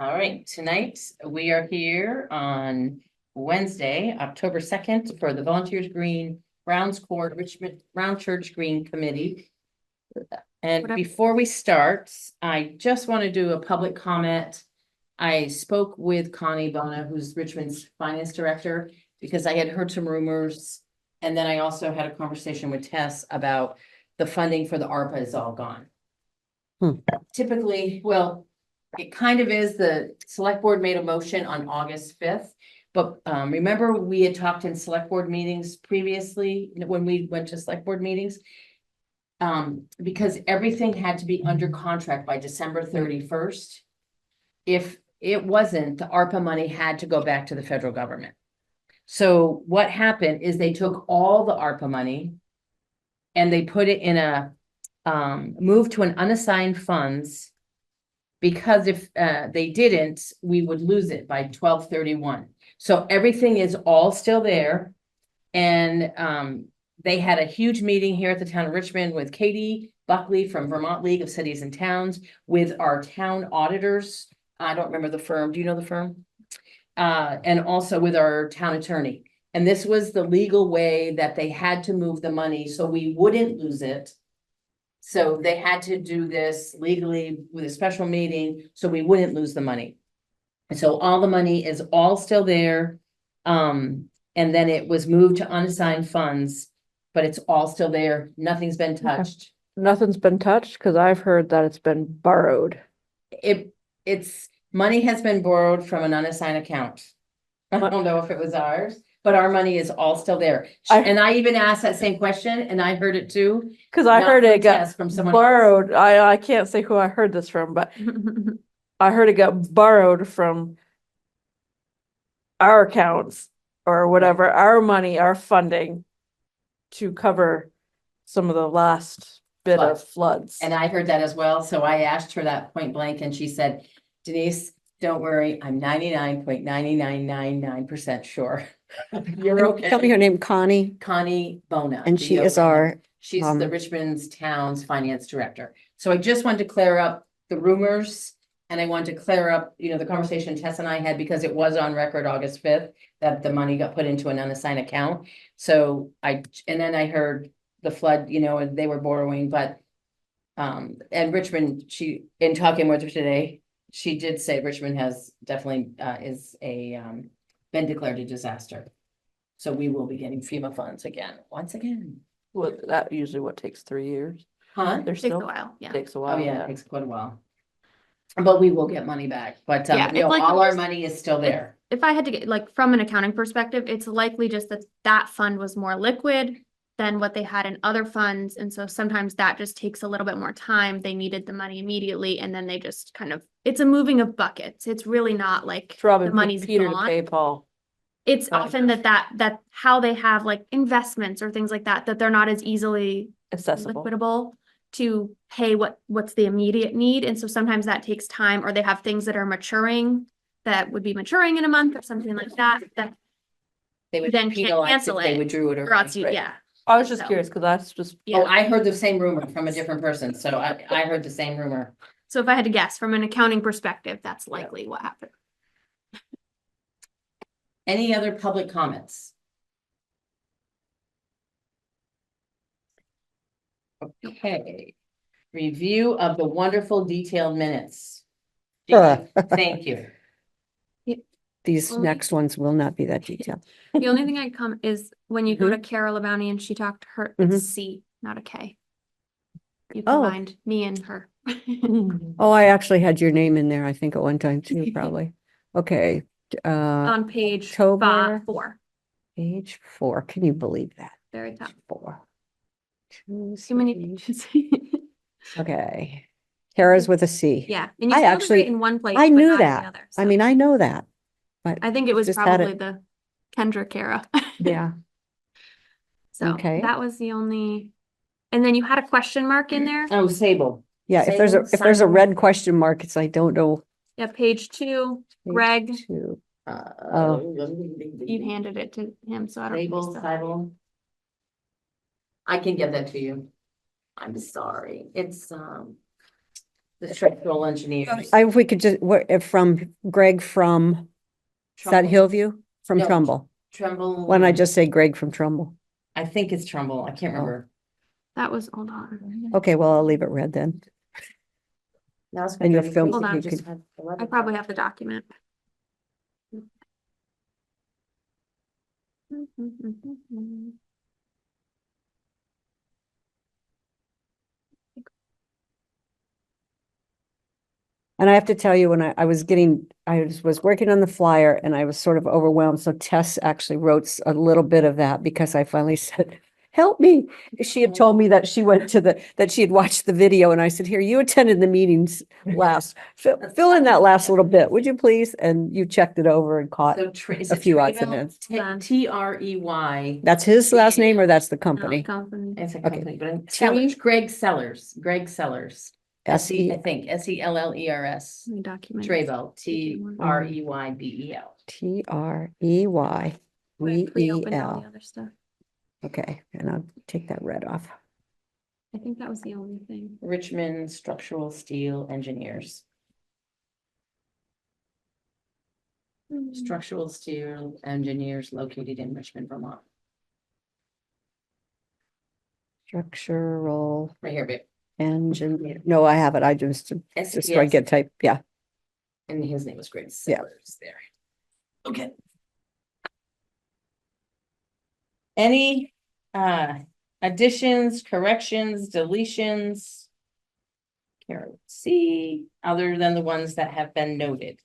All right, tonight we are here on Wednesday, October 2nd for the Volunteers Green Browns Court Richmond Round Church Green Committee. And before we start, I just want to do a public comment. I spoke with Connie Bona, who's Richmond's finance director, because I had heard some rumors. And then I also had a conversation with Tess about the funding for the ARPA is all gone. Typically, well, it kind of is. The select board made a motion on August 5th. But remember, we had talked in select board meetings previously when we went to select board meetings. Because everything had to be under contract by December 31st. If it wasn't, the ARPA money had to go back to the federal government. So what happened is they took all the ARPA money and they put it in a move to an unassigned funds. Because if they didn't, we would lose it by 12/31. So everything is all still there. And they had a huge meeting here at the town of Richmond with Katie Buckley from Vermont League of Cities and Towns, with our town auditors. I don't remember the firm. Do you know the firm? And also with our town attorney. And this was the legal way that they had to move the money so we wouldn't lose it. So they had to do this legally with a special meeting, so we wouldn't lose the money. And so all the money is all still there. And then it was moved to unassigned funds, but it's all still there. Nothing's been touched. Nothing's been touched, because I've heard that it's been borrowed. It's money has been borrowed from an unassigned account. I don't know if it was ours, but our money is all still there. And I even asked that same question and I heard it too. Because I heard it got from someone borrowed. I can't say who I heard this from, but I heard it got borrowed from our accounts or whatever, our money, our funding to cover some of the last bit of floods. And I heard that as well. So I asked her that point blank and she said, Denise, don't worry, I'm 99.9999% sure. You're okay. Tell me her name, Connie. Connie Bona. And she is she's the Richmond's town's finance director. So I just wanted to clear up the rumors. And I wanted to clear up, the conversation Tess and I had, because it was on record August 5th that the money got put into an unassigned account. So and then I heard the flood, and they were borrowing, but and Richmond, in talking with her today, she did say Richmond has definitely been declared a disaster. So we will be getting FEMA funds once again. Well, that usually takes 3 years. Huh? Takes a while. Yeah. Takes a while. Oh yeah, it takes quite a while. But we will get money back, but all our money is still there. If I had to get from an accounting perspective, it's likely just that fund was more liquid than what they had in other funds. And so sometimes that just takes a little bit more time. They needed the money immediately. And then they just it's a moving of buckets. It's really not like the money's Peter gone. to pay Paul. It's often that how they have investments or things like that they're not as easily Accessible. liquidable to pay what's the immediate need. And so sometimes that takes time, or they have things that are maturing that would be maturing in a month or something like that They would then can't cancel they withdrew it. or else Right. I was just curious, because that's just. Oh, I heard the same rumor from a different person, so I heard the same rumor. So if I had to guess from an accounting perspective, that's likely what happened. Any other public comments? Okay. Review of the wonderful detailed minutes. Thank you. These Well, next ones will not be that detailed. The only thing I'd come is when you go to Carol Labonte and she talked to her, it's C, not a K. You combined me and her. Oh, I actually had your name in there, I think, at one time too, probably. Okay. On page October 4. Page 4. Can you believe that? Very top. 4. Too many pages. Okay. Kara's with a C. Yeah. And you I spelled it actually- right in one place. I but knew not in the that. other, I so. mean, I know that, but I think it was just had probably it- the Kendra Kara. yeah. So Okay. that was the only, and then you had a question mark in there. Oh, Sable. Yeah, if there's a Sable. red question mark, it's I don't know. Yeah, page 2, Page Greg, 2. you handed it to him, so I don't. Sable, think so. Sable. I can give that to you. I'm sorry. It's the structural engineers. If we could just, from Greg from, is that Trumbull. Hillview? From No. Trumbull. Trumbull. Why don't I just say Greg from Trumbull? I think it's Trumbull. I can't remember. That was, hold on. Okay, well, I'll leave it red then. Now it's And your gonna be film- crazy. Hold on, He just had I 11. probably have the document. And I have to tell you, when I was working on the flyer and I was sort of overwhelmed. So Tess actually wrote a little bit of that because I finally said, help me. She had told me that she went to that she had watched the video and I said, here, you attended the meetings last, fill in that last little bit, would you please? And you checked it over and caught So is a it few odds and Trayvell? ends. Trey. That's his last name or that's the company? Company. It's a Okay. company, but T- Sellers, Greg Sellers. S-E- I think Sellers. Let me document. Trayvell, Treybel. T-R-E-Y. I pre-opened all E-E-L. the other stuff. Okay, and I'll take that red off. I think that was the only thing. Richmond Structural Steel Engineers. Structural Steel Engineers located in Richmond, Vermont. Structural Right here, babe. engineer. No, I have it. I just so I Yes. get type. Yeah. And his name was Greg Yeah. Sellers there. Okay. Any additions, corrections, deletions? Carol C, other than the ones that have been noted.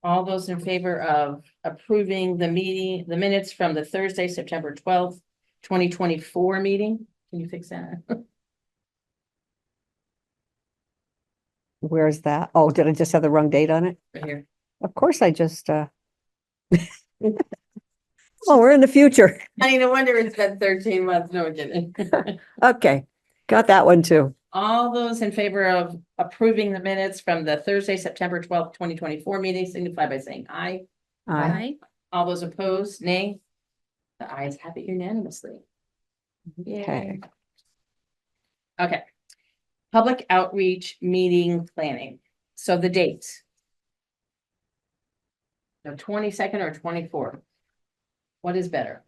All those in favor of approving the minutes from the Thursday, September 12th, 2024 meeting? Can you fix that? Where's that? Oh, did I just have the wrong date on it? Right here. Of course, I just well, we're in the future. I mean, no wonder it's been 13 months. No, I'm kidding. Okay, got that one too. All those in favor of approving the minutes from the Thursday, September 12th, 2024 meeting signify by saying aye. Aye. All those opposed, nay. The ayes have it unanimously. Okay. Okay. Public outreach meeting planning. So the dates. The 22nd or 24th. What is better?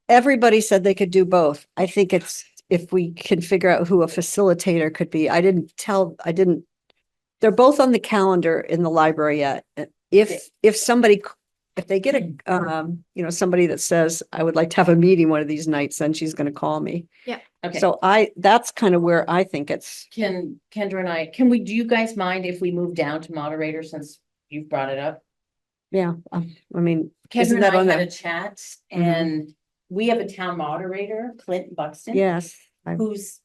Everybody said they could do both. I think it's if we can figure out who a facilitator could be. They're both on the calendar in the library yet. If they get a, somebody that says, I would like to have a meeting one of these nights, then she's going to call me. Okay. So that's kind of where I think it's, Kendra and I, do you guys mind if we move down to moderator since you've brought it up? yeah, I mean, Kendra isn't and that I on had the, a chat Mhm. and we have a town moderator, Clint Buxton. yes. Who's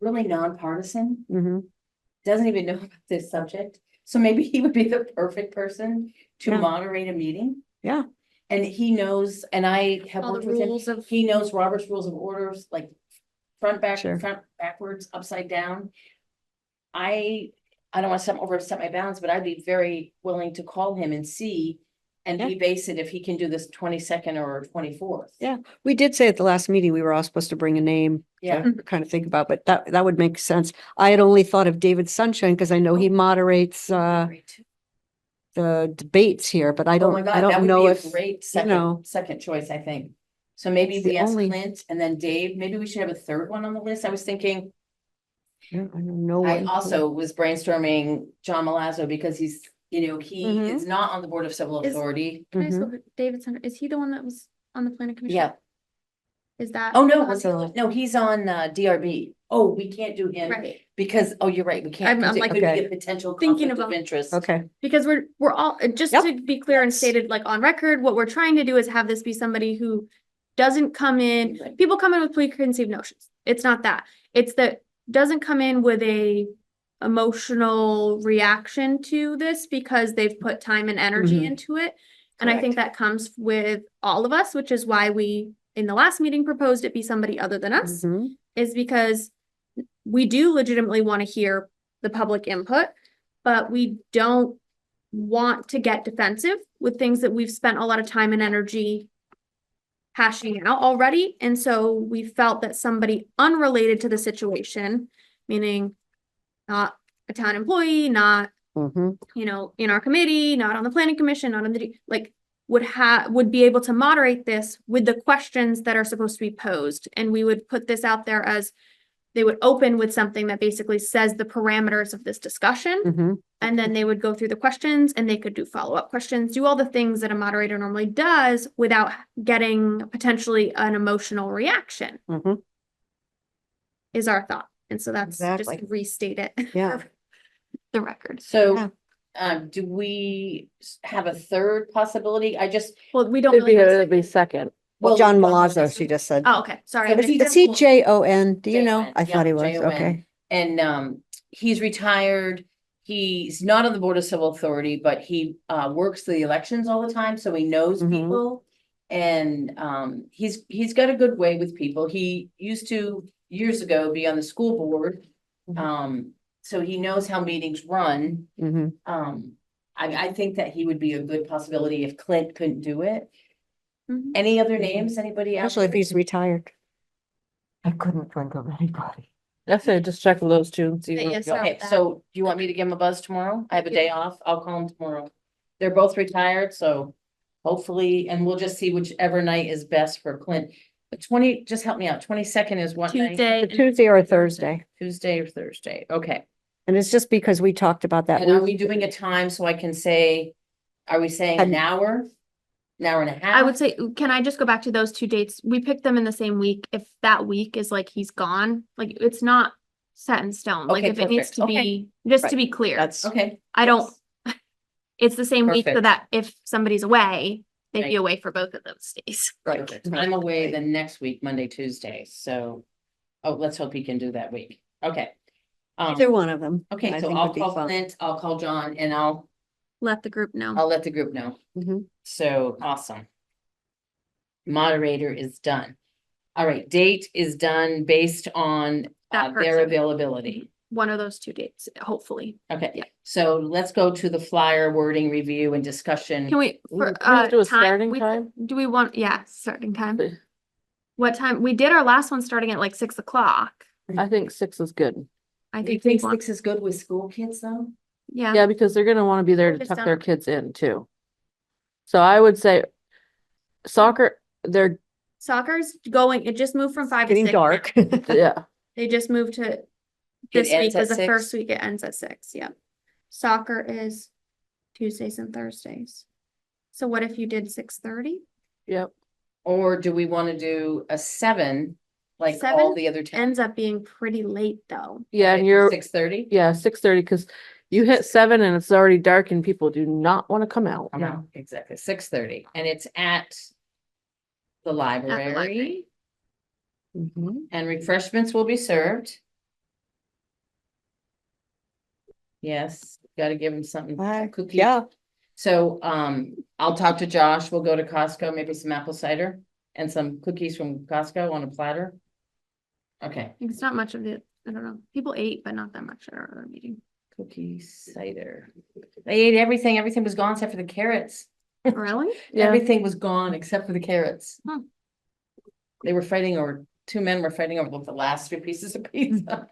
really nonpartisan, Mhm. doesn't even know about this subject. So maybe he would be the perfect person to Yeah. moderate a meeting. Yeah. And he knows, and I have All worked the with him, rules of. he knows Robert's Rules of Orders, like front, Sure. backwards, upside down. I don't want to overstep my bounds, but I'd be very willing to call him and see and Yeah. debase it if he can do this 22nd or 24th. Yeah. We did say at the last meeting, we were all supposed to bring a name. Yeah. To kind of think about, but that would make sense. I had only thought of David Sunshine because I know he moderates the debates here, but I Oh my don't, God, I that don't would know be a if, great know. second choice, I think. So maybe It's we the ask only- Clint and then Dave, maybe we should have a third one on the list. I was thinking, I don't know. I one. also was brainstorming John Malazzo because he's, he Mhm. is not on the Board of Civil Is- Authority. Can I ask Mhm. what David Center, is he the one that was on the planning commission? Yeah. Is that? Oh, no, So- no, he's on DRB. Oh, we can't do him Right, because, oh, you're right, we can't. I'm 'Cause it like could be Okay. a potential thinking conflict of about- interest. Okay, because we're all, just Yep. to be clear and Yes. stated like on record, what we're trying to do is have this be somebody who doesn't come in, Right. people come in with preconceived notions. It's not that. It's that doesn't come in with a emotional reaction to this because they've put time and energy Mhm. into it. And I think that comes with all of us, which is why we, in the last meeting, proposed it be somebody other than us, Mhm. is because we do legitimately want to hear the public input, but we don't want to get defensive with things that we've spent a lot of time and energy hashing out already. And so we felt that somebody unrelated to the situation, meaning not a town employee, not, Mhm. you know, in our committee, not on the planning commission, not on the, like, would be able to moderate this with the questions that are supposed to be posed. And we would put this out there as they would open with something that basically says the parameters of this discussion. Mhm. And then they would go through the questions and they could do follow-up questions, do all the things that a moderator normally does without getting potentially an emotional reaction, Mhm. is our thought. And so that's just Exactly. restate it. Yeah. for the record. So, do we have a third possibility? I just. Well, we don't It'd really. have a it'd be second. Well, John Malazzo, she just said. Oh, okay, sorry. So I missed Is that. he Jon? Do you know? J-O-N, I thought he yeah, was, J-O-N. okay. And he's retired. He's not on the Board of Civil Authority, but he works the elections all the time, so he knows Mhm. people. And he's got a good way with people. He used to, years ago, be on the school board. So he knows how meetings run. Mhm. I think that he would be a good possibility if Clint couldn't do it. Mhm. Any other names? Anybody else? Especially if he's retired. I couldn't think of anybody. I say just check with those two and see. Yeah, where we yes, go. sir. Okay, so do you want me to give him a buzz tomorrow? I have a day off. I'll call him tomorrow. They're both retired, so hopefully, and we'll just see whichever night is best for Clint. But just help me out. 22nd is what night? Tuesday. A Tuesday or a Thursday. Tuesday or Thursday. Okay. And it's just because we talked about that. And are we doing a time so I can say, are we saying an hour? An hour and a half? I would say, can I just go back to those two dates? We picked them in the same week. If that week is like he's gone, like it's not set in stone. Like Okay, if it needs perfect. to Okay. be, just to Right. be clear. That's, Okay. I don't, it's the same week so Perfect. that if somebody's away, they'd be Right. away for both of those days. Perfect. I'm away the next week, Monday, Tuesday, so, let's hope he can do that week. Okay. either one of them. Okay, I so think I'll would be call fun. Clint, I'll call John, and I'll Let the group know. let the group know. Mhm. So awesome. Moderator is done. All right, date is done based on That their person. availability. One of those two dates, hopefully. Okay, Yeah. so let's go to the flyer wording review and discussion. Can we, for, Let's do a time, starting time. do we want, yeah, starting time? But- What time? We did our last one starting at like 6 o'clock. I think 6 is good. I Do you think we think want, 6 is good with school kids though? yeah. Yeah, because they're gonna wanna be there to Just tuck done. their kids in too. So I would say soccer, they're, Soccer's going, it just moved from 5 to Getting 6. dark. yeah, They just moved to, It this week ends at was the 6? first week, it ends at 6, yeah. Soccer is Tuesdays and Thursdays. So what if you did 6:30? yep. Or do we want to do a 7, like all 7 the other times? Ends up being pretty late though. Yeah, and you're, 6:30? yeah, 6:30, cause you hit 7 and it's already dark and people do not wanna come out. Yeah, exactly, 6:30, and it's at the library. library, Mhm. and refreshments will be served. Yes, gotta give him something, cookies. Yeah, So, I'll talk to Josh, we'll go to Costco, maybe some apple cider and some cookies from Costco on a platter. Okay, It's not much of it, I don't know. People ate, but not that much at our other meeting. cookies, cider. They ate everything, everything was gone except for the carrots. Really? Yeah, Everything was gone except for the carrots. Hmm. They were fighting over, 2 men were fighting over the last 3 pieces of pizza.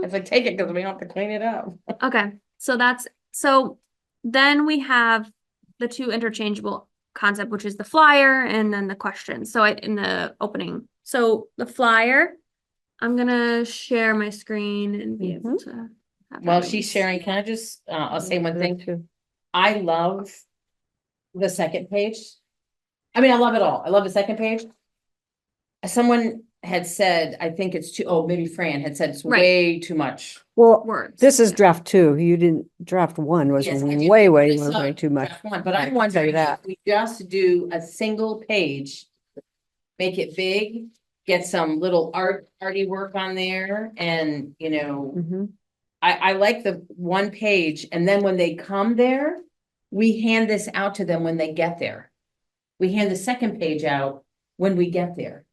It's like, take it, because we don't have to clean it up. Okay, so then we have the two interchangeable concept, which is the flyer and then the question. So in the opening, so the flyer, I'm gonna share my screen and be able to. have While everyone she's see. sharing, can I just, I'll say one that thing? too. I love the second page. I mean, I love it all. I love the second page. Someone had said, I think it's maybe Fran had said it's Right. way too much. well, Words. this is draft 2. You didn't, draft 1 was Yes, I did. way, I way, saw way too much. draft 1, But I I'm can tell wondering you that. if we just do a single page, make it big, get some little arty work on there, and, Mhm. I like the 1 page, and then when they come there, we hand this out to them when they get there. We hand the second page out when we get there.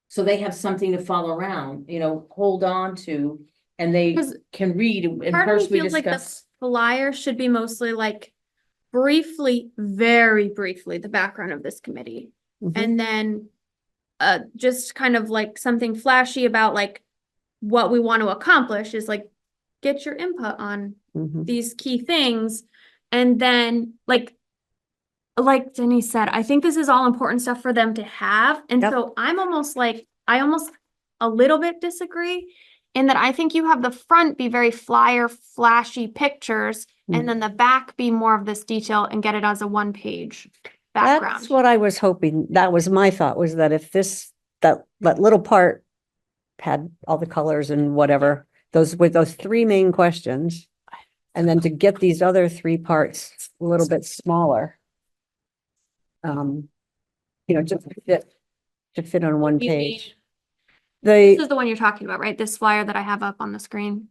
So they have something to follow around, hold on to, and they 'Cause can read, and Part of me first we feels like the discuss. flyer should be mostly like briefly, very briefly, the background of this committee. Mhm. And then just kind of like something flashy about like what we want to accomplish is like, get your input on Mhm. these key things. And then like Denise said, I think this is all important stuff for them to have. And Yep. so I'm almost like, I almost a little bit disagree in that I think you have the front be very flyer, flashy pictures, Mm. and then the back be more of this detail and get it as a one-page background. That's what I was hoping. That was my thought, was that if that little part had all the colors and whatever, with those three main questions, and then to get these other three parts a little bit smaller. Just to fit on one You page. This The, is the one you're talking about, right? This flyer that I have up on the screen.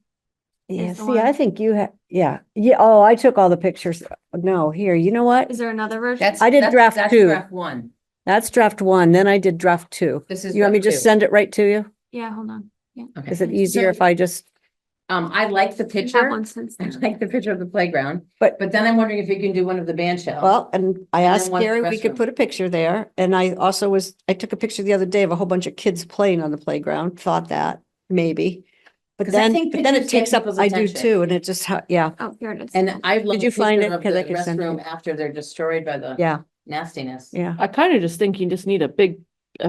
yeah, is the see, I one. think you have, yeah, oh, I took all the pictures. No, here, you know what? Is there another version? That's. I did that's- draft that's 2. Draft 1. That's draft 1, then I did draft 2. This is You want me to draft just 2. send it right to you? Yeah, hold on. Okay. Is it easier if So- I just, I like the I have picture. one since I then. like the picture of the playground, but, but then I'm wondering if you can do one of the band shells. well, and I And then asked one for Gary, we could restroom. put a picture there, and I also I took a picture the other day of a whole bunch of kids playing on the playground, thought that, maybe. But 'Cause I then, think but then it pictures get takes up, people's I do attention. too, and it just, yeah, Oh, here it is. And I love you the find picture it? of 'Cause the I can send restroom it. after they're destroyed by the yeah, nastiness. yeah. I kind of just think you just need a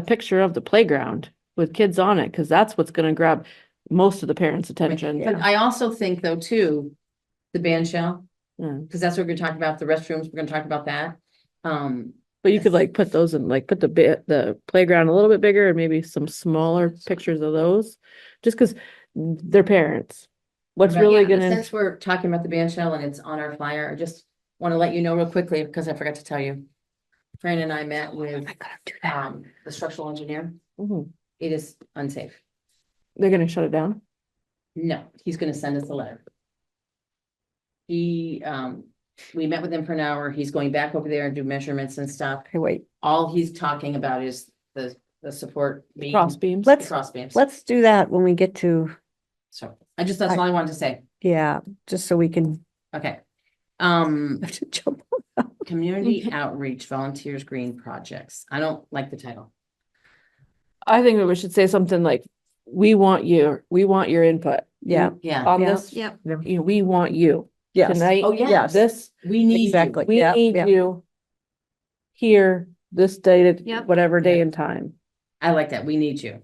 picture of the playground with kids on it, because that's what's gonna grab most of the parents' attention. But I also think though, too, the band shell, Mm. because that's what we're gonna talk about, the restrooms, we're gonna talk about that. But you could like put those in, like put the playground a little bit bigger and maybe some smaller pictures of those, just because they're parents. What's But really yeah, gonna, since we're talking about the band shell and it's on our flyer, I just want to let you know real quickly, because I forgot to tell you. Fran and I met with, I gotta do that. the structural engineer. Mhm. It is unsafe. they're gonna shut it down? No, he's gonna send us a letter. We met with him for an hour. He's going back over there and do measurements and stuff. Okay, wait, All he's talking about is the support beam. Cross beams? Let's- Cross beams. let's do that when we get to, So that's all I wanted to say. yeah, just so we can Okay. jump. Community outreach, volunteers, green projects. I don't like the title. I think that we should say something like, we want your input. Yeah, Yeah, On Yeah. this, Yep. you know, we want you yes, tonight. Oh, yeah. yes. This, we need you. Exactly. we Yeah, need yeah. you here, this date, Yep. whatever day Yeah. and time. I like that. We need you.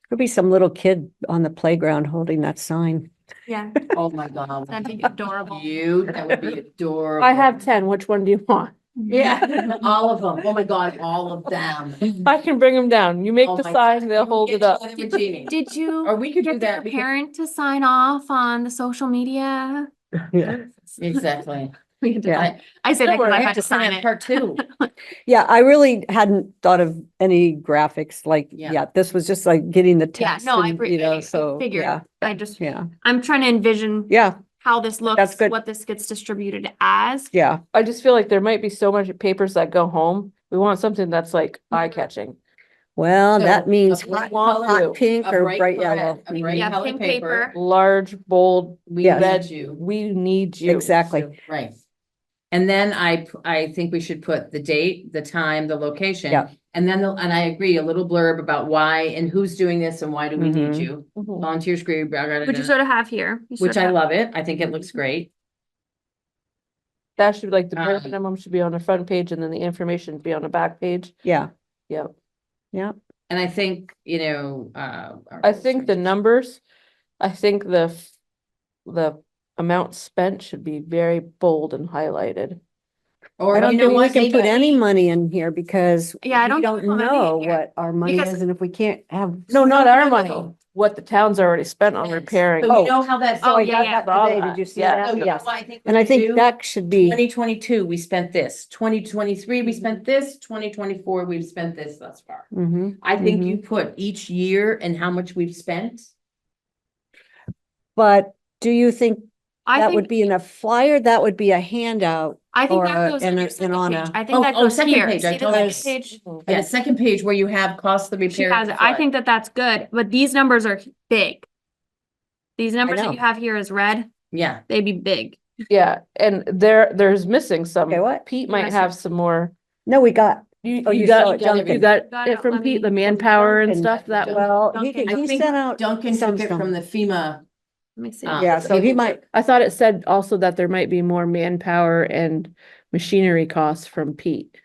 Could be some little kid on the playground holding that sign. Yeah, Oh, my God. that'd be adorable. That would be adorable. I have 10, which one do you want? Yeah, all of them. Oh, my God, all of them. I can bring them down. You make Oh the my sign, God. they'll You hold get it up. together with Jeannie. Did you Or we could do get that. your We could- parent to sign off on the social media? Yeah. Exactly. We had to- Yeah. I said that Don't because I worry, had to sign it. Part 2. Yeah, I really hadn't thought of any graphics, like, Yeah. yeah, this was just like getting the Yeah, text no, I and, you know, so, figured. yeah, I just, yeah, I'm trying to envision yeah, how this That's looks, good. what this gets distributed as. yeah. I just feel like there might be so much papers that go home. We want something that's like eye catching. Well, So, that means a bright hot color- pink A or bright bright red, yellow. a bright Yeah, colored pink paper. paper. Large, bold, We Yes. need red, you. we need you. Exactly. Right. And then I think we should put the date, the time, the location. Yeah. And then, and I agree, a little blurb about why and who's doing this and why do we need Mhm. you? Mhm. Volunteers group, Which you sort of have here. You which sort I of- love it. I think it looks great. That should like the bare Um, minimum should be on the front page and then the information be on the back page. Yeah, Yep. yeah, And I think, I think the numbers, I think the amount spent should be very bold and highlighted. Or I don't you know think we what? can put maybe- any money in here because Yeah, I we don't don't think we'll have any know in here. what our money Because- is, and if we can't have. No, not our no, money, no. what the town's already spent on Yes. repairing. So you know how that. Oh, I yeah, got yeah. that today, Saw did you see that. that? So you know Yes, what I think we and I should think do? that should be, 2022, we spent this. 2023, we spent this. 2024, we've spent this thus far. Mhm, I think mhm. you put each year and how much we've spent. But do you think I that think, would be in a flyer? That would be a handout? I think or that goes on in your a- second in on page. a- I think Oh, that oh, goes second here. page, I See the told second us. page? And Yeah. the second page where you have cost of She repair. has it. I think that that's good, but these numbers are big. These numbers that know. you have here is red, Yeah, they'd be big. Yeah, and there's missing some. Okay, what? Pete might Yes. have some more. No, we got, Oh, You you saw got, it, Duncan. you got Got it it, from let Pete, me- the manpower and Duncan. stuff that, Well, Duncan. I he think sent out. Duncan took it some from the FEMA. Let me see. Yeah, so he might, I thought it said also that there might be more manpower and machinery costs from Pete.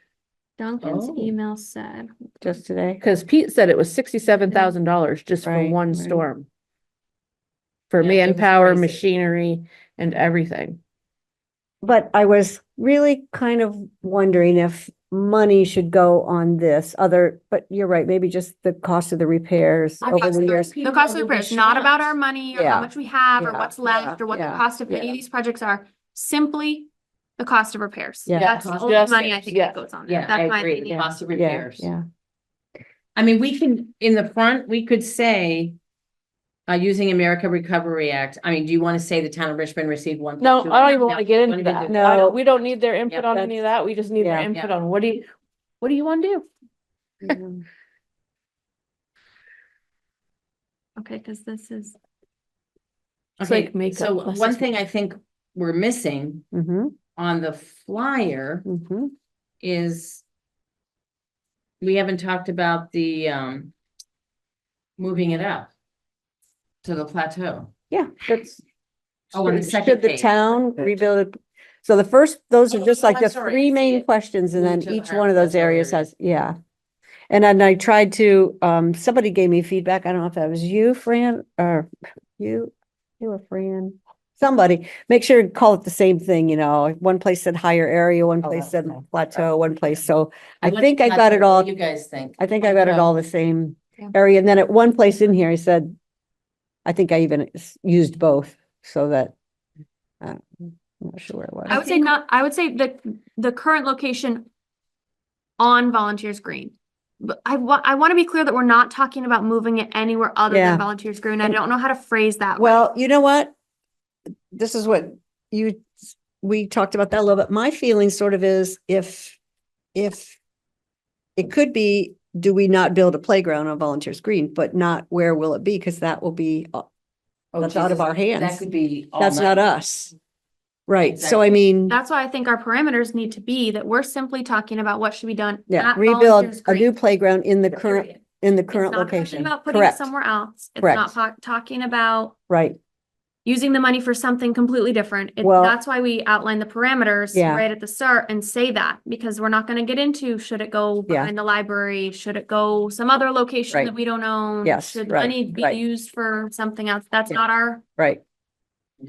Duncan's Oh. email said, just today. Cause Pete said it was $67,000 just for Right, one right. storm. For Yeah, it was manpower, crazy. machinery and everything. But I was really kind of wondering if money should go on this other, but you're right, maybe just the cost of the repairs over the years. the cost of repairs, not about our money or Yeah. how much we have or Yeah. what's left or what the Yeah. cost of any of these projects are, simply the cost of repairs. Yeah. That's the Cost only of money I think yeah, that goes on there. Yeah, I That's my agree, the opinion. cost of Yeah, repairs. yeah. I mean, we can, in the front, we could say, using America Recovery Act, I mean, do you want to say the town of Richmond received one? No, I don't even want to get into Wanna get that. into- No. We don't need their input Yep, on any of that. We just need their yeah. input Yeah. on what do you want to do? Mhm. Okay, because this is, It's Okay, like makeup so plus one it's- thing I think we're missing Mhm, on the flyer mhm. is we haven't talked about the, moving it up to the plateau. Yeah, that's. Oh, on the should- second Should the page. town rebuild it? So the first, those are Oh, just oh, like I'm the sorry, I three see main it. questions and Move then to the each one of those plateau areas area. has, yeah. And then I tried to, somebody gave me feedback. I don't know if that was you, Fran, or you or Fran. Somebody, make sure to call it the same thing, you know, one place said higher area, one Oh, place said okay. plateau, one place, so I like think I got plateau. it What all. do you guys think? I think I got it Plateau. all the same Yeah. area, and then at one place in here, I said, I think I even used both, so that, I'm not sure where it was. I would say not, I would say the current location on Volunteers Green. But I want to be clear that we're not talking about moving it anywhere other Yeah. than Volunteers Green. I And- don't know how to phrase that. right. Well, you know what? This is what we talked about that a little bit. My feeling sort of is if it could be, do we not build a playground on Volunteers Green, but not where will it be? Because that will be, Oh, that's out of Jesus, our hands. That could be. all that's not night. us. Right, so I Exactly. mean, That's why I think our parameters need to be that we're simply talking about what should be done. yeah, at rebuild Volunteers a new Green, playground in the current, period. in the It's current not talking location. about putting it Correct, somewhere else. It's Correct. not talking about right, using the money for something completely different. Well- That's why we outline the parameters Yeah. right at the start and say that, because we're not gonna get into, should it go Yeah. behind the library? Should it go some other location Right. that we don't own? Yes, Should right, money be right. used for something else? That's Yeah. not our, right.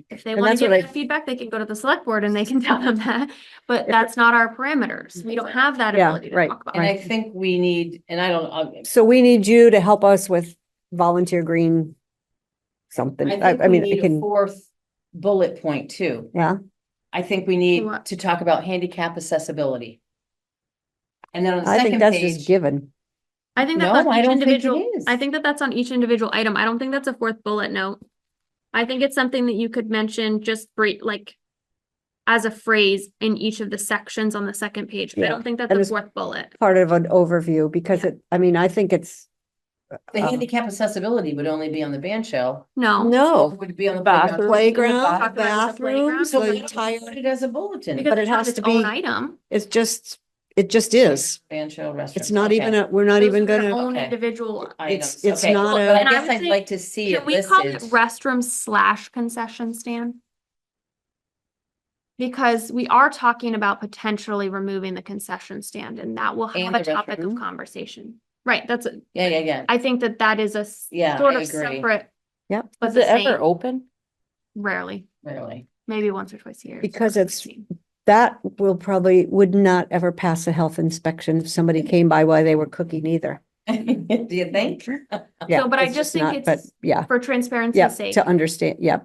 if they And wanna that's give what I- that feedback, they can go to the select board and they can tell them that, but that's not our parameters. We don't have that Yeah, ability to right. talk about. And I think we need, and I don't, So we need you to help us with Volunteer Green something. I think we mean, I need a can, fourth bullet point too. yeah, I think we need What? to talk about handicap accessibility. And then on the I think second that's just page, given. I think No, that's on I each don't think it individual, I is. think that that's on each individual item. I don't think that's a fourth bullet note. I think it's something that you could mention just like as a phrase in each of the sections on the second page. I Yeah, don't think that's and a it's- fourth bullet. Part of an overview because I mean, I think it's. the handicap accessibility would only be on the band shell. No, Or No, would it be on the Bathroom. playground? playground, Talk about it as a bathrooms, playground. the No, entire, put it as a bulletin. because but it it's not has its to own be- item. it just is. Band shell restaurant. It's not even we're not Those even are their gonna, Own Okay. individual. Items, it's okay. not But a- I And I guess would I'd say, like to see Can it we call it listed. restroom / concession stand? Because we are talking about potentially removing the concession stand and that will have And a the topic of restroom. conversation. Right, that's, Yeah. I think that is a Yeah, sort I of agree. separate. Yep. But Is the it ever same, open? rarely, Really. maybe once or twice a year. Because it's- that would not ever pass a health inspection if somebody came by while they were cooking either. Do you think? Yeah, but I it's just think not, but it's yeah, for yeah, transparency's sake. to understand, yeah,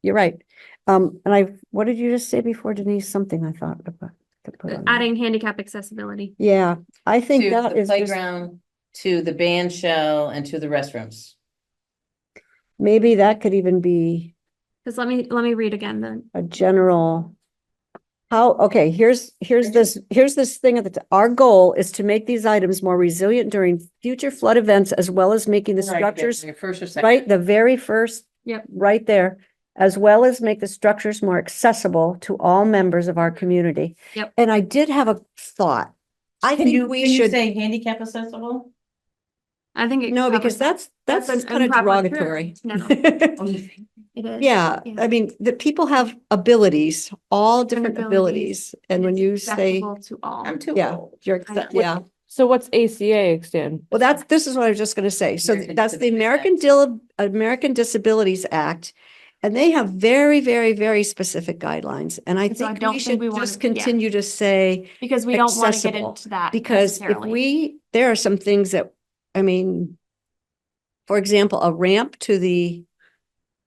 you're right. And what did you just say before, Denise? Something I thought about. to put on there. Adding handicap accessibility. Yeah, I think To that the is just, playground, to the band shell and to the restrooms. maybe that could even be Cause let me read again then. a general. Okay, here's this thing at the, our goal is to make these items more resilient during future flood events as well as making the Right, structures, your first or second. right, the very first. Yep. Right there, as well as make the structures more accessible to all members of our community. Yep. And I did have a thought. I Can think you, we can you should, say handicap accessible? I think it no, covers because that. that's an kind of improper derogatory. term. No, Oh, you think? it is. Yeah, I mean, the people have abilities, all different abilities, and when you say, Accessible to all. I'm too yeah, old. you're, I know. yeah. So what's ACA extend? Well, this is what I was just gonna say. So American that's the Disabilities American Disabilities Act. And they have very, very, very specific guidelines. And I And so I think don't we think should we wanna- just yeah. continue to say, Because we don't want to get accessible, into that because if necessarily. there are some things that, I mean, for example, a ramp to the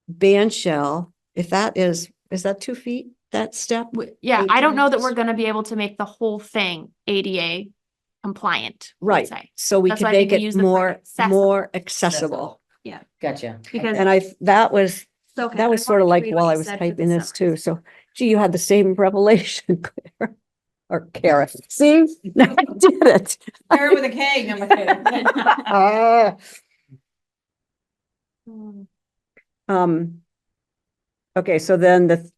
band shell, if that is that 2 feet, that step? Yeah, 8 I don't know that times? we're gonna be able to make the whole thing ADA compliant. I would Right, say. so we That's could why I think make we it use the phrase more accessible. accessible. Gotcha. Because And that was okay, that was I sort of wanted to like read while what I you was said for typing the this too. summaries. So, gee, you had the same revelation, Claire. Or Kara. See, I did it. Kara with a K, no, I'm kidding. Ah. Mm. Okay, so then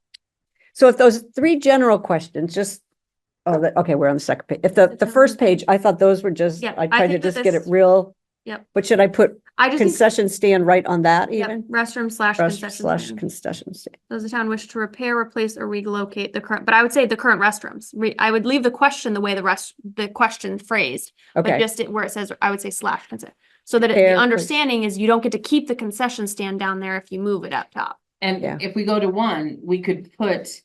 so if those 3 general questions, just, okay, we're on the second page. If the first page, I thought those were just, Yep, I I tried to think that just get it this- real. Yep. But should I put I just think, concession stand right on that yep, even? restroom slash concession stand. Concession stand. Does the town wish to repair, replace, or relocate the current, but I would say the current restrooms. I would leave the question the way the question phrased, but Okay, just where it says, I would say slash consent. So that the Repair, understanding is you don't get to keep the concession stand down there if you move it up top. And Yeah. if we go to 1, we could put,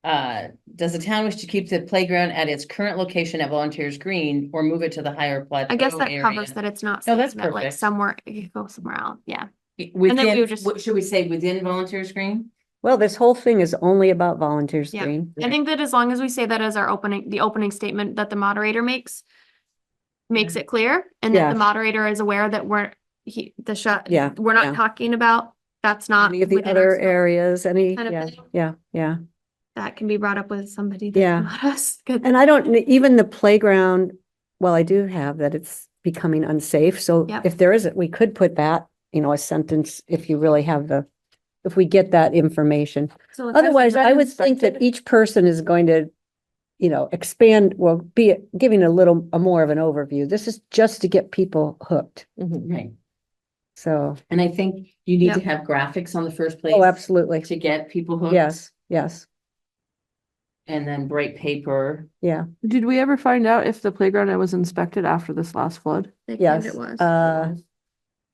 does the town wish to keep the playground at its current location at Volunteers Green or move it to the higher plateau I guess that area? covers that it's not. No, that's saying that, like perfect. somewhere, you could go somewhere else, yeah. Within, we would just- what should we say, within Volunteers Green? well, this whole thing is only about volunteers Yeah. green. I think that as long as we say that as the opening statement that the moderator makes it clear, and that Yeah. the moderator is aware that we're Yeah, we're not yeah. talking about, that's not. Any of the within our other scope. areas, any, kind of yeah, thing. yeah. That can be brought up with somebody. That's Yeah. not us. 'Cause- And I don't, even the playground, well, I do have that it's becoming unsafe, so Yep. if there isn't, we could put that, a sentence, if you really have if we get that information. So it's- Otherwise, I would think that each person is going to, expand, well, be giving a more of an overview. This is just to get people hooked, Mhm. Right. so, And I think you need to Yep. have graphics on the first place. oh, absolutely, To get people hooked. yes, And then bright paper. yeah, Did we ever find out if the playground was inspected after this last flood? They claimed yes. it was.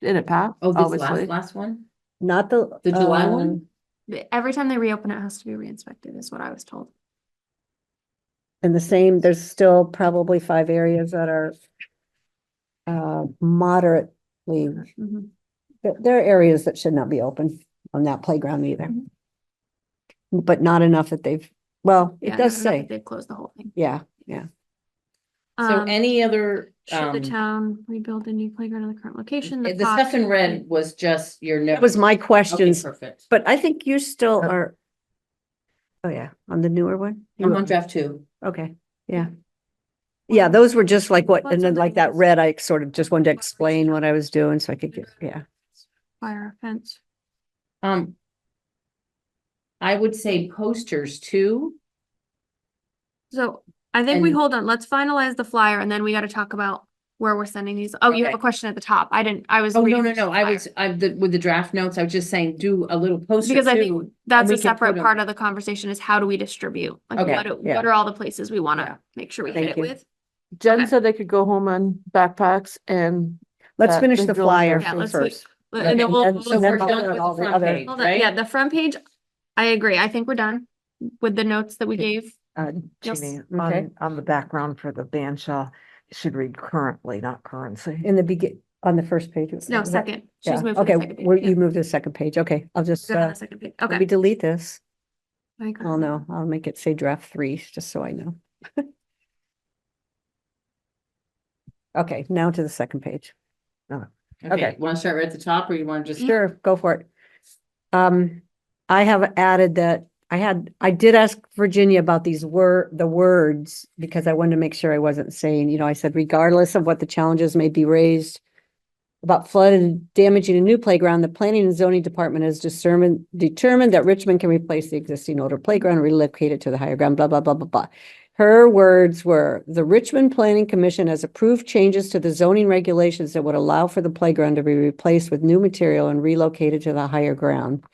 Did it pass? Oh, this Obviously. last one? Not the. The July one? Every time they reopen, it has to be re-inspected, is what I was told. And the same, there's still probably 5 areas that are moderately, Mhm. there are areas that should not be open on that playground either. But not enough that well, Yeah, it does not enough say, that They've closed the whole thing. yeah. So any other, Should the town rebuild a new playground in the current location? the cost stuff in would red be- was just your note. That was my Okay, questions, perfect. but I think you still are. Oh, yeah, on the newer one? I'm on draft 2. Okay, yeah. Yeah, those were just like what, Well, and then like that somebody red, I sort of just wanted to explain what I was doing so I could get, yeah. Fire fence. I would say posters too. So I think we And- hold on, let's finalize the flyer and then we gotta talk about where we're sending these. Oh, you have a Okay. question at the top. I was. Oh, no, reading no, the no, flyer. with the draft notes, I was just saying, do a little poster Because I too. think that's we a can separate put 'em- part of the conversation is how do we distribute? Like Okay, yeah. what are all the places we Yeah. wanna make sure we hit Thank it you. with? Jen Okay. said they could go home on backpacks and Let's that finish they the go in flyer there. Yeah, let's first. And Okay, then we'll. and we'll- So and then we're I'll done put with all the the front other- page, Hold on, yeah, right? the front page, I agree. I think we're done with the notes that we gave. Yes. Jeannie, Okay. on the background for the band shell, it should read currently, not currency. In the on the first page. No, is that- second. She's Yeah, moved to the okay, second page. where Yeah. you moved to the second page, okay, I'll just, Go to the second page. let me Okay. delete this. I agree. Oh, no, I'll make it say draft 3, just so I know. Okay, now to the second page. Okay, Okay. wanna start right at the top or you wanna just? Sure, go for it. I have added that, I did ask Virginia about the words, because I wanted to make sure I wasn't saying, I said regardless of what the challenges may be raised about flood and damaging a new playground, the planning and zoning department has determined that Richmond can replace the existing older playground and relocate it to the higher ground, blah, blah, blah, blah, blah. Her words were, the Richmond Planning Commission has approved changes to the zoning regulations that would allow for the playground to be replaced with new material and relocated to the higher ground.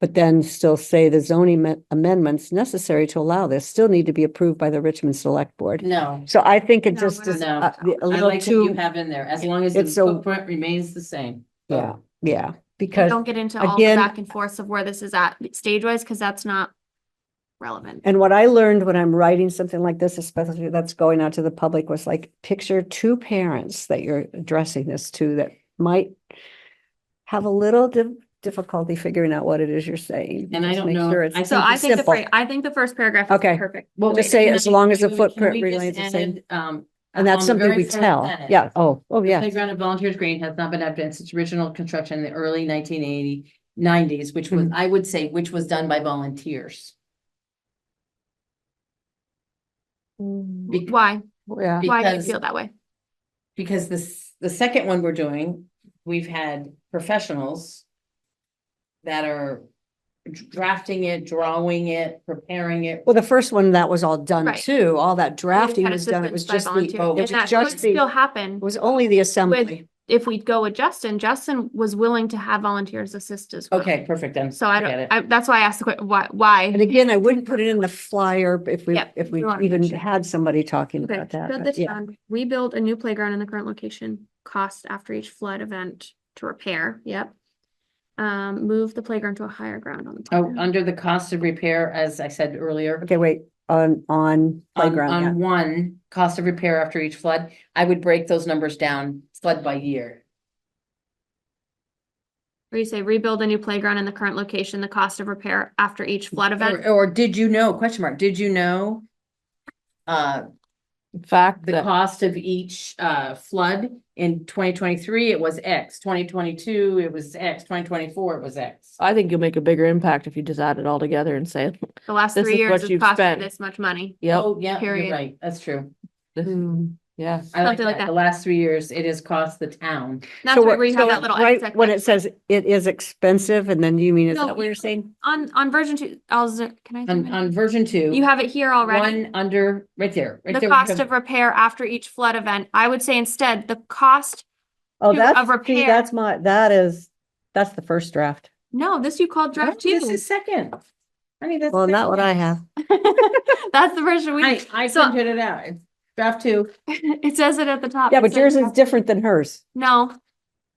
But then still say the zoning amendments necessary to allow this still need to be approved by the Richmond Select Board. No, So I think it No, just we're is not. a I little like that you too, have in there, as long as the it's a- footprint remains the same. yeah, yeah, But because, don't get into all the again- back and forth of where this is at stage wise, because that's not relevant. and what I learned when I'm writing something like this, especially that's going out to the public, was like, picture two parents that you're addressing this to that might have a little difficulty figuring out what it is you're saying. And I Just don't make know, sure it's I So think I it's think simple. I think the first paragraph is Okay. perfect. Well, Just wait, say can as I- long as the wait, wait, can footprint we just remains the same. add, And that's on the something very we first tell. sentence, Yeah. Oh, The yeah. playground at Volunteers Green has not been updated since original construction in the early 1990s, which was, Mhm. I would say, which was done by volunteers. Be- Why? Yeah. Why do you Because- feel that way? Because the second one we're doing, we've had professionals that are drafting it, drawing it, preparing it. Well, the first one, that was all done Right. too. All that drafting Had was done. It was assistance by just the, volunteers, it and was that could just the, still it happen. was only the assembly. If we go with Justin, Justin was willing to have volunteers assist as well. Okay, perfect, then. So I Get don't, it. that's why I asked the question, why? And again, I wouldn't put it in the flyer if we, Yep, if we we wanna even make sure. had somebody talking Okay, about that. build but this yeah. down. Rebuild a new playground in the current location, cost after each flood event to repair, yep. Move the playground to a higher ground on the. Oh, playground. under the cost of repair, as I said earlier. Okay, wait, on On playground, yeah. one, cost of repair after each flood, I would break those numbers down, flood by year. Where you say rebuild a new playground in the current location, the cost of repair after each flood event. Or did you know, question mark, did you know? In fact, The that cost of each flood in 2023, it was X, 2022, it was X, 2024, it was X. I think you'll make a bigger impact if you just add it all together and say, The last This 3 is years what has you've cost me spent. this much money. yep, Oh, yeah, you're period. right, that's true. this- Mm. yeah. I like Something like that, the that. last 3 years, it has cost the town. That's So where what- you have so that little. right X, when X, it says it is expensive, and then you mean, is No, that what you're saying? on version 2, can I? zoom in? On version 2. You have it here already. One under, right there, right The there. cost of repair after each flood event. I would say instead, the cost, Oh, To- that's, of see, repair. that's the first draft. no, this you called draft two. This is second. I mean, that's. Well, not what I have. That's the version we, I so- printed it out, it's draft 2. it says it at the top. Yeah, It but says yours is draft- different than hers. No,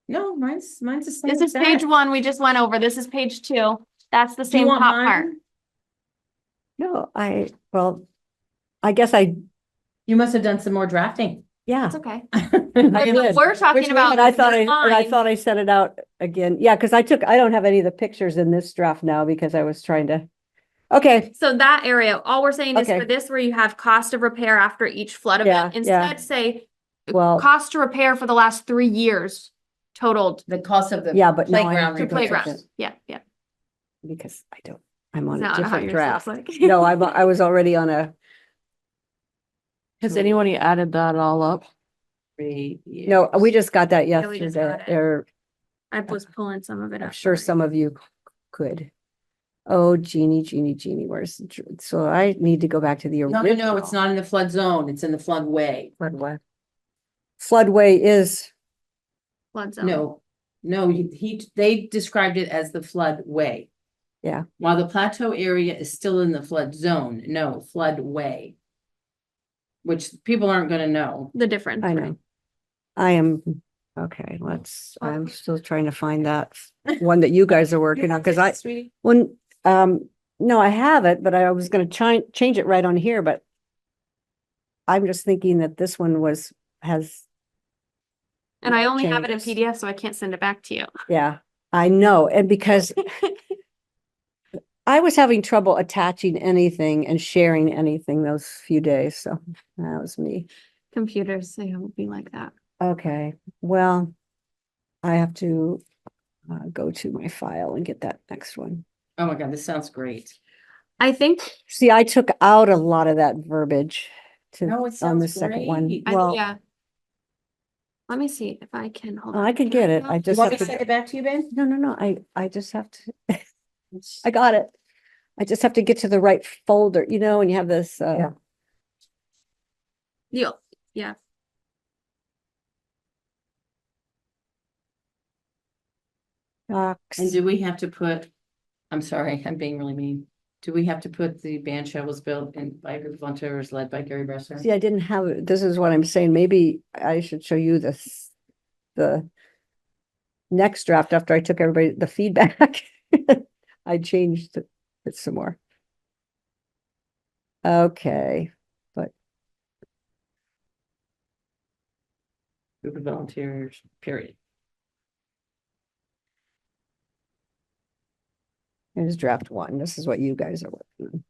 No, mine's the same. this as is page that. 1. We just went over. This is page 2. That's the Do you same want top part. mine? No, well, I guess You must have done some more drafting. yeah. It's okay. I But did. we're talking Which about. one? I thought the I line. thought I set it out again. Yeah, because I don't have any of the pictures in this draft now because I was trying to. Okay, So that area, all we're saying is Okay. for this, where you have cost of repair after each flood Yeah, event, yeah. instead say well, cost to repair for the last 3 years totaled The cost of the Yeah, but now I playground. have to to repair. playground. Yeah, yeah. because I'm on Is a that not how different yours draft. looks like? No, I was already on a, Has anybody added that all up? 3 no, we years. just got that Yeah, we just yesterday, got it. or I was pulling some of it I'm up. sure already. some of you could. Oh, Jeannie, where's, so I need to go back to the No, original. no, it's not in the flood zone, it's in the floodway. Floodway. Floodway is, Flood zone. No, they described it as the floodway. Yeah. While the plateau area is still in the flood zone, no, floodway. Which people aren't gonna know. The difference. I right? know. I am, okay, I'm still trying to find that one that you guys are working on, because Sweetie. no, I have it, but I was gonna change it right on here, but I'm just thinking that this one has, And I only have it in changes. PDF, so I can't send it back to you. yeah, I know, and because I was having trouble attaching anything and sharing anything those few days, so that was me. Computers, they don't be like that. Okay, well, I have to go to my file and get that next one. Oh my God, this sounds great. I think, See, I took out a lot of that verbiage No, it on the sounds second one. great. Well, yeah. Let me see if I can, hold oh, on. I can get it. go? I You just want have me to send to, it back to you, Ben? no, I just have to, I got it. I just have to get to the right folder, and you have this, Yeah, Docks. And do we have to put, I'm sorry, I'm being really mean. Do we have to put the band shell was built in by a group of volunteers led by Gary Bresser? See, I didn't have, it. This is what I'm saying. Maybe I should show you this, the next draft after I took everybody, the feedback. I changed it some more. Okay, Group of volunteers, period. here's draft one. This is what you guys are working on.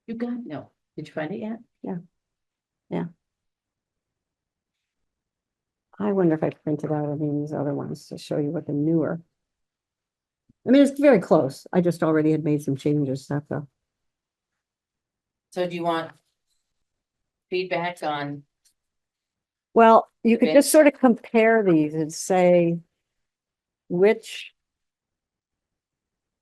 You got, no, did you find it yet? I wonder if I printed out any of these other ones to show you what the newer. I mean, it's very close. I just already had made some changes, that's all. So do you want feedback on, Well, you could Okay. just sort of compare these and say which,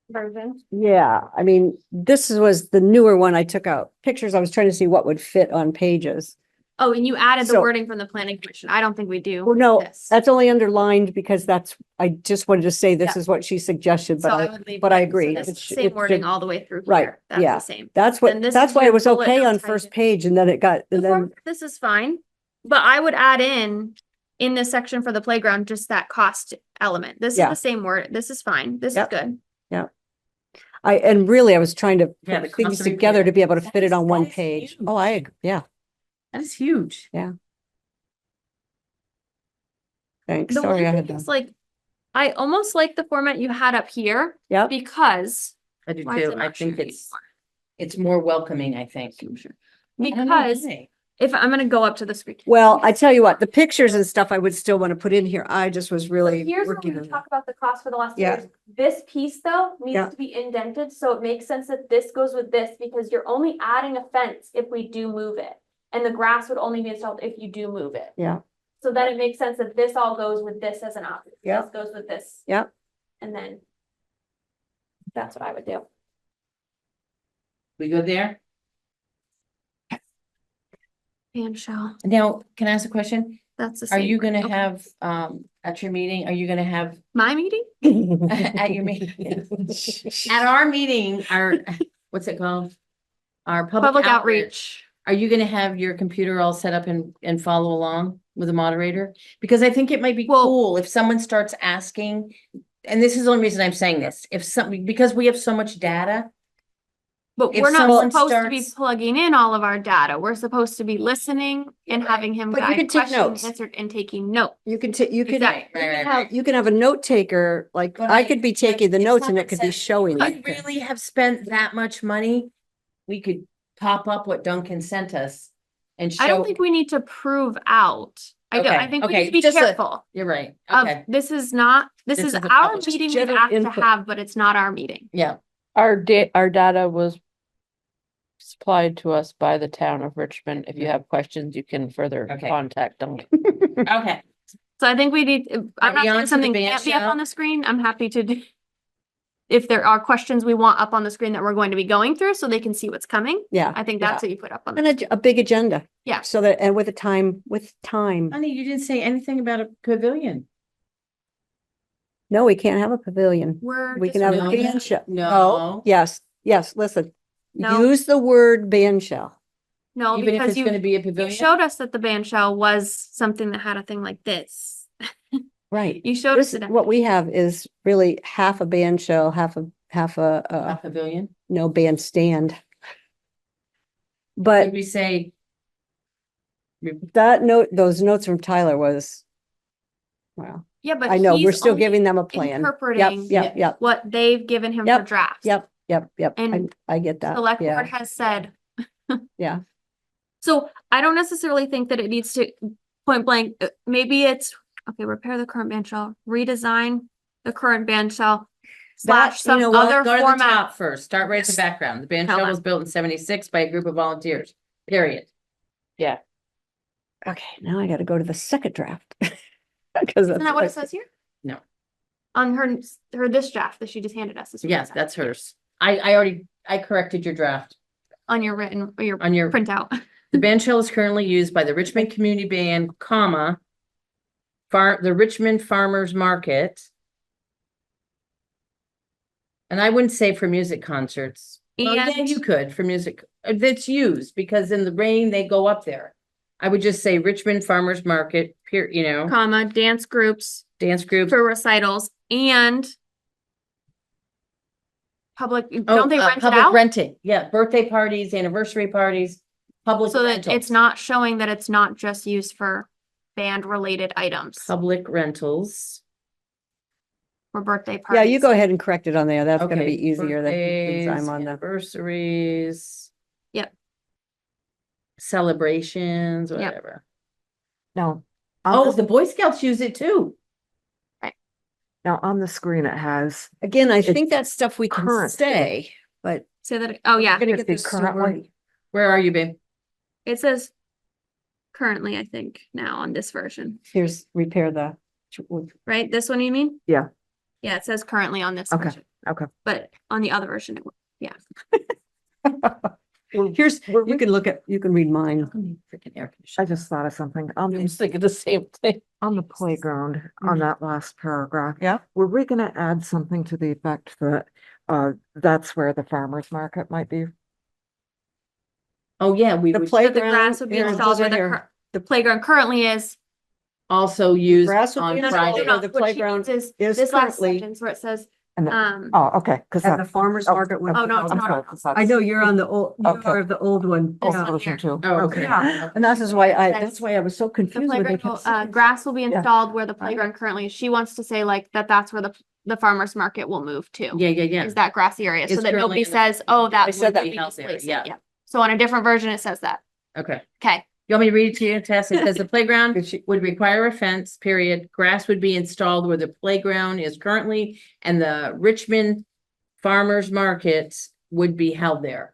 version. yeah, I mean, was the newer one I took out pictures. I was trying to see what would fit on pages. Oh, and you added the So- wording from the planning commission. I don't think we do. Well, no, this. that's only underlined because I just wanted to say this Yeah. is what she suggested, So but I would leave. but I that. So agree. That's It the sh- same it wording should- all the way through Right, here. That's yeah. the same. that's And this that's is why your it was bullet okay on notes first highlighted. page and then it got, The and then, form- This is fine, but I would add in this section for the playground, just that cost element. This is Yeah. the same word. This is fine. This is Yep. good. and really I was trying to Yeah, the put things cost of together repair. to be able to That fit it is- on one that is page. huge. Oh, yeah, that is huge. thanks. The one Sorry, I had thing to. is like, I almost like the format you had up here Yep, because. I do Why is too. it I not think showing it's more welcoming, I think. anymore? I don't know Because why. if I'm gonna go up to the screen. well, I tell you what, the pictures and stuff I would still want to put in here. I just was So really here's where working we on that. talk about the cost for the last Yeah. years. This piece though Yeah. needs to be indented, so it makes sense that this goes with this because you're only adding a fence if we do move it. And the grass would only be installed if you do move it. Yeah, So then it makes sense that this all goes with this as an option. Yeah. This goes with this. yeah. And then that's what I would do. We go there? And shall, Now, can I ask a question? that's the Are same. you gonna Okay. have, at your meeting, are you gonna have, My meeting? at your meeting? At our meeting, what's it called? Our Public outreach. Are you gonna have your computer all set up and follow along with the moderator? Because I think it might be Well- cool if someone starts asking, and this is the only reason I'm saying this, because we have so much data. But If we're not someone supposed to be starts- plugging in all of our data. We're supposed to be listening and having him But you guide can take questions notes. answered and taking notes. You can take, you can, Exactly. you can have a note taker, like But I could be taking the if notes and someone it could be says, showing. "We like that. really have spent that much money," we could pop up what Duncan sent us and show. I don't think we need to prove out. I don't, I Okay, think we okay, need to be just careful. You're right, Of, okay, this is not, this This is is a our public- meeting we've general asked to input. have, but it's not our meeting. yeah, Our data was supplied to us by the town of Richmond. If you have questions, you can further Okay. contact them. okay. So I think we need, I'm we not on saying to the something band can't be up shell? on the screen. I'm happy to do. If there are questions we want up on the screen that we're going to be going through so they can see what's coming, Yeah, I think Yeah. that's what you put up on. and a big agenda. Yeah. So that, and with time. Honey, you didn't say anything about a pavilion. No, we can't have a pavilion. We're We can just have a No. reviewing- band shell. No. Yes, listen. No. Use the word band shell. No, Even if because it's gonna you be a you pavilion? showed us that the band shell was something that had a thing like this. Right. You showed us This, it. what we have is really half a band shell, half a, A pavilion? no bandstand. Did But we say? that note, those notes from Tyler was, wow, Yeah, but I know, we're he's still only giving them a plan. Yep, interpreting yep, what they've given him for Yep, drafts. yep. And I get that. Select board Yeah, has said. yeah. So I don't necessarily think that it needs to point blank, maybe it's, okay, repair the current band shell, redesign the current band shell. That, Slash some you know what, other Go to the format. top first, start right at the background. The band Hold shell on. was built in 76 by a group of volunteers, period. Yeah. Okay, now I gotta go to the second draft. Because Isn't that what it says here? On her this draft that she just handed us. is what it Yes, said. that's hers. I corrected your draft On your written, or your on your, printout. the band shell is currently used by the Richmond Community Band, comma, the Richmond Farmers Market. And I wouldn't say for music concerts. Well, yeah, And you could for music, that's used, because in the rain, they go up there. I would just say Richmond Farmers Market, comma, dance groups dance group. for recitals and public, Oh, don't they rent it public out? renting, yeah, birthday parties, anniversary parties, public So that rentals. it's not showing that it's not just used for band related items Public rentals. or birthday Yeah, parties. you go ahead and correct it on there. That's gonna Okay, be easier than since I'm birthdays, on the. anniversaries. Yep. Celebrations, Yep. whatever. Now, Oh, the Boy Scouts use it too. now on the screen, it has, Again, I It's think that's stuff we can current. say, but. Say that, oh yeah, we're gonna If get they this currently- sorted. Where are you, babe? it says currently, I think, now on this version, Here's repair the. right? This one you mean? Yeah. Yeah, it says currently on this Okay, version. okay. But on the other version, it, Here's, you can look at, you can read mine. Freaking air I conditioner. just thought of something. I was thinking the same thing. On the playground, on that last paragraph. Yeah. Were we gonna add something to the effect that, that's where the farmer's market might be? Oh, yeah, we The would so the playground. grass would be here, installed where over the, here. the playground currently is. also use Grass would on be No, no, installed no, Friday. where no, the what she playground means is this last currently. sentence where it says, And, oh, okay, cause And that. the farmer's oh, market would. oh, no, it's I'm not. sorry, 'cause I that's know you're on the old, you Okay. are the old one. This old one version here. too. Oh, Okay. Yeah, and that's why Says- that's why I was so the confused when they playground, kept saying. grass will be Yeah. installed where the playground currently is. She wants to say like that's where the farmer's market will move to. Yeah, yeah, yeah. Is that grassy area, so It's that currently nobody in the- says, oh, that I said would that be in house area, displacement, yeah. So on a different version, it says that. Okay. Okay, You want me to read it to you, Tess? It says the playground Did she- would require a fence, period. Grass would be installed where the playground is currently, and the Richmond Farmers Markets would be held there.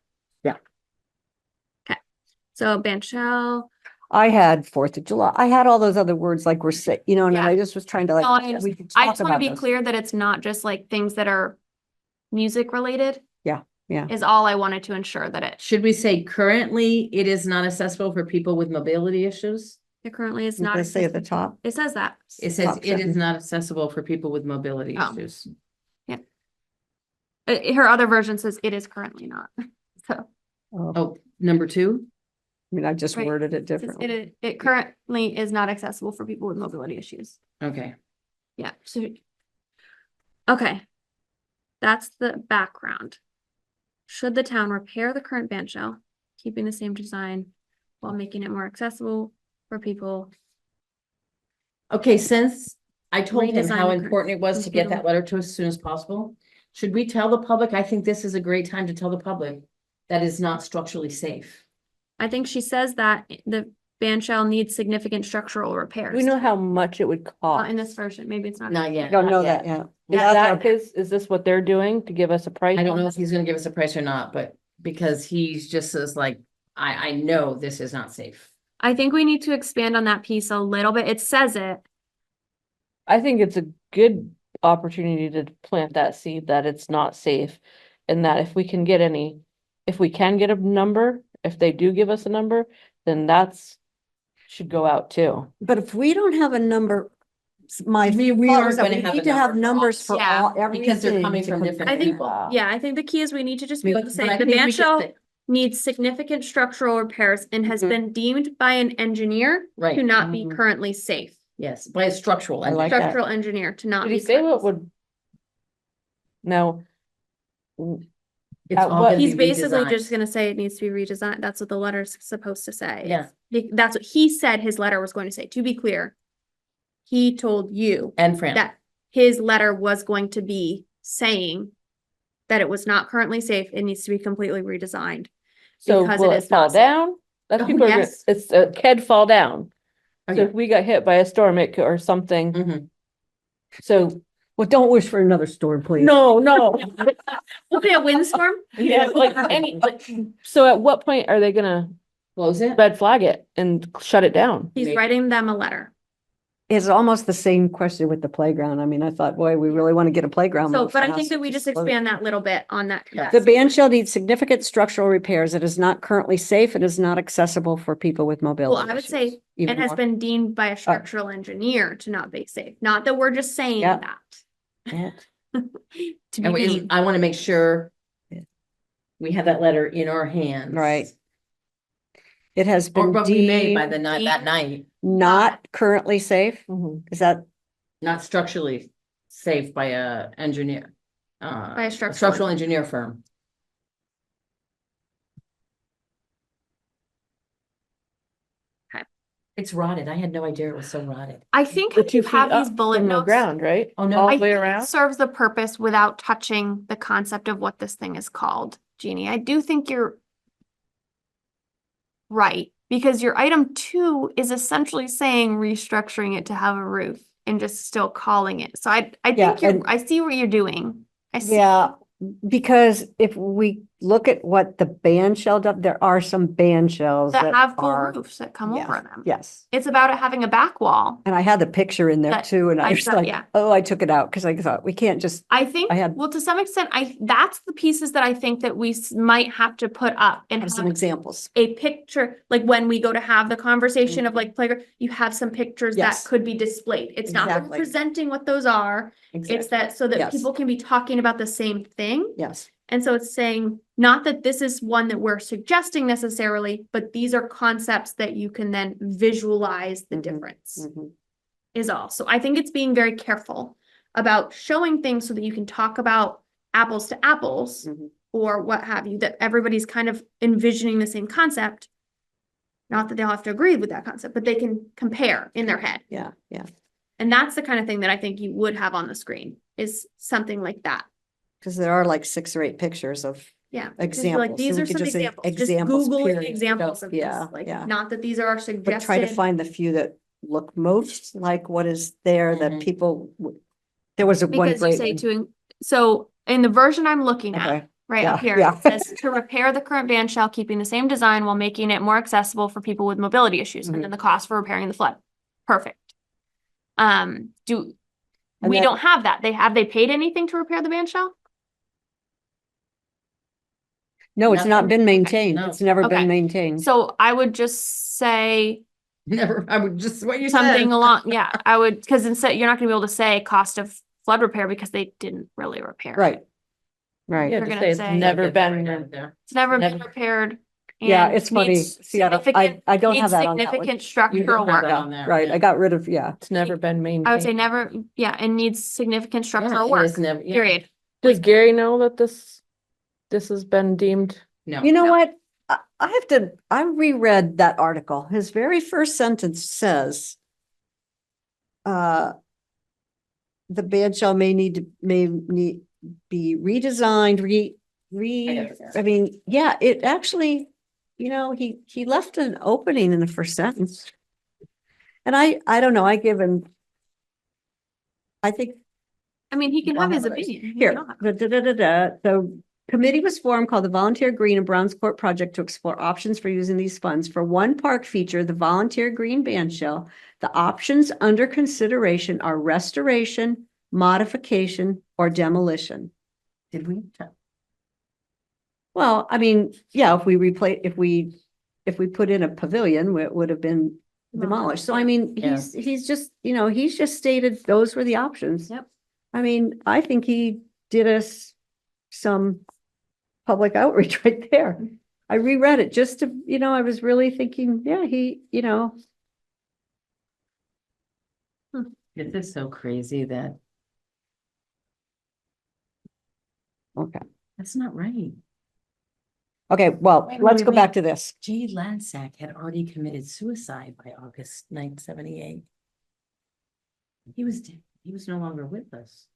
so band shell. I had 4th of July. I had all those other words like we're sick, and Yeah. I just was trying to like. No, I we could I talk just want to about be this. clear that it's not just like things that are music related. Yeah, yeah. Is all I wanted to ensure that Should we say currently it is not accessible for people with mobility issues? it currently is Does not. it say at the accessible. top? It says that. It says Top it is sentence. not accessible for people with mobility Oh. issues. Her other version says it is currently not. So Oh, Oh, number 2? I mean, I just Right. worded it it says differently. it currently is not accessible for people with mobility issues. Okay. Yeah, so. Okay. That's the background. Should the town repair the current band shell, keeping the same design while making it more accessible for people? Okay, since I told him Redesign how the current important it was to get that letter to us as soon as possible, should we tell the public? I think this is a great time to tell the public that is not structurally safe. I think she says that the band shell needs significant structural repairs. We know how much it would Not cost. in this version, maybe it's not. Not yet. Don't not know yet. that yet. Is that is this what they're doing to give us a price? I don't on know it? if he's gonna give us a price or not, but because he's just says like, I know this is not safe. I think we need to expand on that piece a little bit. It says it. I think it's a good opportunity to plant that seed that it's not safe. And that if we can get a number, if they do give us a number, then should go out too. But if we don't have a number, my We thought are was that gonna we have a need to have number for all- numbers for Yeah, all, everything. because they're coming to from compare. different I think, people. yeah, I think the key is we need to just be able to But say I the think we band should shell say- needs significant structural repairs and has Mhm. been deemed by an engineer to Right, not be Mhm. currently safe. yes, by a structural. I like engineer. that. Structural engineer to not Did be. he say what currently would? No, It's At all what- gonna be He's basically redesigned. just gonna say it needs to be redesigned. That's what the letter's supposed to say. Yeah. That's what he said his letter was going to say. To be clear, he told you And Fran, that his letter was going to be saying that it was not currently safe. It needs to be completely redesigned. so because will it it is not fall safe. down? That's Oh, people are gonna, yes. it's a could fall down. So Okay. if we got hit by a storm, it could, or something, Mhm. so, Well, don't wish for another storm, please. no. Will be a windstorm? Yeah, like so at what point are they gonna Close it? red flag it and shut it down? He's Maybe. writing them a letter. it's almost the same question with the playground. I mean, I thought, boy, we really want to get a playground. So, moved but I fast. think that we just Slow- expand that little bit on that. Yeah. The band shall need significant structural repairs. It is not currently safe. It is not accessible for people with mobility. Well, I would say issues. Even it has more. been deemed by a structural engineer to not be safe, not that we're just saying Yeah. that. Yeah. To And be mean. I want to make sure Yeah. we have that letter in our hands. Right. It has Or, been but we may by deemed the night, that night, not currently safe. Mhm. Is that, not structurally safe by a engineer. By a structural structural engineer firm. Okay. It's rotted. I had no idea it was so rotted. I think The if 2 you feet have these up bullet from the notes. ground, right? Oh, no. All I the way think it around? serves the purpose without touching the concept of what this thing is called, Jeannie. I do think you're right, because your item 2 is essentially saying restructuring it to have a roof and just still calling it. So I Yeah, think you're, and- I see what you're doing. I see. yeah, because if we look at what the band shell does, there are some band shells That that have full are. roofs that come yeah, over them. Yes. It's about it having a back wall. And I had the picture in there That too, and I I was saw- like, yeah. oh, I took it out because I thought we can't just, I think, I had- well, to some extent, that's the pieces that I think that we might have to put up and have some have examples. a picture, like when we go to have the conversation of like playground, you have some pictures that Yes. could be displayed. It's not that we're Exactly. presenting what those are. It's Exactly. that so that Yes. people can be talking about the same thing. Yes, And so it's saying, not that this is one that we're suggesting necessarily, but these are concepts that you can then visualize the Mhm. difference mhm. is all. So I think it's being very careful about showing things so that you can talk about apples to apples Mhm. or what have you, that everybody's kind of envisioning the same concept. Not that they'll have to agree with that concept, but they can compare in their head. Yeah, yeah. And that's the kind of thing that I think you would have on the screen is something like that. Because there are like 6 or 8 pictures of Yeah. just be examples. Like, these so we are could some just say examples. Just examples, Google period. examples of Yeah, this. Like, yeah. not that these are But suggested. try to find the few that look most like what is there that Mhm. people, there was a one Because you great say one. to, so in the version I'm looking at, Okay, right yeah, up here, yeah. it says to repair the current band shell, keeping the same design while making it more accessible for people with mobility issues, and Mm-hmm. then the cost for repairing the flood. Perfect. And We that- don't have that. They paid anything to repair the band shell? No, it's not Nothing? been Okay, maintained. no. It's never Okay. been maintained. So I would just say Never, I would just, what you something said. along, yeah, I would, because instead, you're not gonna be able to say cost of flood repair because they didn't really repair. Right, right. Yeah, You're just gonna say it's say- never Get that been, right out of there. It's never been Never- repaired. Yeah, and it's funny. needs See, I don't significant- have needs that on that one. Significant You structural don't have work. that on there. Right, yeah. I got rid of, yeah. it's never been maintained. I would say never, yeah, and needs significant Yeah, structural it work, is never, yeah. period. Does Gary know that this has been deemed? No. You know No. what? I reread that article. His very first sentence says, the band shell may need be redesigned, I mean, yeah, it actually, he left an opening in the first sentence. And I don't know, I give him, I think I mean, he can I'll have his have others. opinion. He Here, can have- the committee was formed called the Volunteer Green and Browns Court Project to explore options for using these funds. For one park feature, the Volunteer Green Band Shell, the options under consideration are restoration, modification, or demolition. Did we? Well, I mean, yeah, if we put in a pavilion, it would have been demolished. So I mean, Yeah. he's just stated those were the options. Yep. I mean, I think he did us some public outreach right there. I reread it just to, I was really thinking, yeah, This is so crazy that, okay. that's not right. Okay, well, Wait, let's wait, go wait. back to this. J. Lansack had already committed suicide by August 1978. He was no longer with us.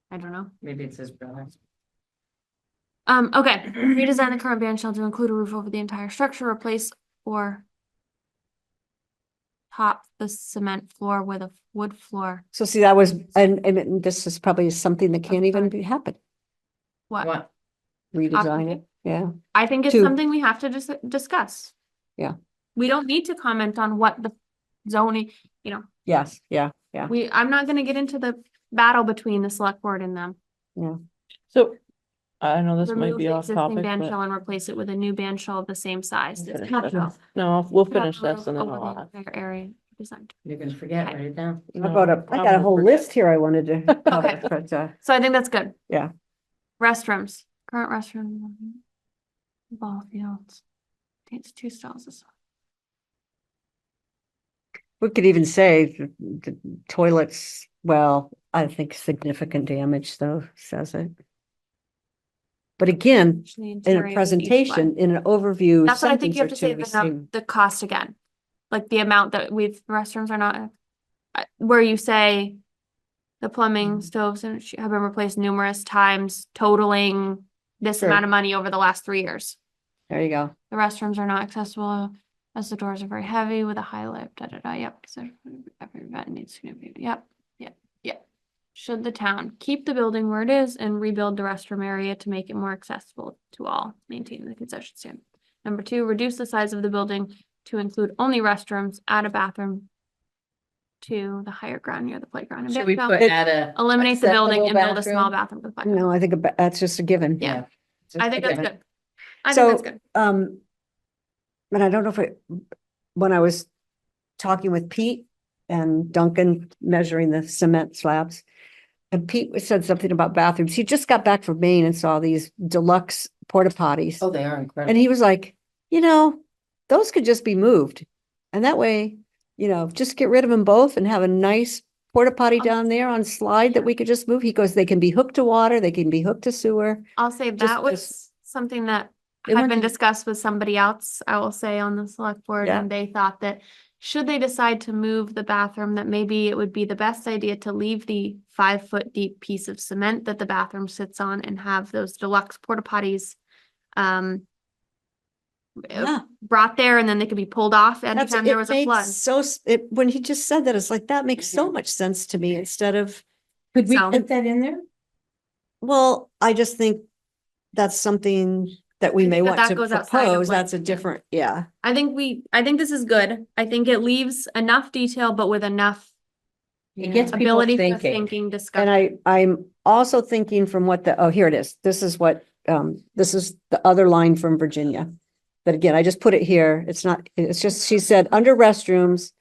I don't know. Maybe it's his brother. Okay, redesign the current band shell to include a roof over the entire structure, replace or top the cement floor with a wood floor. So see, that was, and this is probably something that can't even happen. What? What? Redesign it, yeah. I think it's To- something we have to discuss. Yeah. we don't need to comment on what the zoning, Yes, yeah. I'm not gonna get into the battle between the select board and them. So, I know this might Remove be the off existing topic, band but. shell and replace it with a new band shell of the same size. We'll It's finish cut this. No, we'll finish this and then over I'll the ask. entire area designed. You're gonna forget, write it down. I got a whole list here I wanted to cover, but, So I think that's good. Yeah. Restrooms, current restroom. Ball fields. It's 2 stalls. we could even say the toilets, well, I think significant damage though, says it. But again, in a presentation, in an overview That's what I think sentence you or have to say, two, we seem, the cost again. Like the amount that restrooms are not, where you say the plumbing stoves and have been replaced numerous times, totaling this Sure. amount of money over the last 3 years. there you go. The restrooms are not accessible as the doors are very heavy with a high lift, yep. So every event needs to be, yep. Should the town keep the building where it is and rebuild the restroom area to make it more accessible to all, maintain the concession stand? Number 2, reduce the size of the building to include only restrooms, add a bathroom to the higher ground near the playground. and Should we band put shell. add a? Eliminate the building and build a bathroom? small bathroom for the playground. No, I think that's just a given. Yeah. Just I think a that's given. good. I think that's So, good. and I don't know if when I was talking with Pete and Duncan measuring the cement slabs, and Pete said something about bathrooms. He just got back from Maine and saw these deluxe porta potties. Oh, they are incredible. And he was like, those could just be moved. And that way, just get rid of them both and have a nice porta potty down there on slide that we could just move. He goes, they can be hooked to water, they can be hooked to sewer. I'll say just that was something that They had weren't been the- discussed with somebody else, I will say, on the select board, Yeah. and they thought that should they decide to move the bathroom, that maybe it would be the best idea to leave the 5-foot deep piece of cement that the bathroom sits on and have those deluxe porta potties Yeah. brought there, and then they could be pulled off anytime there was a flood. When he just said that, it's like, that makes so much sense to me instead of, Could we So- put that in there? well, I just think that's something that we I may think want that to goes outside of propose. what- That's a yeah. different, yeah. I think this is good. I think it leaves enough detail, but with enough It gets people ability for thinking. thinking, discussion. And I'm also thinking from here it is. This is what, this is the other line from Virginia. But again, I just put it here. It's just, she said, under restrooms.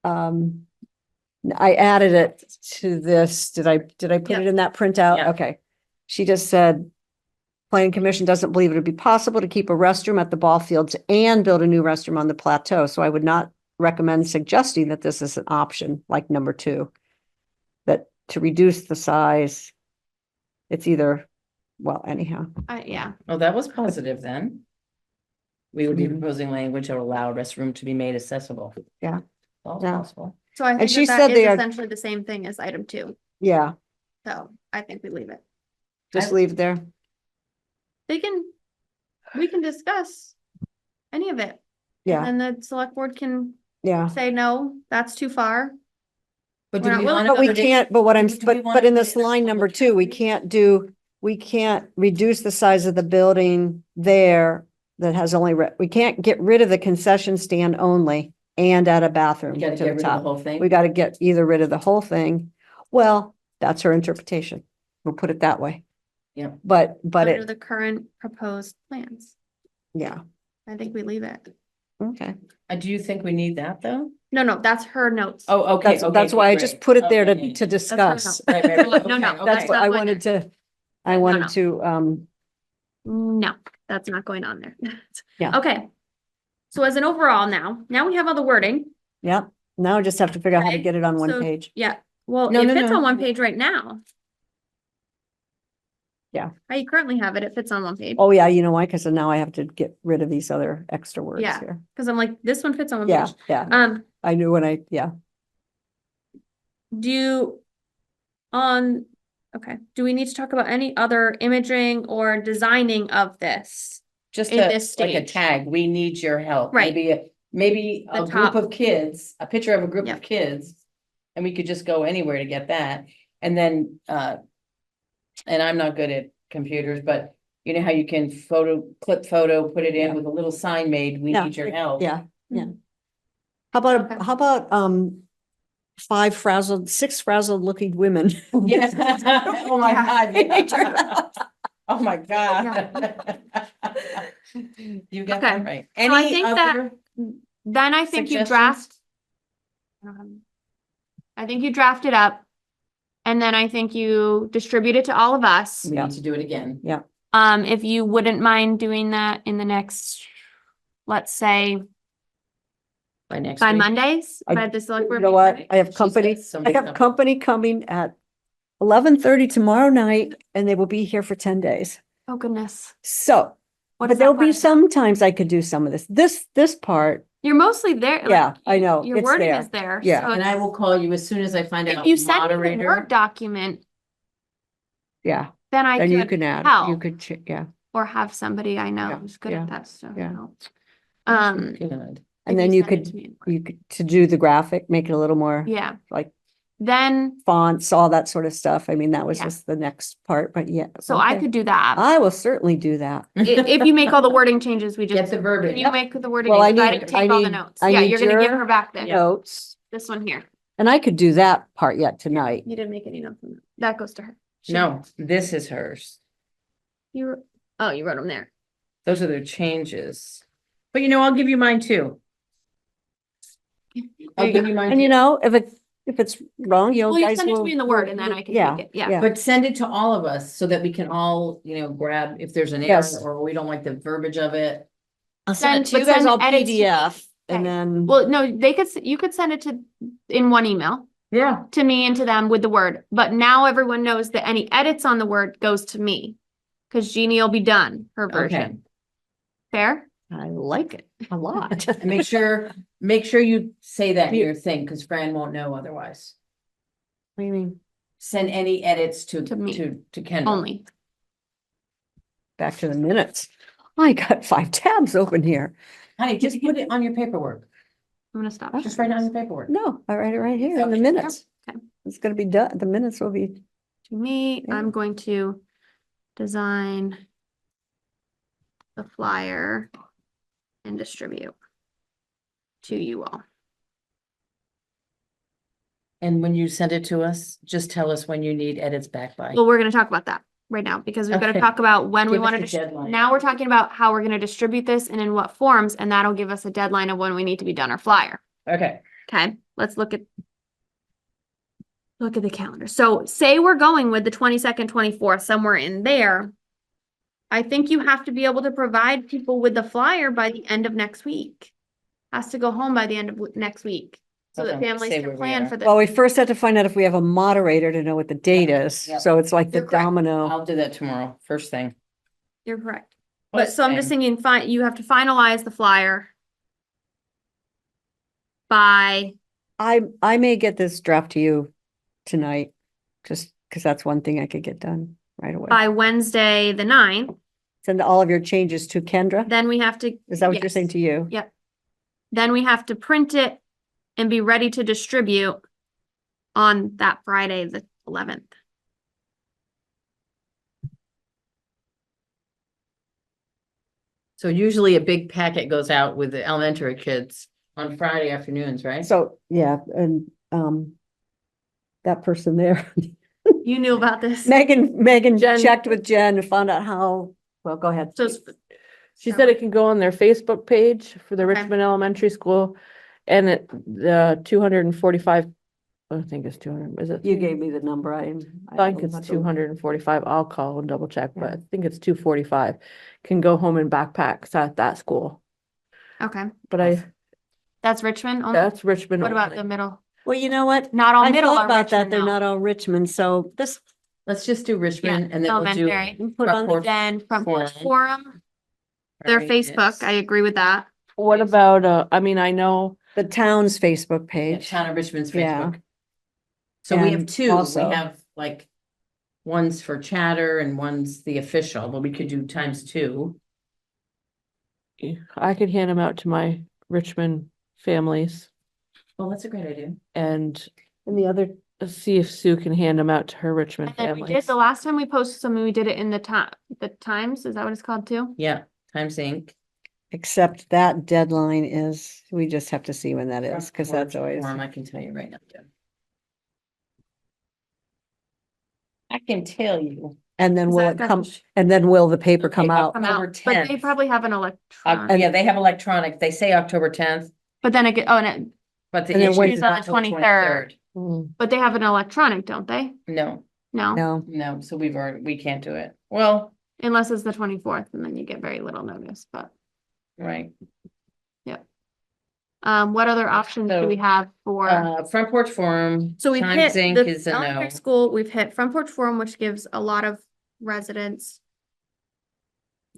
I added it to this. Did I put Yep. it in that printout? Yeah. Okay. She just said, Planning Commission doesn't believe it would be possible to keep a restroom at the ball fields and build a new restroom on the plateau. So I would not recommend suggesting that this is an option like number 2. That to reduce the size, it's either, well, anyhow. Yeah, Oh, that was positive then. We would be Mhm. proposing language that would allow restroom to be made accessible. Yeah. All Yeah. possible. so I think she that said is they are- essentially the same thing as item 2. Yeah, So I think we leave it. just I- leave it there. We can discuss any of it. Yeah, And the select board can yeah. say, no, that's too far. But We're do not we willing- want But to we put it? can't, but what I'm, do we but wanna in put this it in line public number 2, we can't reduce the size of the building there that has only, we can't get rid of the concession stand only and add a bathroom We to gotta the get rid of the top. whole thing. We gotta get either rid of the whole thing. Well, that's her interpretation. We'll put it that way. Yeah. But Under the current proposed plans. yeah, I think we leave it. okay. Do you think we need that though? No, that's her notes. Oh, okay. That's why I just put it there Okay. to discuss. Right, right, right. No, no, Okay, That's okay. what not I going wanted to, No. No, that's not going on there. Yeah. Okay. So as an overall now we have all the wording. yeah, now I just have to figure out how to Okay, get it on one so- page. Yeah, well, No, it no, fits no. on one page right now. Yeah. How you currently have it, it fits on one page. Oh, yeah, you know why? Because now I have to get rid of these other extra words Yeah. here. Cause I'm like, this one fits on one Yeah, page. yeah, I knew yeah. Do we need to talk about any other imaging or designing of this? Just At this like a stage. tag, we need your help. Right. Maybe The a group top. of kids, a picture of a group Yep. of kids. And we could just go anywhere to get that. And then, and I'm not good at computers, but you know how you can clip photo, put it in Yeah. with a little sign made, we Yeah, need your help. Yeah, Okay. How about, six frazzled looking women? Yes. Oh my God. Yeah. Oh my God. You got that Okay. right. So I Any think that- other Then I think you suggestions? draft. I think you draft it up. And then I think you distribute it to all of us. We need to do it again. If you wouldn't mind doing that in the next, let's say, By next by week. Mondays, I- by the select You board. know meeting what? Monday? I have She company, said somebody's I have coming. company coming at 11:30 tomorrow night and they will be here for 10 days. Oh, goodness. So, What but does that there'll be part? sometimes I could do some of this part, You're mostly there. like, Yeah, I know, Your it's wording there. is there. Yeah. so And I will call you as soon as I find If out you send me the moderator. Word document, yeah, then I and you could can add, you help could, yeah. or have somebody I know Yeah, who's good yeah, at that stuff. yeah. help. Good. And if then you send it could, to me in Word. you could, to do the graphic, make it a little more Yeah, like then, fonts, all that sort of stuff. I mean, that was Yeah. just the next part, but yeah. so I okay. could do that. I will certainly do that. If you make all the wording changes, we Get just, the can verbiage. you make the wording? Well, I changes? need- didn't take all the notes. I Yeah, need you're gonna give your her back this, Notes, this one here. and I could do that part yet tonight. You didn't make any notes. on that. That goes to her. She- No, this is hers. You, oh, you wrote them there. Those are their changes. But I'll give you mine too. I'll give you mine. And too. if it's wrong, you Well, you guys send it to will. me in the Word and then I can Yeah, take it. Yeah. But send it to all of us so that we can all, grab if there's an error Yes. or we don't like the verbiage of it. I'll Send- send it to you but guys send all edits to me. PDF and Okay. then. Well, no, you could send it to, in one email Yeah. to me and to them with the Word. But now everyone knows that any edits on the Word goes to me. Cause Jeannie will be done, her Okay. version. Fair? I like it a lot. And make sure you say that in your thing, because Fran won't know otherwise. What do you mean? Send any edits to To me. to Kendra. Only. Back to the minutes. I got 5 tabs open here. Honey, just put it on your paperwork. I'm gonna stop. Just write it on your paperwork. No, I write it right here in the Okay. minutes. Okay. It's gonna be done. The minutes will be, To me, Yeah. I'm going to design the flyer and distribute to you all. And when you send it to us, just tell us when you need edits back by. Well, we're gonna talk about that right now because we're gonna Okay. talk about when we Give us want a to. deadline. Now we're talking about how we're gonna distribute this and in what forms, and that'll give us a deadline of when we need to be done our flyer. Okay. Okay, let's look at the calendar. So say we're going with the 22nd, 24th, somewhere in there. I think you have to be able to provide people with the flyer by the end of next week. Has to go home by the end of next week. So that Okay, families say can where we plan are. for this. well, we first have to find out if we have a moderator to know what the date is. Yep. So it's like the You're correct. domino. I'll do that tomorrow, first thing. You're correct. But First so I'm just thing. thinking, you have to finalize the flyer by, I may get this draft to you tonight, just because that's one thing I could get done right away. by Wednesday, the 9th. Send all of your changes to Kendra. Then we have to. Is that what you're yes. saying to you? Yep. Then we have to print it and be ready to distribute on that Friday, the 11th. So usually a big packet goes out with the elementary kids on Friday afternoons, right? So, yeah, and, that person there, You knew about this? Megan Jen- checked with Jen and found out how, well, go ahead. So, She said it can go on their Facebook page for the Okay. Richmond Elementary School and the 245, I think it's 200, is it? You gave me the number. I think it's 245. I'll call and double check, but Yeah. I think it's 245. Can go home in backpacks at that school. okay, But that's Richmond. only? that's Richmond. What about only. the middle? Well, you know what? Not all I middle thought are about that. Richmond They're though. not all Richmond, so this. Let's just do Richmond and then we'll do. Elementary. Put on the- Rockport. Then from Quorum. Quorum, their Right, Facebook, yes. I agree with that. What about, I mean, I know, The town's Facebook Yeah, page. Town of Richmond's Yeah. Facebook. So we have And two, we also- have like. One's for chatter and one's the official, but we could do times two. I could hand them out to my Richmond families Well, that's a great idea. and And the other, see if Sue can hand them out to her Richmond And then we did, families. the last time we posted something, we did it in the Times, is that what it's called too? Yeah, Times Inc. except that deadline is, we just have to see when that is, because Front that's porch always, forum, I can tell you right now. Deb. I can tell you. and then Is will that it come, gonna and then will the paper Okay, come out? come out? October But they 10th. probably have an electronic, Yeah, they have electronic. They say October 10th, but then it, oh, and it, but the And then issue when- is Issues on not the till 23rd. 23rd. Mm, but they have an electronic, don't they? No, No, No, no, so we can't do it. Well, unless it's the 24th, and then you get very little notice, but. right. What other options do we So, have for? Front porch forum. So we've Times hit Inc. the is a no. elementary school, we've hit Front Porch Forum, which gives a lot of residents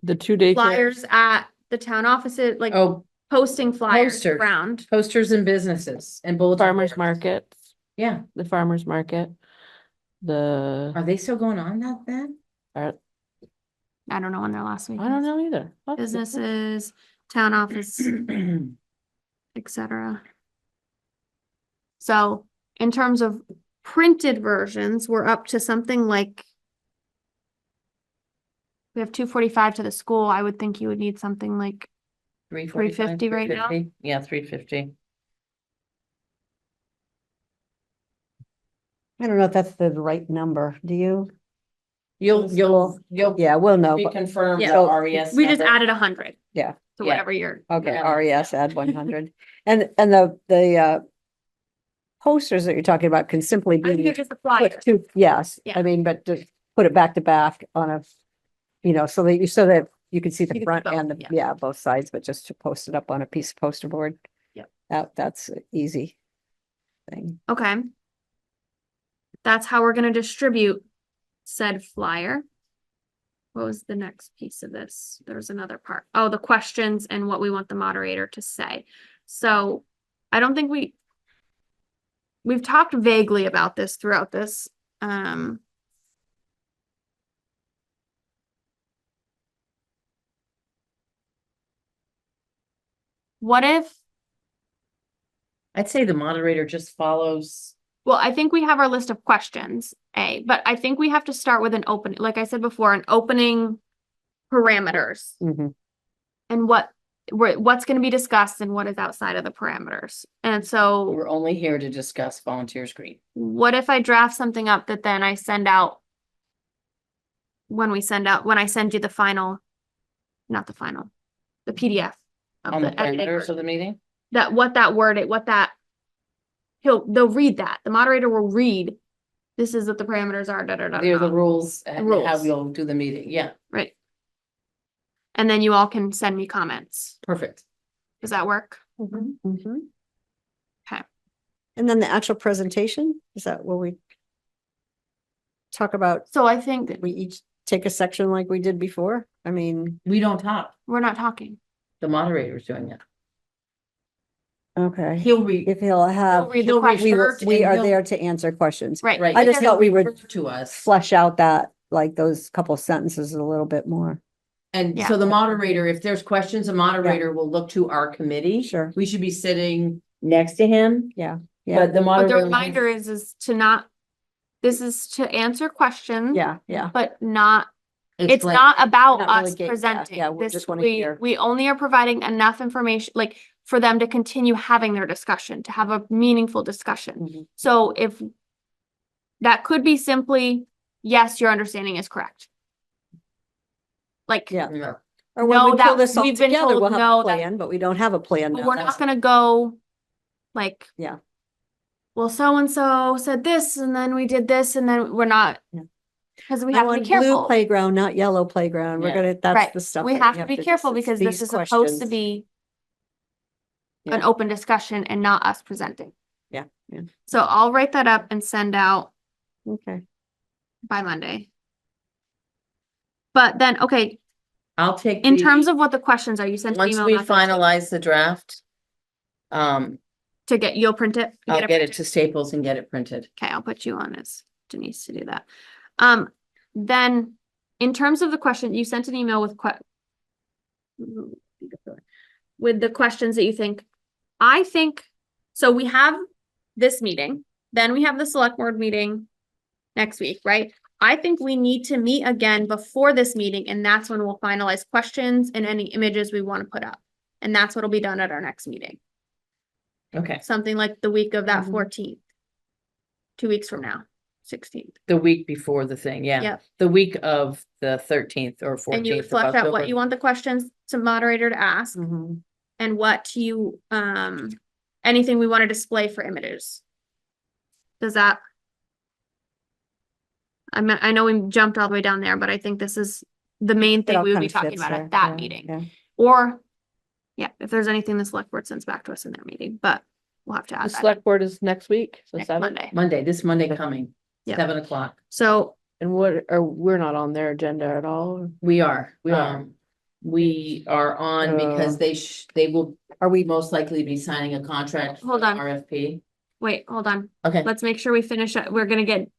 The 2-day. flyers at the town offices, like Oh, posting flyers posters. around. posters and businesses and bulletin Farmers boards. markets, Yeah, the farmers market. The, are they still going on that then? I I don't know when their last week don't is. know either. I'll have to- Businesses, town office, etc. So in terms of printed versions, we're up to something like. We have 245 to the school. I would think you would need something like 350 right now? 350? Yeah, 350. I don't know if that's the right number, do you? You'll Yeah, we'll know, but, reconfirm Yeah. the So, RES. we just number. added 100. Yeah. So Yeah. whatever you're. okay, Yeah. RES add 100. And the posters that you're talking about can simply I think be it's just a flyer. put to, yes, Yeah. I mean, but just put it back to back on a, so that you can see You can the see front both, and the, yeah. yeah, both sides, but just to post it up on a piece of poster board. Yep. That's an easy thing. Okay. That's how we're gonna distribute said flyer. What was the next piece of this? There was another part. Oh, the questions and what we want the moderator to say. So I don't think we've talked vaguely about this throughout this. What if, I'd say the moderator just follows. well, I think we have our list of questions, but I think we have to start with an open, like I said before, an opening parameters Mhm. and what's going to be discussed and what is outside of the parameters. And so We're only here to discuss volunteer screen. what if I draft something up that then I send out when I send you the final, not the final, the PDF of On the the edited parameters version. of the meeting? They'll read that. The moderator will read, this is what the parameters are, da, da, da, They're da, the rules and how rules. we'll do the meeting. Yeah, right? And then you all can send me comments. perfect. Does that work? Mhm. Okay. And then the actual presentation, is that where we talk about, So I think that we each take a section like we did before? I mean, We don't talk. we're not talking. The moderator's doing it. okay, He'll read. if he'll have, We'll read the he'll question. we will, refer to- we and are he'll- there to answer questions. Right. Right. I just he'll thought we would refer to us. Flesh out that, like those couple sentences a little bit more. And Yeah. so the moderator, if there's questions, a moderator will look to our committee. Sure. We should be sitting next to him, Yeah, but the But moderator. the reminder is to not, this is to answer questions. yeah, yeah. But not, it's explain- not about Not really us yeah, presenting. yeah, we This, just wanna we, hear. we only are providing enough information, like, for them to continue having their discussion, to have a meaningful discussion. Mhm. So if that could be simply, yes, your understanding is correct. Like, Yeah. No. Or when No, we pull that- this all we've been together, told we'll have no, a that- plan, but we don't have a plan but now. we're not gonna go like. Yeah. Well, so-and-so said this, and then we did this, and then we're not. Yeah. Cause we I have to be want blue careful. playground, not yellow playground. We're Yeah. gonna, that's Right. the stuff. We that have to be careful because this these is supposed to questions. be an Yeah. open discussion and not us presenting. Yeah, yeah. So I'll write that up and send out Okay, by Monday. But then, okay, I'll take. in terms of what the questions are, you sent an Once email we about that too. finalize the draft, You'll print it? You I'll get it printed? to Staples and get it printed. Okay, I'll put you on as Denise to do that. Then in terms of the question, you sent an email with the questions that you think, I think, so we have this meeting, then we have the select board meeting next week, right? I think we need to meet again before this meeting, and that's when we'll finalize questions and any images we want to put up. And that's what'll be done at our next meeting, Okay, something like the week of that Mhm. 14th. 2 weeks from now, 16th. the week before the thing, yeah. Yep. The week of the 13th or And you 14th of flesh out what October. you want the questions to moderator to ask Mhm. and what you, anything we want to display for images. Does that? I know we jumped all the way down there, but I think this is the main It thing all we would kind be of talking fits about there. at that Yeah, meeting. yeah. Or, yeah, if there's anything the select board sends back to us in their meeting, but we'll have to The add that select board is next week, so next 7th. Monday. This Monday Okay. coming, Yep. 7 o'clock. So, And we're not on their agenda at all. We are. We are. We are on because they will Are we, most likely be signing a contract. for Hold on. RFP. wait, hold on. Okay, Let's make sure we finish it. We're gonna get,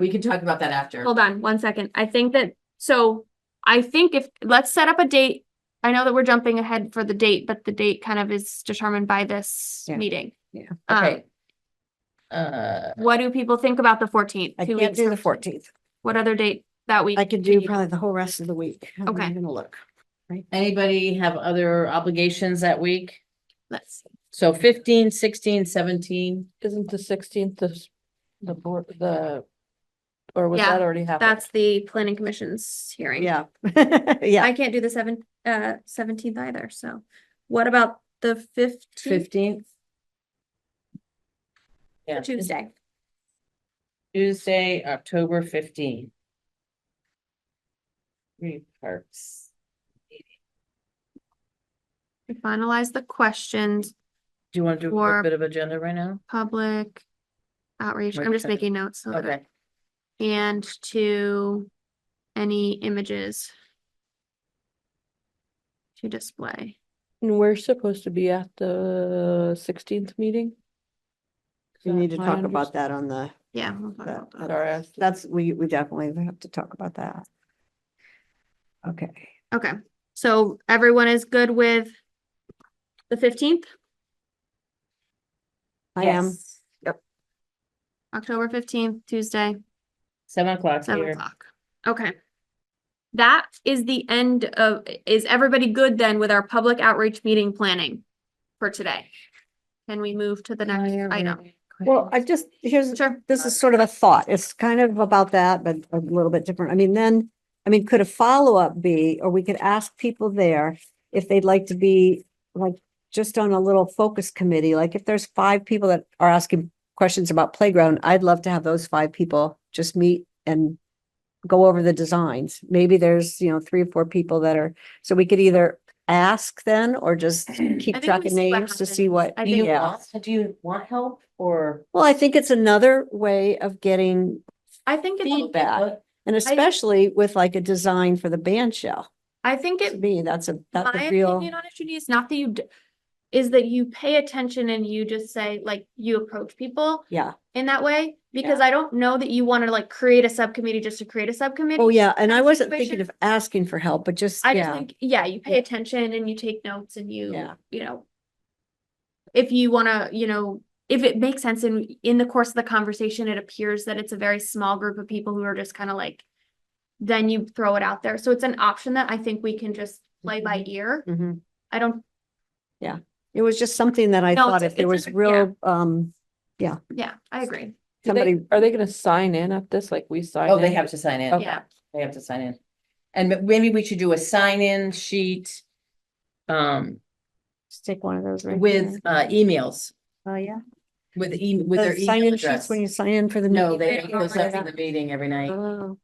we can talk about that after. hold on 1 second. I think let's set up a date. I know that we're jumping ahead for the date, but the date kind of is determined by this Yeah. meeting. Yeah. Okay. What do people think about the 14th? I 2 can't weeks do from- the 14th. What other date that week? I could can do you probably the whole rest of the week. I'm Okay. gonna look. Anybody have other obligations that week? Let's, So 15, 16, 17. Isn't the 16th the board, or was Yeah, that already happened? that's the planning commission's hearing. Yeah. Yeah. I can't do the 17th either, so what about the 15th? 15th. Yeah, Tuesday. Tuesday, October 15th. Three parks. We finalize the questions, Do you want to do a Or- quick bit of agenda right now? public outreach. I'm just Okay. making notes. So that Okay, and to any images to display. And we're supposed to be at the 16th meeting? We need to My talk about that on the, Yeah. we'll talk about that. Sorry, I- that's, we definitely have to talk about that. Okay. Okay, so everyone is good with the 15th, I am. yes. October 15th, Tuesday, 7 o'clock 7 here. o'clock. Okay. That is the end of, is everybody good then with our public outreach meeting planning for today? Can we move to the next item? Well, I just, Sure. this is sort of a thought. It's kind of about that, but a little bit different. Could a follow-up be, or we could ask people there if they'd like to be like just on a little focus committee, like if there's 5 people that are asking questions about playground, I'd love to have those 5 people just meet and go over the designs. Maybe there's, 3 or 4 people that are, so we could either ask then or just keep think track we of see what names to see happens. what. I Do you think- want, do you want help or? Well, I think it's another way of getting I think it's, feedback. And especially with like a design for the band shell. I think To it, me, that's a my real, opinion on it, Judy, is not that is that you pay attention and you just say, like, you approach people yeah. in that way, because I don't know that you want to like create a subcommittee just to create a subcommittee. Oh, yeah. And I kind of wasn't situation. thinking of asking for help, but just, I just yeah. think, yeah, you pay Yeah. attention and you take notes and Yeah. if you wanna, if it makes sense in the course of the conversation, it appears that it's a very small group of people who are just kind of like, then you throw it out there. So it's an option that I think we can just play by ear. Mhm. I don't, It was just something that I No, thought it's if there was yeah. real, yeah, I agree. somebody, Are they gonna sign in at this, like we signed? Oh, they in? have to sign in. Okay. Yeah. They have to sign in. And maybe we should do a sign-in sheet. just take one of those right With there. emails, Oh, yeah. with their The sign-in email sheets address. when you sign in for the. No, meeting. they They make don't those like up for that. the meeting every night Oh.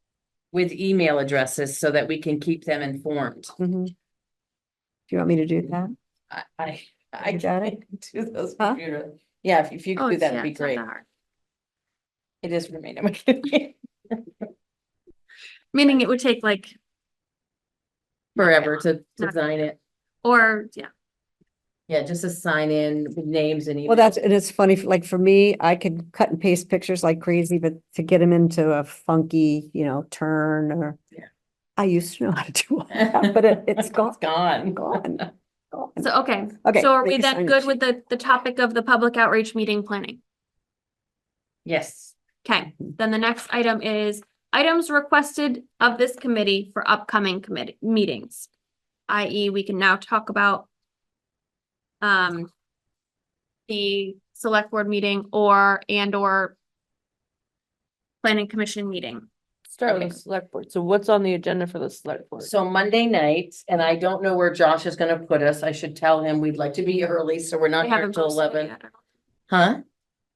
with email addresses so that we can keep them informed. Mhm. Do you want me to do that? I You got it? can't do those Huh? computer. Yeah, if you Oh, could do it's- that, yeah, it'd be it's not great. that hard. It is for me. No, I'm kidding. Meaning it would take like, Forever to Not design it. or, yeah, Yeah, just a sign in with names and. Well, and it's funny, like for me, I could cut and paste pictures like crazy, but to get them into a funky, turn or. Yeah. I used to know how to do all that, but it's gone. It's gone. Gone. Gone. so, okay. Okay, So are we make a then sign-in good sheet. with the topic of the public outreach meeting planning? Yes. Okay, then the next item is items requested of this committee for upcoming committee meetings. i.e. we can now talk about the select board meeting or planning commission meeting. Start Okay. with the select board. So what's on the agenda for the select board? So Monday night, and I don't know where Josh is gonna put us. I should tell him we'd like to be early, so we're not They here haven't till posted it 11. yet. Huh?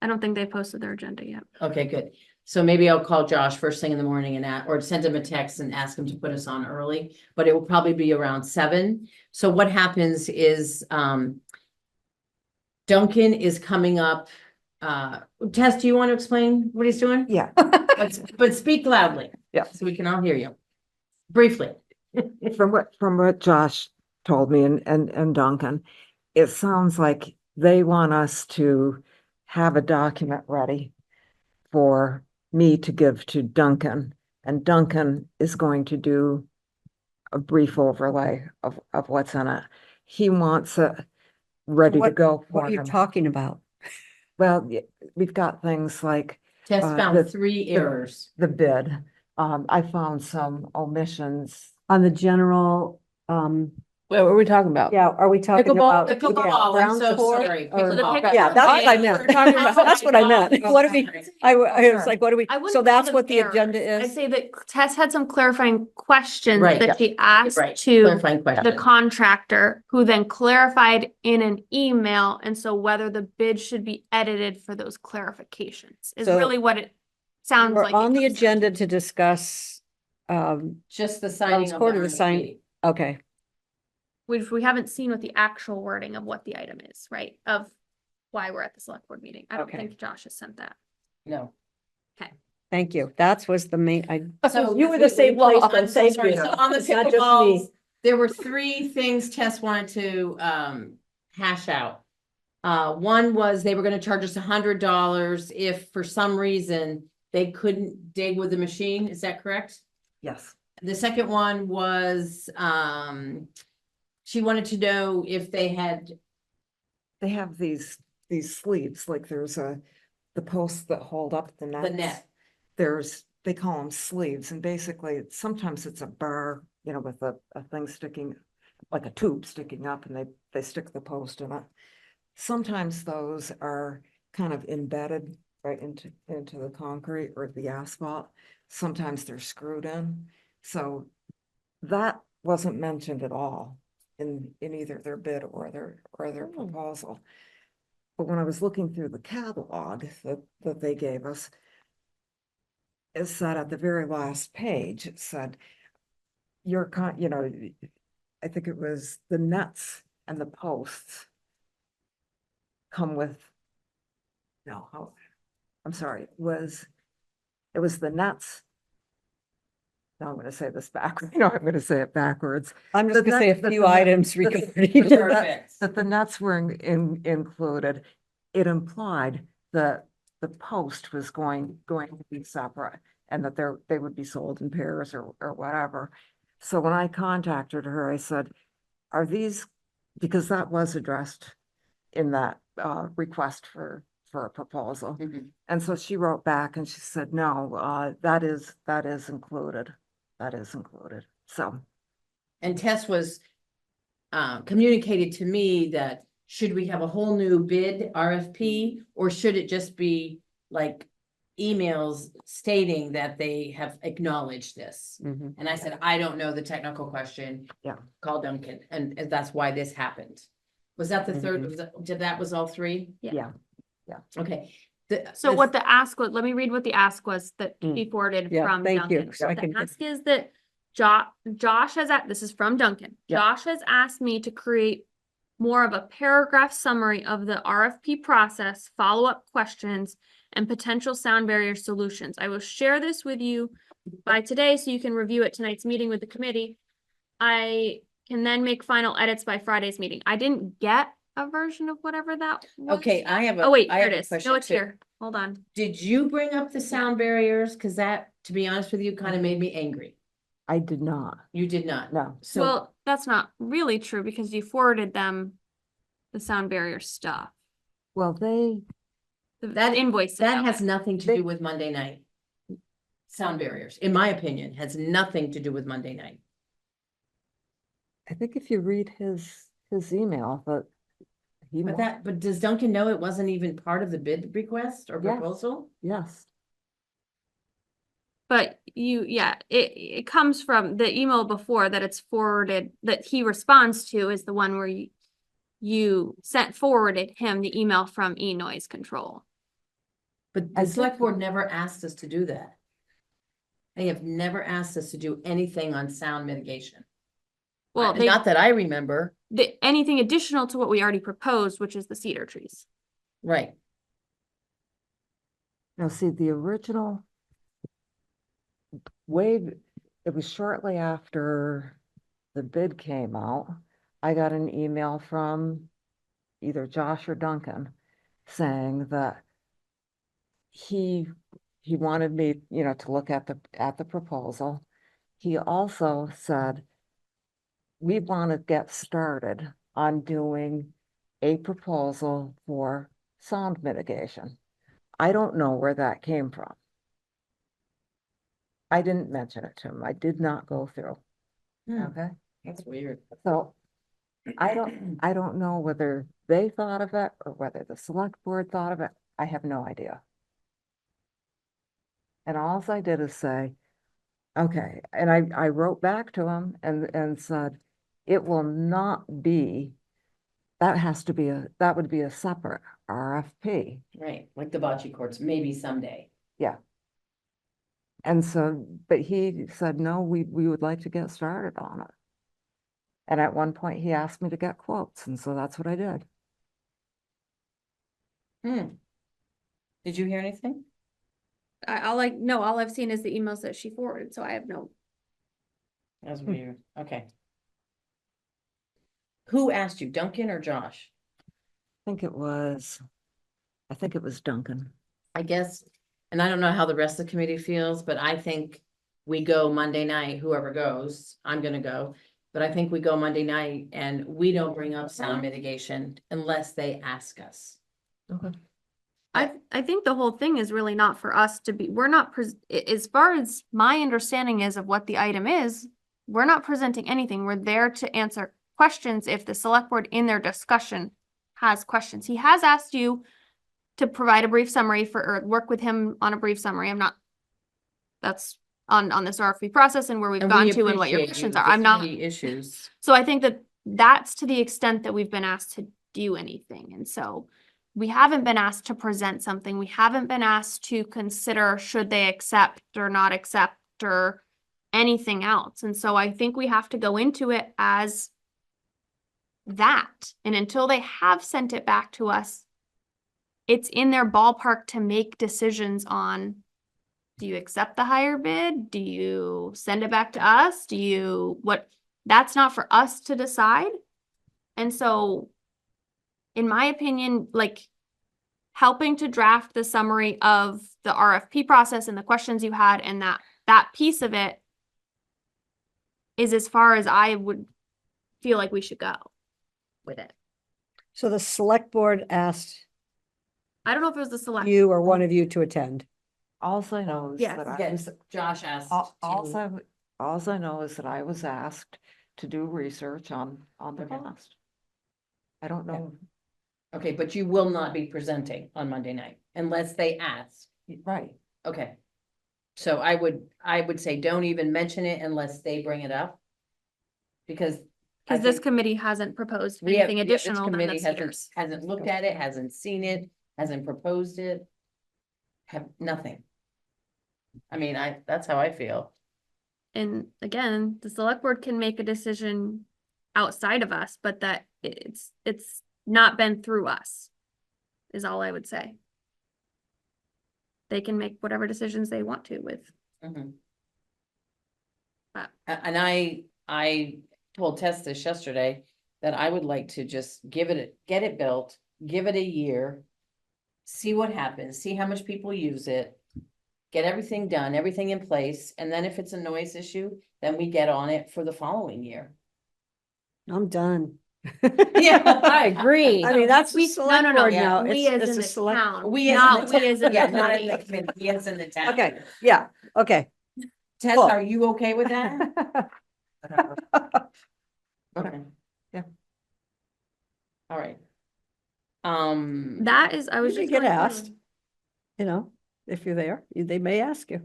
I don't think they posted their agenda yet. Okay, good. So maybe I'll call Josh first thing in the morning and or send him a text and ask him to put us on early, but it will probably be around 7. So what happens is, Duncan is coming up. Tess, do you want to explain what he's doing? Yeah, But speak loudly. Yeah. So we can all hear you. Briefly. from what Josh told me and Duncan, it sounds like they want us to have a document ready for me to give to Duncan, and Duncan is going to do a brief overlay of what's in it. He wants it ready to What- go What for are you him. talking about? Well, we've got things like Tess the- found 3 errors. the bid. I found some omissions. On the general, What were we talking about? yeah, are we talking Pickleball- about? The pickleball, I'm ground so support sorry. or- Pickleball. Yeah, that's what I Okay, meant. we're talking about- That's what I meant. What do we, I was like, what do we, I wouldn't so call that's them what the errors. agenda I'd is? say that Tess had some clarifying questions Right, that she asked Right, to clarifying question. the contractor, who then clarified in an email, and so whether the bid should be edited for those clarifications is So really what it sounds We're like. on the it comes down agenda to. to discuss, Just the signing of the quarter to sign- RFP. okay, Which we haven't seen what the actual wording of what the item is, right? Of why we're at the select board meeting. I don't Okay. think Josh has sent that. No. thank you. That was the main, So You were the same place, I'm then, so thank sorry. you. So on the It's not just pickleballs, me. there were 3 things Tess wanted to hash out. One was they were gonna charge us $100 if for some reason they couldn't dig with the machine. Is that correct? Yes. The second one was she wanted to know if they had, They have these sleeves, like there's the posts that hold up the nets. net. They call them sleeves, and basically, sometimes it's a bar, with a thing sticking, like a tube sticking up, and they stick the post in it. Sometimes those are kind of embedded right into the concrete or the asphalt. Sometimes they're screwed in. So that wasn't mentioned at all in either their bid or their Oh. proposal. But when I was looking through the catalog that they gave us, it said at the very last page, it said, I think it was the nuts and the posts come with, I'm sorry, it was the nuts. Now I'm gonna say this backwards. I'm gonna say it backwards. I'm just The gonna say net- a the few net- items the- regarding the that. Perfect. That the nuts were included. It implied that the post was going to be separate, and that they would be sold in pairs or whatever. So when I contacted her, I said, are these, because that was addressed in that request for a proposal. Mhm. And so she wrote back and she said, no, that is included. That is included. So And Tess was communicated to me that should we have a whole new bid RFP, or should it just be like emails stating that they have acknowledged this? Mhm. And I said, I don't know the technical question. Yeah. Call Duncan, and that's why this happened. Was that the third, Mhm. that was all 3? Yeah. yeah. Okay. So what the ask was, let me read what the ask was that she forwarded Yeah, from thank you, Duncan. so I The can get- ask is that Josh has, this is from Duncan. Yeah. Josh has asked me to create more of a paragraph summary of the RFP process, follow-up questions, and potential sound barrier solutions. I will share this with you by today so you can review it tonight's meeting with the committee. I can then make final edits by Friday's meeting. I didn't get a version of whatever that was. Okay, I have a. Oh, wait, I here have it a is. question No, it's too. here. Hold on. Did you bring up the sound barriers? Cause that, to be honest with you, kind of made me angry. I did not. You did not. No. So, Well, that's not really true because you forwarded them the sound barrier stuff. Well, The That- invoice. that has nothing to They- do with Monday night. Sound barriers, in my opinion, has nothing to do with Monday night. I think if you read his email, that But does Duncan know it wasn't even part of the bid request or Yes. proposal? Yes. But it comes from the email before that it's forwarded, that he responds to is the one where you forwarded him the email from e-noise control. But I the did- select board never asked us to do that. They have never asked us to do anything on sound mitigation. Well, Not that I remember. anything additional to what we already proposed, which is the cedar trees. Right. Now, see, the original wave, it was shortly after the bid came out. I got an email from either Josh or Duncan saying that he wanted me, to look at the proposal. He also said, we want to get started on doing a proposal for sound mitigation. I don't know where that came from. I didn't mention it to him. I did not go through. Okay, That's weird. so I don't know whether they thought of it or whether the select board thought of it. I have no idea. And all I did is say, okay, and I wrote back to him and said, it will not be, that would be a separate RFP. Right, like the bocce courts, maybe someday. Yeah. And so, but he said, no, we would like to get started on it. And at one point he asked me to get quotes, and so that's what I did. Did you hear anything? All I've seen is the emails that she forwarded, so I have no. That's weird. Okay. Who asked you, Duncan or Josh? I think it was Duncan. I guess, and I don't know how the rest of the committee feels, but I think we go Monday night, whoever goes, I'm gonna go. But I think we go Monday night and we don't bring up sound mitigation unless they ask us. Okay. I think the whole thing is really not for us to be, we're not, as far as my understanding is of what the item is, we're not presenting anything. We're there to answer questions if the select board in their discussion has questions. He has asked you to provide a brief summary or work with him on a brief summary. That's on this RFP process and where we've And gone we to and what your appreciate questions you, are. the I'm not. committee issues. So I think that's to the extent that we've been asked to do anything. And so we haven't been asked to present something. We haven't been asked to consider should they accept or not accept or anything else. And so I think we have to go into it as that. And until they have sent it back to us, it's in their ballpark to make decisions on, do you accept the higher bid? Do you send it back to us? That's not for us to decide. And so, in my opinion, like helping to draft the summary of the RFP process and the questions you had and that piece of it is as far as I would feel like we should go with it. So the select board asked I don't know if it was the select. you or one of you to attend. All I know is Yes. that I Yes, was, Josh asked. all to- I know is that I was asked to do research on the Okay. cost. I don't know, Okay, but you will not be presenting on Monday night unless they ask. right, Okay. So I would say don't even mention it unless they bring it up. Because. I Because this think committee hasn't proposed we have- anything yeah, this additional than the committee cedars. hasn't looked at it, hasn't seen it, hasn't proposed it. Have nothing. I mean, that's how I feel. And again, the select board can make a decision outside of us, but that it's not been through us, is all I would say. They can make whatever decisions they want to with. Mhm. Uh, And I told Tess this yesterday, that I would like to just get it built, give it a year. See what happens, see how much people use it. Get everything done, everything in place, and then if it's a noise issue, then we get on it for the following year. I'm done. Yeah, I agree. I mean, that's the No, select no, board yeah. now. we It's as in a the select. town, We as in not the we as in Yeah, the not in the committee. committee, we as in the town. Okay, yeah, okay. Tess, Cool. are you okay with that? Okay. Yeah. All right. That is, I was You just. get going through. asked. You know, if you're there, they may ask you.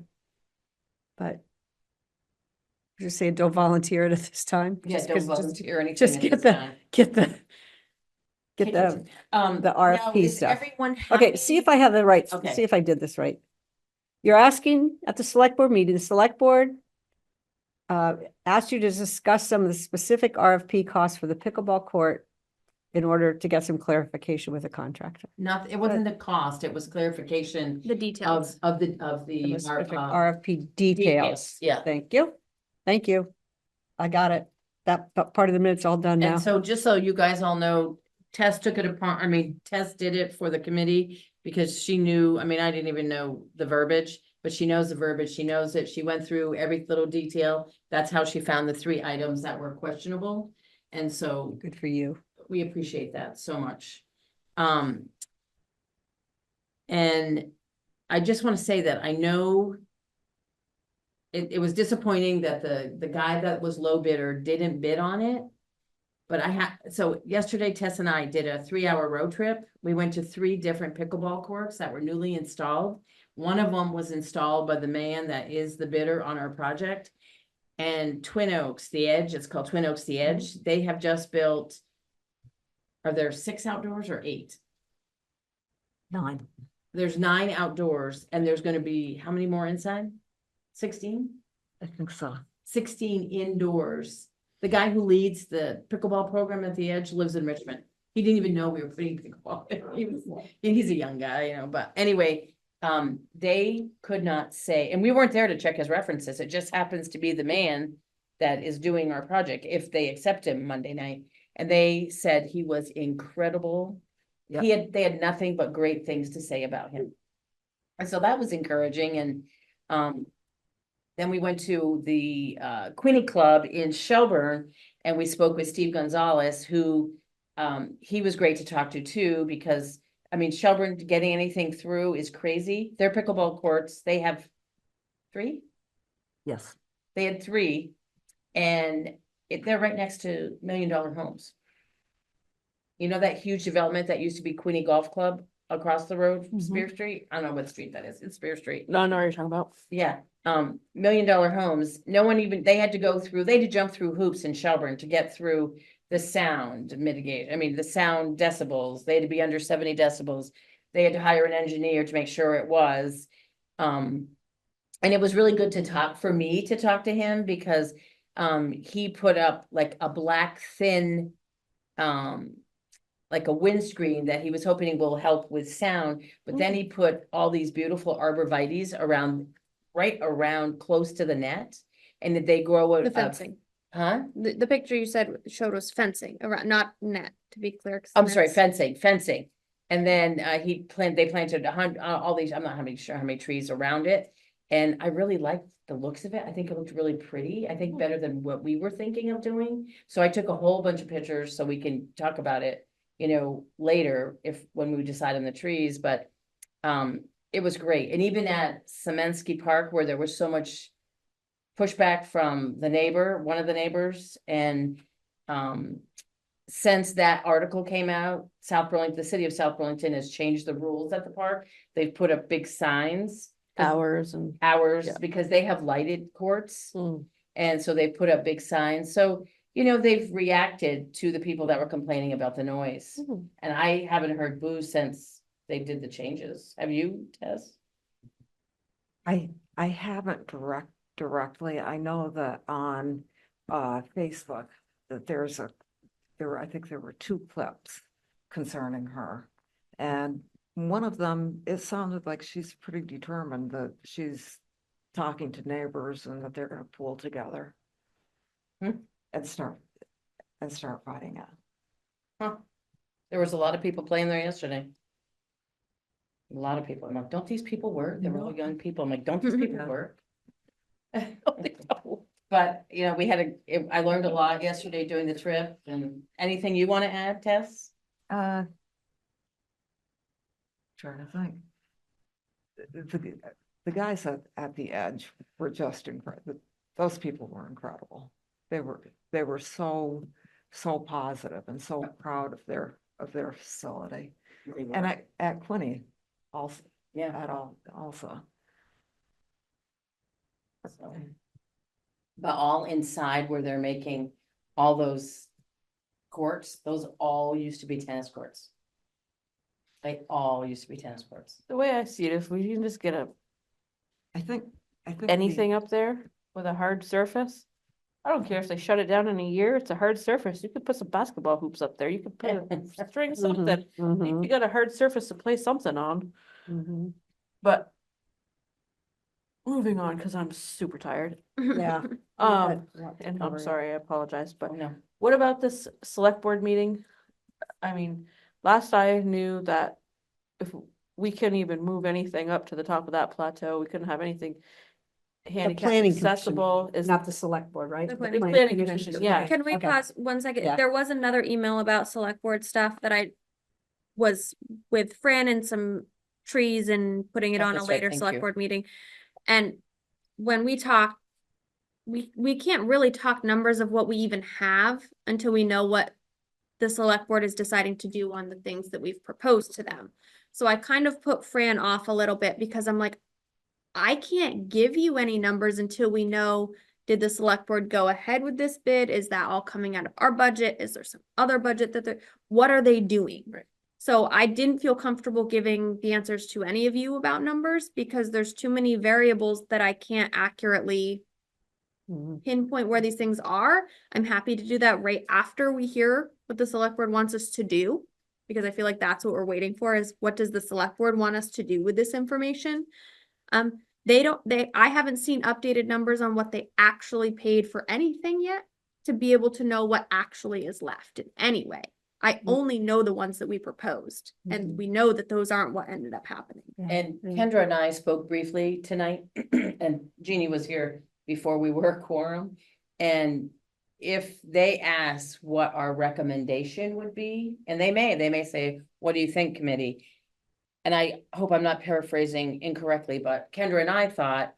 But just say, don't volunteer at this time. Yeah, just don't 'cause- volunteer anything Just at get this the, time. get the, get Kitchen. the, the Now, RFP is stuff. everyone Okay, see if I happy? have the right, Okay. see if I did this right. You're asking at the select board meeting, the select board asked you to discuss some of the specific RFP costs for the pickleball court in order to get some clarification with the contractor. Not, it wasn't the cost, it was clarification The details. of the, The specific our, RFP details. details, yeah. Thank you. Thank you. I got it. That part of the minute's all done now. And so just so you guys all know, Tess took it upon, Tess did it for the committee because she knew, I didn't even know the verbiage, but she knows the verbiage, she knows it, she went through every little detail. That's how she found the 3 items that were questionable. And so Good for you. we appreciate that so much. And I just want to say that I know it was disappointing that the guy that was low bidder didn't bid on it. But so yesterday Tess and I did a 3-hour road trip. We went to 3 different pickleball courts that were newly installed. One of them was installed by the man that is the bidder on our project. And Twin Oaks, the Edge, it's called Twin Oaks, the Edge. They have just built, are there 6 outdoors or 8? 9. There's 9 outdoors and there's gonna be, how many more inside? 16? I think so. 16 indoors. The guy who leads the pickleball program at the Edge lives in Richmond. He didn't even know we were putting pickleball. He's a young guy, but anyway, they could not say, and we weren't there to check his references. It just happens to be the man that is doing our project, if they accept him Monday night. And they said he was incredible. Yep. They had nothing but great things to say about him. And so that was encouraging. And, then we went to the Queenie Club in Shelburne and we spoke with Steve Gonzalez, who he was great to talk to too, because Shelburne getting anything through is crazy. Their pickleball courts, they have 3? Yes. They had 3 and they're right next to $1 Million Homes. You know that huge development that used to be Queenie Golf Club across the road from Spear Street? I don't know what street that is. It's Spear Street. No, I know what you're talking about. Yeah, $1 Million Homes, no one even, they had to jump through hoops in Shelburne to get through the sound mitigate, the sound decibels, they had to be under 70 decibels. They had to hire an engineer to make sure it was. And it was really good for me to talk to him because he put up like a black thin like a windscreen that he was hoping will help with sound, but then he put all these beautiful arborvitaes right around close to the net, and that they grow The fencing. Huh? The picture you showed was fencing around, not net, to be clear. 'cause I'm sorry, net's- fencing. And then they planted all these, I'm not sure how many trees around it. And I really liked the looks of it. I think it looked really pretty. I think better than what we were thinking of doing. So I took a whole bunch of pictures so we can talk about it, later when we decide on the trees, but it was great. And even at Semensky Park where there was so much pushback from one of the neighbors, and since that article came out, the city of South Burlington has changed the rules at the park. They've put up big signs. Hours and. Yeah. Because they have lighted courts. And so they put up big signs. So, they've reacted to the people that were complaining about the noise. And I haven't heard boo since they did the changes. Have you, Tess? I haven't directly. I know that on Facebook that I think there were 2 clips concerning her. And one of them, it sounded like she's pretty determined that she's talking to neighbors and that they're gonna pull together. And start fighting it. Huh. There was a lot of people playing there yesterday. A lot of people. I'm like, don't these people work? They're all young people. I'm like, don't these people Yeah. work? But, I learned a lot yesterday doing the trip. And anything you want to add, Tess? Trying to think. The guys at the Edge were just incredible. Those people were incredible. They were so positive and so proud of their facility. And at Quinny also, Yeah. at all, also. So. But all inside where they're making all those courts, those all used to be tennis courts. They all used to be tennis courts. The way I see it, if we can just get I think we- anything up there with a hard surface. I don't care if they shut it down in a year, it's a hard surface. You could put some basketball hoops up there. You could put a string something. Mhm, You got a hard surface to play something on, mhm. but. Moving on, cause I'm super tired. Yeah. And I'm Cover it. sorry, I apologize, but Oh, no. what about this select board meeting? I mean, last I knew that if we couldn't even move anything up to the top of that plateau, we couldn't have anything The handicap planning commission, accessible, is not the select board, right? The the planning commission, yeah. Okay, Can we okay. pause 1 second? Yeah. There was another email about select board stuff that I was with Fran and some trees and putting it Oh, on a that's right, later thank select you. board meeting. And when we talk, we can't really talk numbers of what we even have until we know what the select board is deciding to do on the things that we've proposed to them. So I kind of put Fran off a little bit because I'm like, I can't give you any numbers until we know, did the select board go ahead with this bid? Is that all coming out of our budget? Is there some other budget that they're, what are they doing? Right. So I didn't feel comfortable giving the answers to any of you about numbers because there's too many variables that I can't accurately Mhm. pinpoint where these things are. I'm happy to do that right after we hear what the select board wants us to do. Because I feel like that's what we're waiting for is what does the select board want us to do with this information? I haven't seen updated numbers on what they actually paid for anything yet to be able to know what actually is left in any way. I only know the ones that we proposed and we know that those aren't what ended up happening. And Kendra and I spoke briefly tonight, and Jeannie was here before we were a quorum. And if they ask what our recommendation would be, and they may say, what do you think, committee? And I hope I'm not paraphrasing incorrectly, but Kendra and I thought,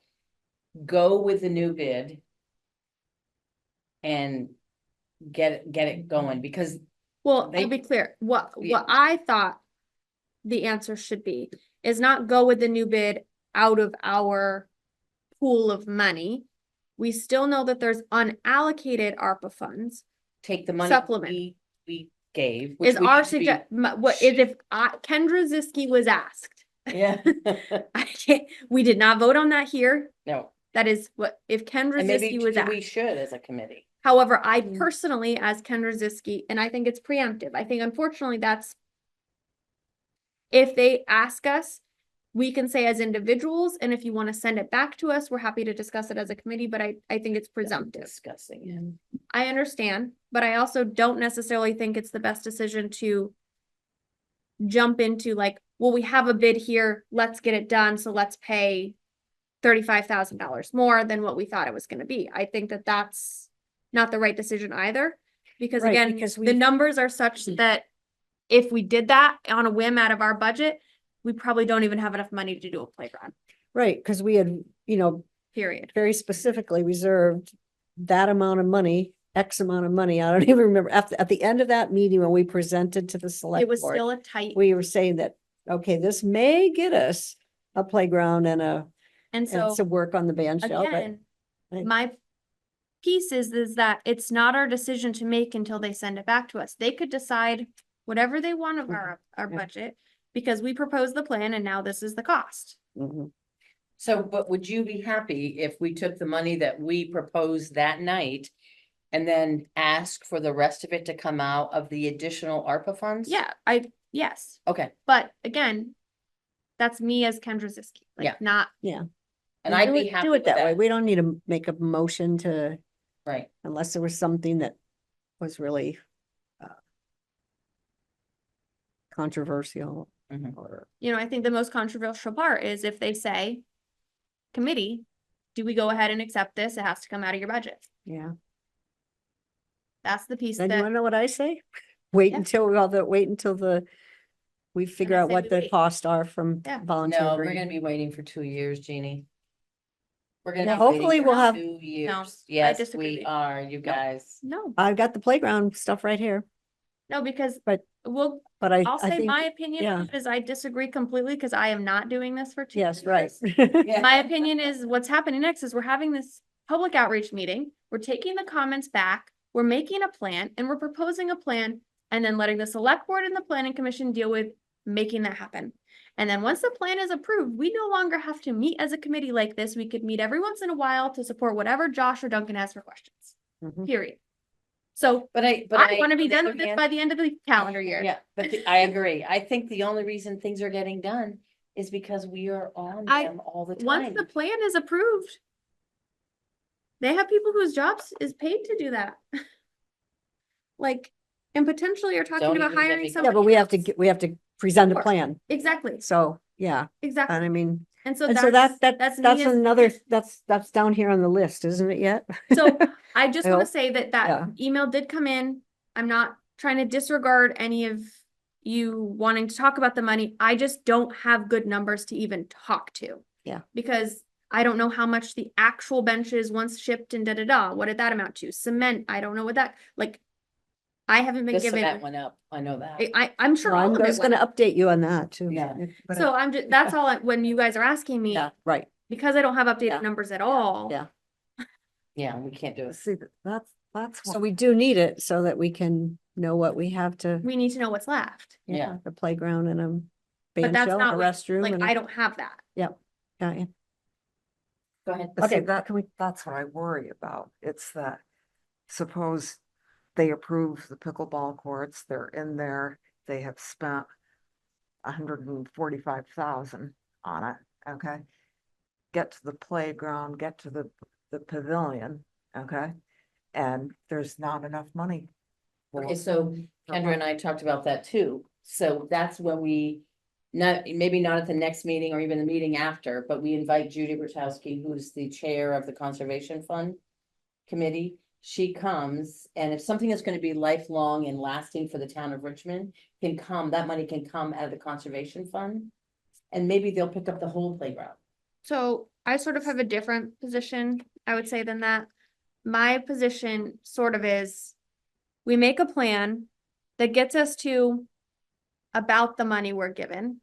go with the new bid and get it going, because Well, They- I'll be clear, Yeah. what I thought the answer should be is not go with the new bid out of our pool of money. We still know that there's unallocated ARPA funds. take the money Supplement. we gave. which Is we our need to be- what is if Kendra Ziski was asked. Yeah, I can't, we did not vote on that here. no, That is what, if Kendra and maybe Ziski was we asked. should as a committee. However, I personally, as Kendra Ziski, and I think it's preemptive, I think unfortunately that's. If they ask us, we can say as individuals, and if you want to send it back to us, we're happy to discuss it as a committee, but I think it's presumptive. Discussing I understand, but I also don't necessarily think it's the best decision to jump into like, well, we have a bid here, let's get it done, so let's pay $35,000 more than what we thought it was gonna be. I think that that's not the right decision either. Because Right, again, because the we- numbers are such that if we did that on a whim out of our budget, we probably don't even have enough money to do a playground, Right, because we had, period. very specifically reserved that amount of money, X amount of money. I don't even remember. At the end of that meeting, when we presented to the It select was board, still a tight, we were saying that, okay, this may get us a playground and and so. some work on the band shell, but Again, I- my piece is that it's not our decision to make until they send it back to us. They could decide whatever they want of our Yeah. budget. Because we proposed the plan and now this is the cost. Mhm. So, but would you be happy if we took the money that we proposed that night and then ask for the rest of it to come out of the additional ARPA funds? Yeah, yes, Okay, but again, that's me as Kendra Ziski, Yeah. like not, and I'd do be it- happy do with it that way. that, We don't need to make a motion to, right? unless there was something that was really controversial Mhm. or. I think the most controversial part is if they say, committee, do we go ahead and accept this? It has to come out of your budget. Yeah. That's the piece Then you that, wanna know what I say? Wait Yeah. until, we figure I out say what we the wait. costs are from Yeah. volunteer. No, we're grant. gonna be waiting for 2 years, Jeannie. We're Yeah, gonna be waiting hopefully for we'll have- 2 years. I Yes, disagree. we are, you guys. no, I've got the playground stuff right here. no, because But- well, but I'll I say think, my opinion yeah. is I disagree completely because I am not doing this for two yes, right. years. Yeah. My opinion is what's happening next is we're having this public outreach meeting. We're taking the comments back. We're making a plan and we're proposing a plan and then letting the select board and the planning commission deal with making that happen. And then once the plan is approved, we no longer have to meet as a committee like this. We could meet every once in a while to support whatever Josh or Duncan has for questions, Mhm. period. So But I I want to be on the done other with this hand- by the end of the calendar year. Yeah, but I agree. I think the only reason things are getting done is because we are on I- them all the Once time. the plan is approved, they have people whose jobs is paid to do that. Like, and potentially are talking Don't about even get hiring me- Yeah, somebody. but we have to, else. we have to present a Sure. plan. Exactly, So, yeah, exactly. and I mean, And so and so that's that's me as- another, that's down here on the list, isn't it yet? So I just I want to hope. say that Yeah. email did come in. I'm not trying to disregard any of you wanting to talk about the money. I just don't have good numbers to even talk to. Yeah. Because I don't know how much the actual benches once shipped and da-da-da, what did that amount to? Cement, I don't know what that, like, I haven't been The given, cement went up. I know that. I'm sure No, all I'm of it just went gonna up. update you on that too. Yeah. But So I'm just, that's all, when you guys are asking me, Yeah. right, because I don't have updated Yeah. numbers at all. Yeah. Yeah, we can't do it. See, that's so what, we do need it so that we can know what we have to, We need to know what's left. Yeah. the playground and a But band that's shell, not a what- restroom Like, and. I don't have that. Got you. Go ahead. see, Okay, that, that's what I worry about. It's that, suppose they approve the pickleball courts, they're in there, they have spent 145,000 on it, okay? Get to the playground, get to the pavilion, okay? And there's not enough money. Okay, so Kendra and I talked about that too. So that's when we, not, maybe not at the next meeting or even the meeting after, but we invite Judy Bertowski, who's the chair of the Conservation Fund Committee. She comes, and if something is going to be lifelong and lasting for the town of Richmond, can come, that money can come out of the Conservation Fund. And maybe they'll pick up the whole playground. So I sort of have a different position, I would say, than that. My position sort of is, we make a plan that gets us to about the money we're given.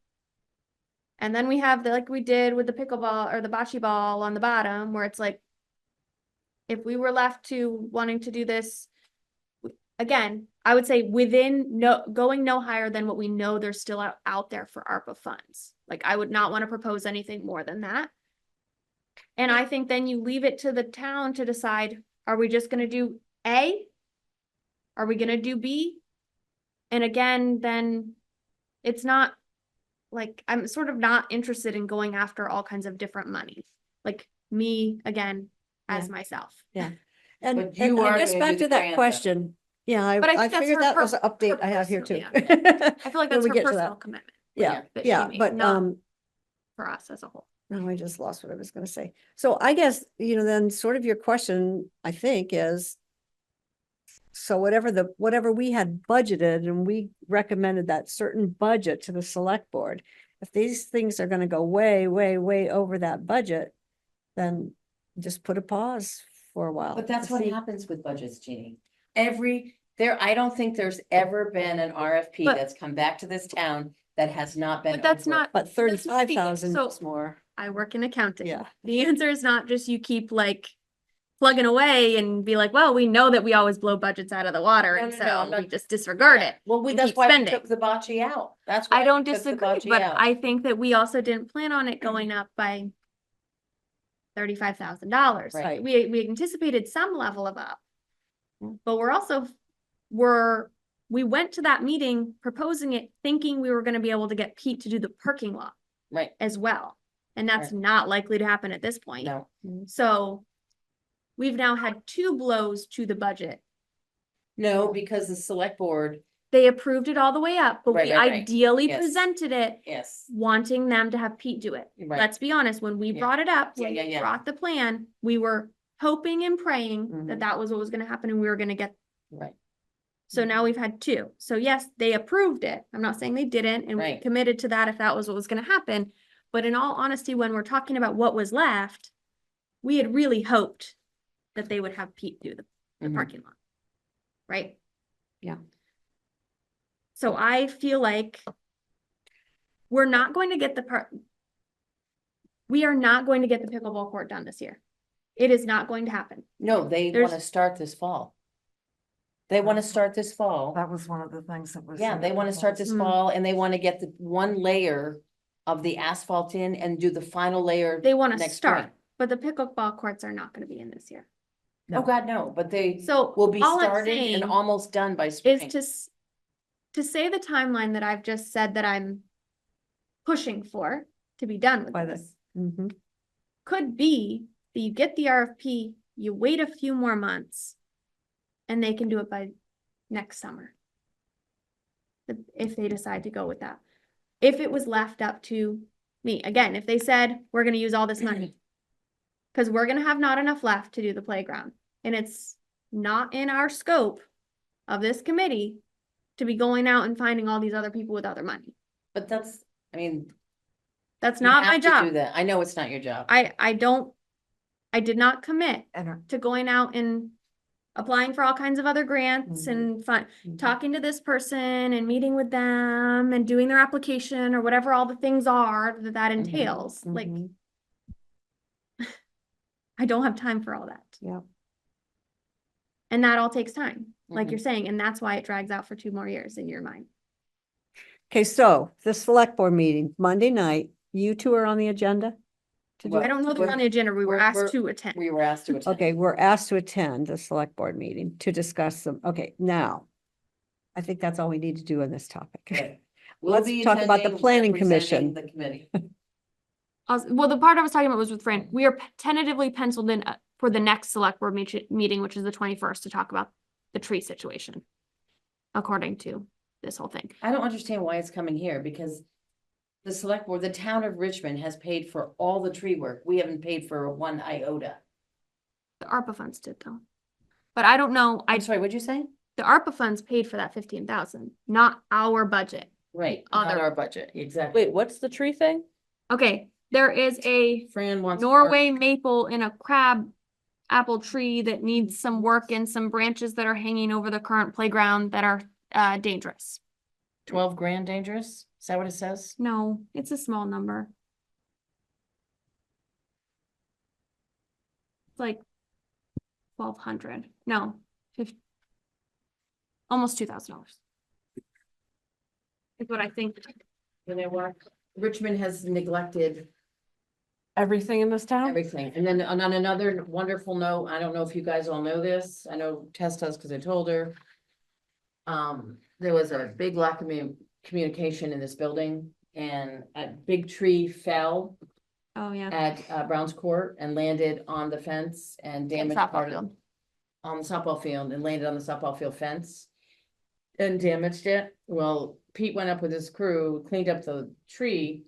And then we have the, like we did with the pickleball or the bocce ball on the bottom, where it's like, if we were left to wanting to do this, again, I would say within going no higher than what we know there's still out there for ARPA funds. Like, I would not want to propose anything more than that. And I think then you leave it to the town to decide, are we just gonna do A? Are we gonna do B? And again, then it's not, like, I'm sort of not interested in going after all kinds of different monies. Like me, again, as myself. And, But you and I are guess gonna back do to the that grant, though. question. Yeah, But I I think that's figured her that was an update I have here too. personal, I feel like When that's we her get to that. personal commitment Yeah, that she yeah, made, but, not for us as a whole. no, I just lost what I was gonna say. So I guess, then sort of your question, I think, is, so whatever we had budgeted and we recommended that certain budget to the select board, if these things are gonna go way, way, way over that budget, then just put a pause for a while. But that's to what see- happens with budgets, Jeannie. I don't think there's ever been an RFP But- that's come back to this town that has not been. But that's over. not, But that's not speaking. 35,000 So- is more, I work in accounting. yeah. The answer is not just you keep like plugging away and be like, well, we know that we always blow budgets out of the water, No, and no, so no, I'm we not- just disregard it. Well, and that's keep why we spending. took the bocce out. That's why. I don't we took the disagree, bocce but out. I think that we also didn't plan on it going up by $35,000. Right. We anticipated some level of up. Mm. But we went to that meeting proposing it, thinking we were gonna be able to get Pete to do the parking lot Right, as well. And that's Right. not likely to happen at this point. no, So we've now had two blows to the budget. no, because the select board, They approved it all the way up, but Right, we right, right. ideally Yes. presented it yes, wanting them to have Pete do it. right. Let's be honest, when we Yeah. brought it up, Yeah, when yeah, we yeah. brought the plan, we were hoping and praying that Mhm. that was what was gonna happen and we were gonna get. Right, So now we've had two. So yes, they approved it. I'm not saying they didn't, and we Right. committed to that if that was what was gonna happen. But in all honesty, when we're talking about what was left, we had really hoped that they would have Pete do the Mhm. parking lot. Right? Yeah. So I feel like we're not going to get we are not going to get the pickleball court done this year. It is not going to happen. No, they There's- wanna start this fall. They wanna start this fall. That was one of the things that was. Yeah, in they the wanna start this Mm. fall and they wanna get the one layer of the asphalt in and do the final layer. They want to next start, spring. but the pickleball courts are not going to be in this year. Oh, God, no, but they So will be all I'm started saying and almost done by is spring. to say the timeline that I've just said that I'm pushing for to be done with By the- this Mhm. could be that you get the RFP, you wait a few more months, and they can do it by next summer. If they decide to go with that. If it was left up to me, again, if they said, we're gonna use all this money. Cause we're gonna have not enough left to do the playground, and it's not in our scope of this committee to be going out and finding all these other people with other money. But that's, I mean. That's you not my have to do job. that. I know it's not your job. I did not commit And to going out and applying for all kinds of other grants Mhm. and fun, Mhm. talking to this person and meeting with them and doing their application or whatever all the things are that entails. Like, Mhm. I don't have time for all that. Yeah. And that all takes time, like Mhm. you're saying, and that's why it drags out for 2 more years in your mind. Okay, so the select board meeting, Monday night, you two are on the agenda? To do Well, I don't know that we're on the agenda, we were we're- asked we're- to attend. We were asked to attend. Okay, we're asked to attend the select board meeting to discuss them. Okay, now. I think that's all we need to do on this topic. Okay. We'll Let's be talk about the attending, planning representing commission. The committee. Well, the part I was talking about was with Fran. We are tentatively penciled in for the next select board meeting, which is the 21st, to talk about the tree situation. According to this whole thing. I don't understand why it's coming here because the select board, the town of Richmond has paid for all the tree work. We haven't paid for one iota. The ARPA funds did though. But I don't know, I'm sorry, what'd you say? the ARPA funds paid for that 15,000, not our budget. Right, not Other- our budget, exactly. Wait, what's the tree thing? Okay, there is a Fran wants. Norway maple in a crab apple tree that needs some work and some branches that are hanging over the current playground that are dangerous. 12 grand dangerous? Is that what it says? No, it's a small number. It's like 1,200, no, almost $2,000. Is what I think. You know what? Richmond has neglected Everything in this town? everything. And then on another wonderful note, I don't know if you guys all know this. I know Tess does because I told her. There was a big lack of communication in this building and a big tree fell Oh, yeah. at Brown's Court and landed on the fence and damaged softball part of. field. On the softball field and landed on the softball field fence. And damaged it. Well, Pete went up with his crew, cleaned up the tree.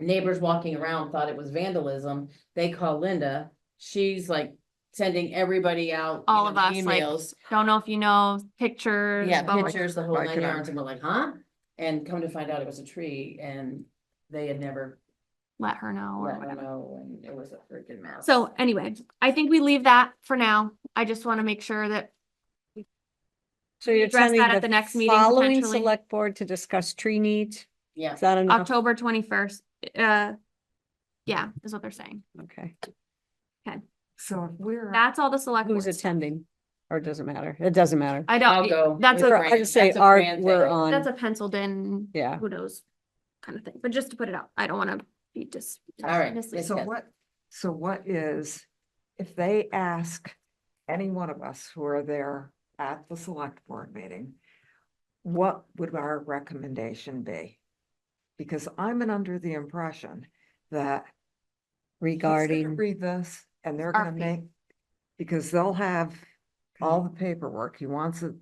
Neighbors walking around thought it was vandalism. They call Linda. She's like sending everybody out. All of us, like, emails. Don't know if you know, pictures. Yeah, blah, blah, blah. pictures, the whole Right, 9 good. yards, and we're like, huh? And come to find out it was a tree and they had never Let her know or let her whatever. know and it was a freaking mess. So anyway, I think we leave that for now. I just want to make sure that So you're address attending that at the next meeting, following potentially. select board to discuss tree needs? Yeah, Is that enough? October 21st, yeah, is what they're saying. Okay, so if we're. That's all the select. who's board stuff. attending? Or it doesn't matter? It doesn't matter. I I'll don't, go. that's with a, Fran. I just say That's a our, Fran we're thing. that's on, a penciled in, yeah. who knows, kind of thing, but just to put it out, I don't want to be just. All right, misleading. So what is, if they ask any one of us who are there at the select board meeting, what would our recommendation be? Because I'm under the impression that he's gonna Regarding, read this and they're gonna RFP. make, because they'll have all the paperwork. He wants it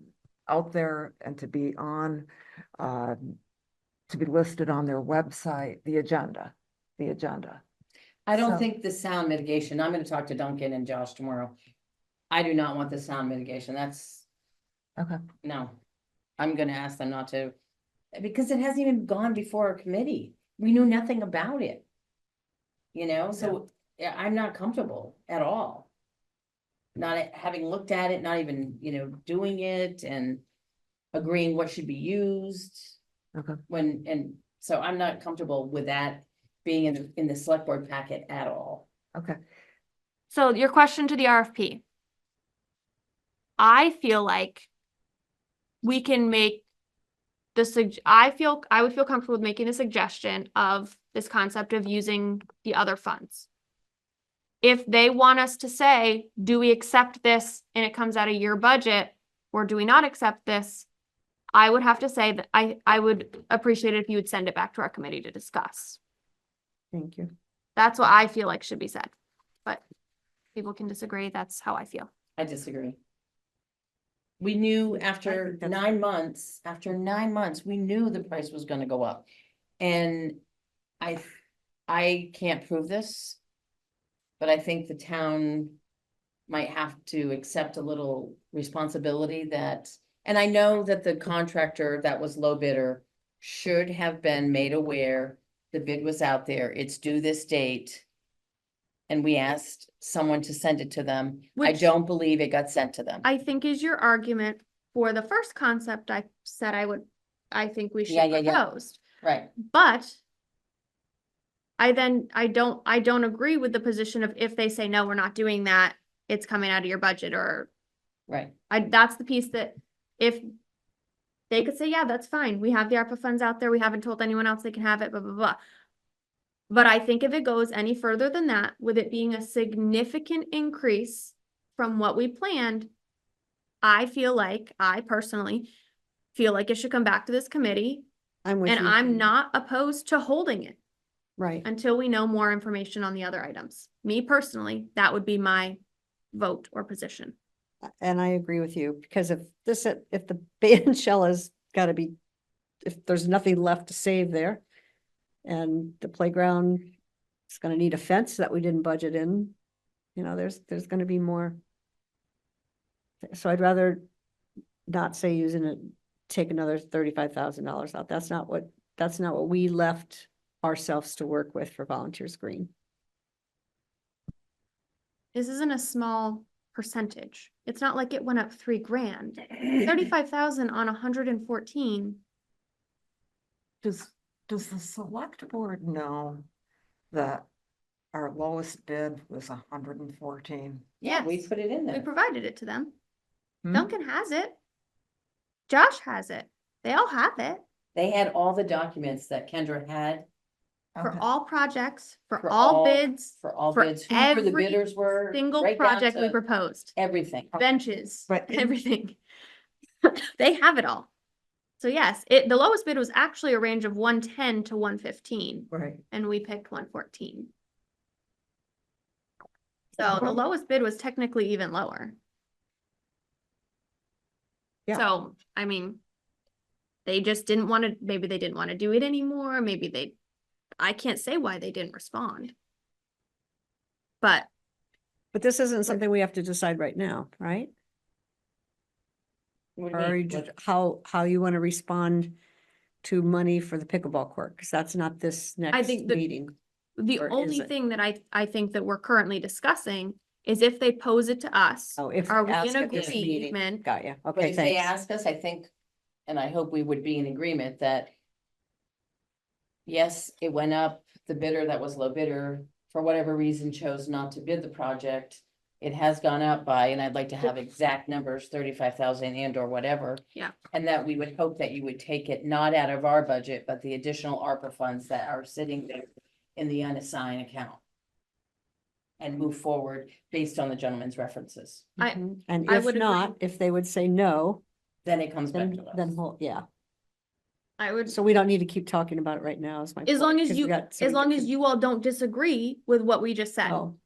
out there and to be on, to be listed on their website, the agenda. I don't So- think the sound mitigation, I'm gonna talk to Duncan and Josh tomorrow. I do not want the sound mitigation, that's, Okay. no. I'm gonna ask them not to, because it hasn't even gone before our committee. We knew nothing about it. You know, so yeah, I'm not comfortable at all. Not having looked at it, not even, doing it and agreeing what should be used. Okay. And so I'm not comfortable with that being in the select board packet at all. Okay. So your question to the RFP. I feel like we can make I would feel comfortable with making a suggestion of this concept of using the other funds. If they want us to say, do we accept this and it comes out of your budget, or do we not accept this? I would have to say that I would appreciate it if you would send it back to our committee to discuss. Thank you. That's what I feel like should be said, but people can disagree. That's how I feel. I disagree. We knew after that's- 9 months, we knew the price was gonna go up. And I can't prove this. But I think the town might have to accept a little responsibility that, and I know that the contractor that was low bidder should have been made aware the bid was out there, it's due this date. And we asked someone to send it to them. I Which- don't believe it got sent to them. I think is your argument for the first concept I said I think we should Yeah. propose. Right, But I don't agree with the position of if they say, no, we're not doing that, it's coming out of your budget, or right. that's the piece that if they could say, yeah, that's fine. We have the ARPA funds out there. We haven't told anyone else they can have it, blah, blah, blah. But I think if it goes any further than that, with it being a significant increase from what we planned, I personally feel like it should come back to this committee, I'm with and you. I'm not opposed to holding it Right. until we know more information on the other items. Me personally, that would be my vote or position. And I agree with you, because if the band shell has gotta be, if there's nothing left to save there. And the playground is gonna need a fence that we didn't budget in, there's gonna be more. So I'd rather not say using it, take another $35,000 out. That's not what we left ourselves to work with for Volunteers Green. This isn't a small percentage. It's not like it went up $3,000. 35,000 on 114. Does the select board know that our lowest bid was 114? Yeah, we Yes. put it in We there. provided it to them. Hmm? Duncan has it. Josh has it. They all have it They had all the documents that Kendra had for Okay. all projects, for For all all- bids, for all For bids, who were the every bidders were. single right down project we to proposed, Everything. benches, But in- everything. They have it all. So yes, the lowest bid was actually a range of 110 to 115, Right. and we picked 114. So the lowest bid was technically even lower. Yeah. So, I mean, they just didn't want to, maybe they didn't want to do it anymore, I can't say why they didn't respond. But But this isn't something we have to decide right now, right? What do Or you are mean? you just, how you want to respond to money for the pickleball court? Because that's not this next think that- meeting. the Or is only it? thing that I think that we're currently discussing is if they pose it to us, Oh, if are they we ask in at this meeting. agreement? Got you. But Okay, if they thanks. ask us, I think, and I hope we would be in agreement that. Yes, it went up, the bidder that was low bidder, for whatever reason, chose not to bid the project. It has gone up by, and I'd like to have exact numbers, 35,000 and or whatever. Yeah. And that we would hope that you would take it not out of our budget, but the additional ARPA funds that are sitting there in the unassigned account. And move forward based on the gentleman's references. I- Mhm. And I if would agree. not, if they would say no, Then it comes back then, to us. yeah. I would, So we don't need to keep talking about it right now is my. as long point, as 'cause we you, got so as we long get as to- you all don't disagree with what we just said. Oh,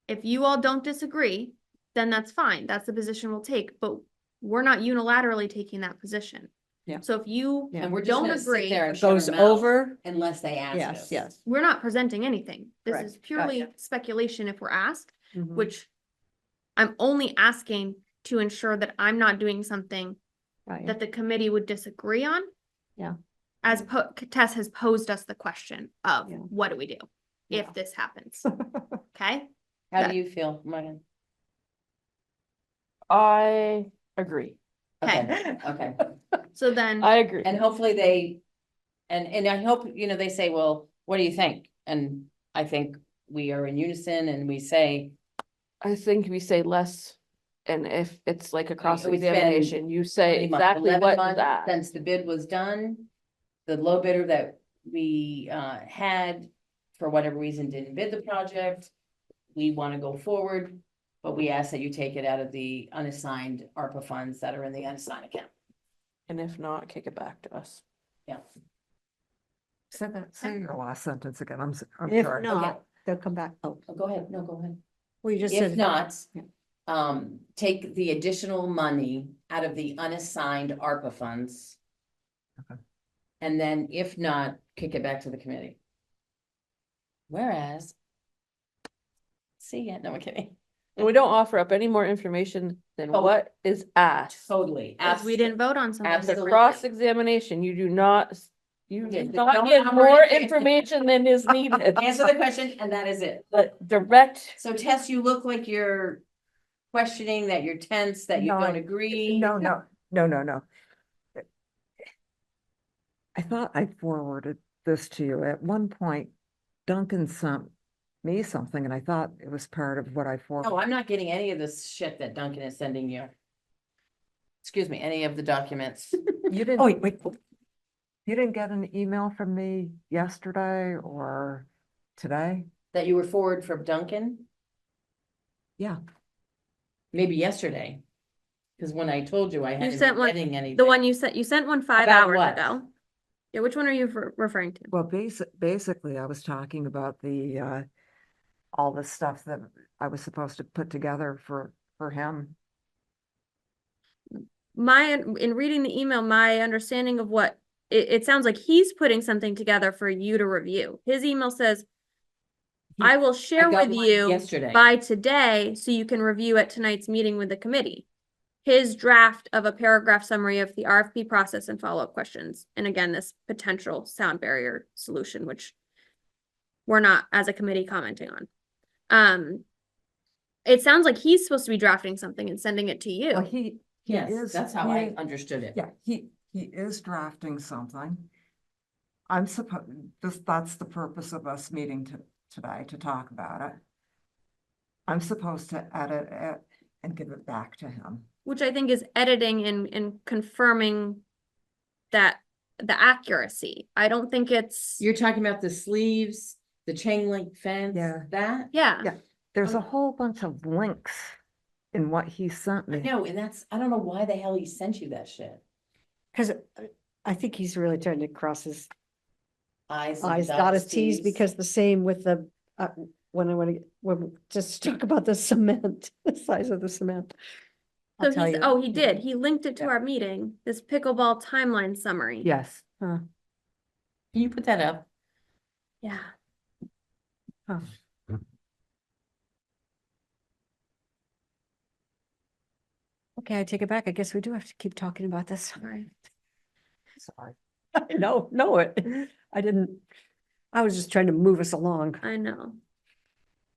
If you all don't disagree, then that's fine. That's the position we'll take, but we're not unilaterally taking that position. Yeah. So if you Yeah. And we're just don't gonna sit agree, there and shut goes our mouth over, unless they ask yes, us. yes. we're not presenting anything. This Correct. is purely Gotcha. speculation if we're asked, Mhm. which I'm only asking to ensure that I'm not doing something Got you. that the committee would disagree on. Yeah. As Tess has posed us the question of, Yeah. what do we do Yeah. if this happens? Okay? How That- do you feel, Megan? I agree. Okay, okay. So then, I agree. And hopefully they, and I hope, they say, well, what do you think? And I think we are in unison and we say, I think we say less, and if it's like a cross been examination, you say pretty much exactly 11 what is months that. since the bid was done. The low bidder that we had, for whatever reason, didn't bid the project. We want to go forward, but we ask that you take it out of the unassigned ARPA funds that are in the unassigned account. And if not, kick it back to us. Yeah. Say your last sentence again. I'm If sorry. not, they'll come back. Oh, Oh, go ahead. No, go ahead. well, you just If said. not, Yeah. take the additional money out of the unassigned ARPA funds. Okay. And then if not, kick it back to the committee. Whereas. See ya, no, I'm kidding. And we don't offer up any more information than Oh. what is asked. Totally. because we didn't vote on something. The Absolutely. cross examination, you do not, you Yeah, do don't not give offer more anything. information than is needed. Answer the question and that is it. But direct, So Tess, you look like you're questioning, that you're tense, that you No, don't agree. No. I thought I forwarded this to you. At one point, Duncan sent me something and I thought it was part of what I forwarded. No, I'm not getting any of this shit that Duncan is sending you. Excuse me, any of the documents. You didn't. Oh, wait. You didn't get an email from me yesterday or today? That you were forward from Duncan, Yeah, maybe yesterday. Cause when I told you I hadn't sent been one- getting anything. The one you sent one 5 About hours what? ago. Yeah, which one are you referring to? well, basically, I was talking about all the stuff that I was supposed to put together for him. In reading the email, my understanding of what, it sounds like he's putting something together for you to review. His email says, I will share got with one you yesterday. by today, so you can review at tonight's meeting with the committee. His draft of a paragraph summary of the RFP process and follow-up questions. And again, this potential sound barrier solution, which we're not as a committee commenting on. It sounds like he's supposed to be drafting something and sending it to Well, you. he Yes, is. that's how he I is- understood it. Yeah, he is drafting something. I'm supposed, that's the purpose of us meeting today, to talk about it. I'm supposed to edit it and give it back to him. Which I think is editing and confirming that the accuracy. I don't think it's, You're talking about the sleeves, the chain link fence, Yeah. that? yeah. Yeah. There's a whole bunch of links in what he sent I me. know, and I don't know why the hell he sent you that shit. Because I think he's really trying to cross his Eyes. and I's, dot his T's, because the same with the, when we just talk about the cement, the size of the cement. I'll So tell he's, you. oh, he did. He linked it to Yeah. our meeting, this pickleball timeline summary. Yes. Can you put that up? Yeah. Okay, I take it back. I guess we do have to keep talking about this. Sorry. Sorry. No, I didn't, I was just trying to move us along. I know.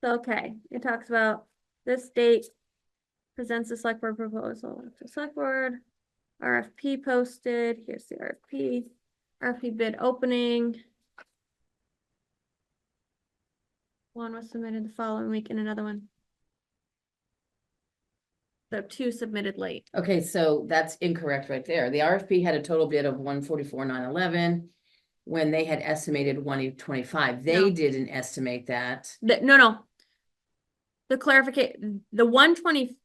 So, okay, it talks about this date presents the select board proposal to select board. RFP posted, here's the RFP. RFP bid opening. One was submitted the following week and another one. So 2 submitted late. Okay, so that's incorrect right there. The RFP had a total bid of 144,911 when they had estimated 125. They No. didn't estimate that. No. The clarification, the 120,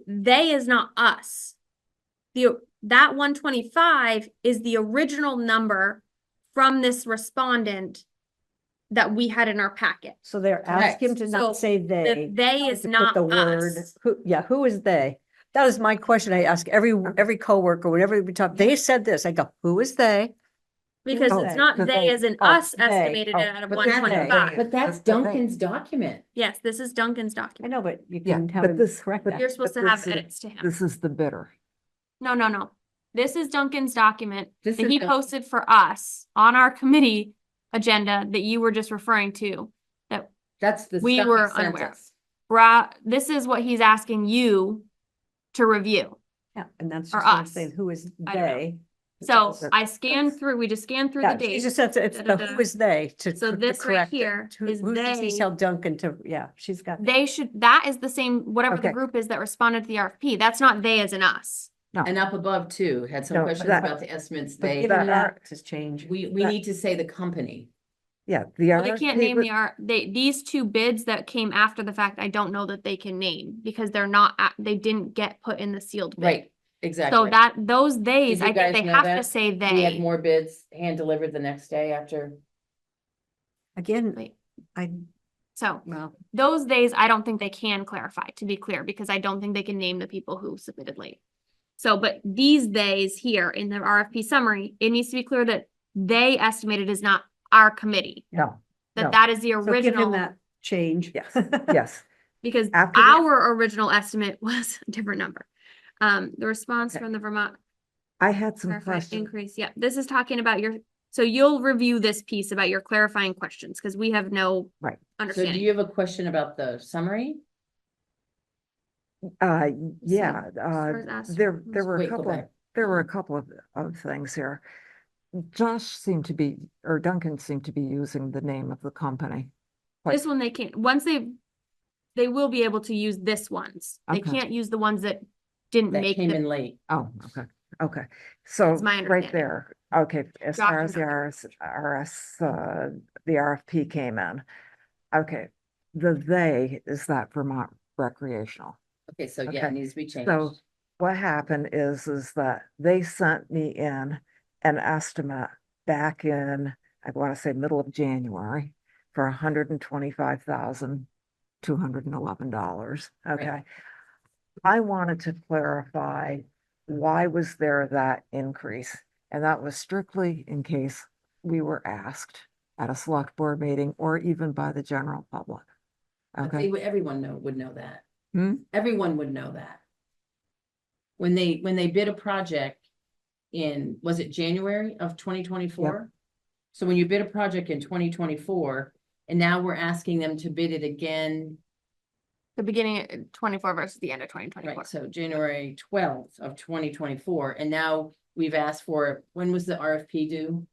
they is not us. That 125 is the original number from this respondent that we had in our packet. So they're asking him to So not say The they. they is to put not the word. us. Who is they? That is my question. I ask every coworker, whenever we talk, they said this, I go, who is they? Because Oh, it's not the they they. as in Oh, us they. estimated Oh, it out of But that's, 125. but that's The they. Duncan's document. Yes, this is Duncan's I document. know, but you Yeah, can have but him this- correct but that. You're supposed to But have this is- edits to him. This is the bidder. No. This is Duncan's document This that is he Dun- posted for us on our committee agenda that you were just referring to. That That's the We stuff he were sent unaware. us. this is what he's asking you to review. Yeah, and that's Or just what I'm us. saying, who is I don't know. they? So That- I scanned through, we just scanned through the Yeah, you dates. just have to, it's the Da-da-da. who is they to. So to this right correct it. here is Who's to they. tell Duncan to, yeah, she's got. They should, that is the same, whatever the Okay. group is that responded to the RFP. That's not they as in us. And up above too, had some No, questions that- about the estimates. But They, given that that to change. we that- need to say the company. Yeah, the Well, they can't RFP name wa- these two bids that came after the fact, I don't know that they can name because they're not, they didn't get put in the sealed bid. Right, exactly. So that, those days, Did you I think guys they know have to that? say We had they. more bids hand delivered the next day after. Again, Wait. I, So well, those days, I don't think they can clarify, to be clear, because I don't think they can name the people who submitted late. So, but these days here in the RFP summary, it needs to be clear that they estimated is not our committee. No, That no. that is the so give him original, that change. yes, yes. because After the- our original estimate was a different number. The response Okay. from the Vermont I had some Clarify questions. increase, yeah, this is talking about your, so you'll review this piece about your clarifying questions, because we have no Right. So do understanding. you have a question about the summary? Yeah, First ask- there were a Wait, go couple, back. there were a couple of things here. Josh seemed to be, or Duncan seemed to be using the name of the company. This one they can't, once they will be able to use this ones. They Okay. can't use the ones that didn't That make came the, in late. Oh, okay. So That's my right understanding. there, okay, as Josh far and as the the RFP came in. Okay, the they is that Vermont recreational. Okay, so yeah, Okay, it needs to be changed. So what happened is that they sent me in an estimate back in, I want to say middle of January for $125,211. Okay. I wanted to clarify why was there that increase? And that was strictly in case we were asked at a select board meeting or even by the general public. But Okay. everyone would know that. Hmm? Everyone would know that. When they bid a project in, was it January of 2024? So when you bid a project in 2024, and now we're asking them to bid it again, the beginning of 24 versus the end of 2024. right, so January 12th of 2024, and now we've asked for, when was the RFP due?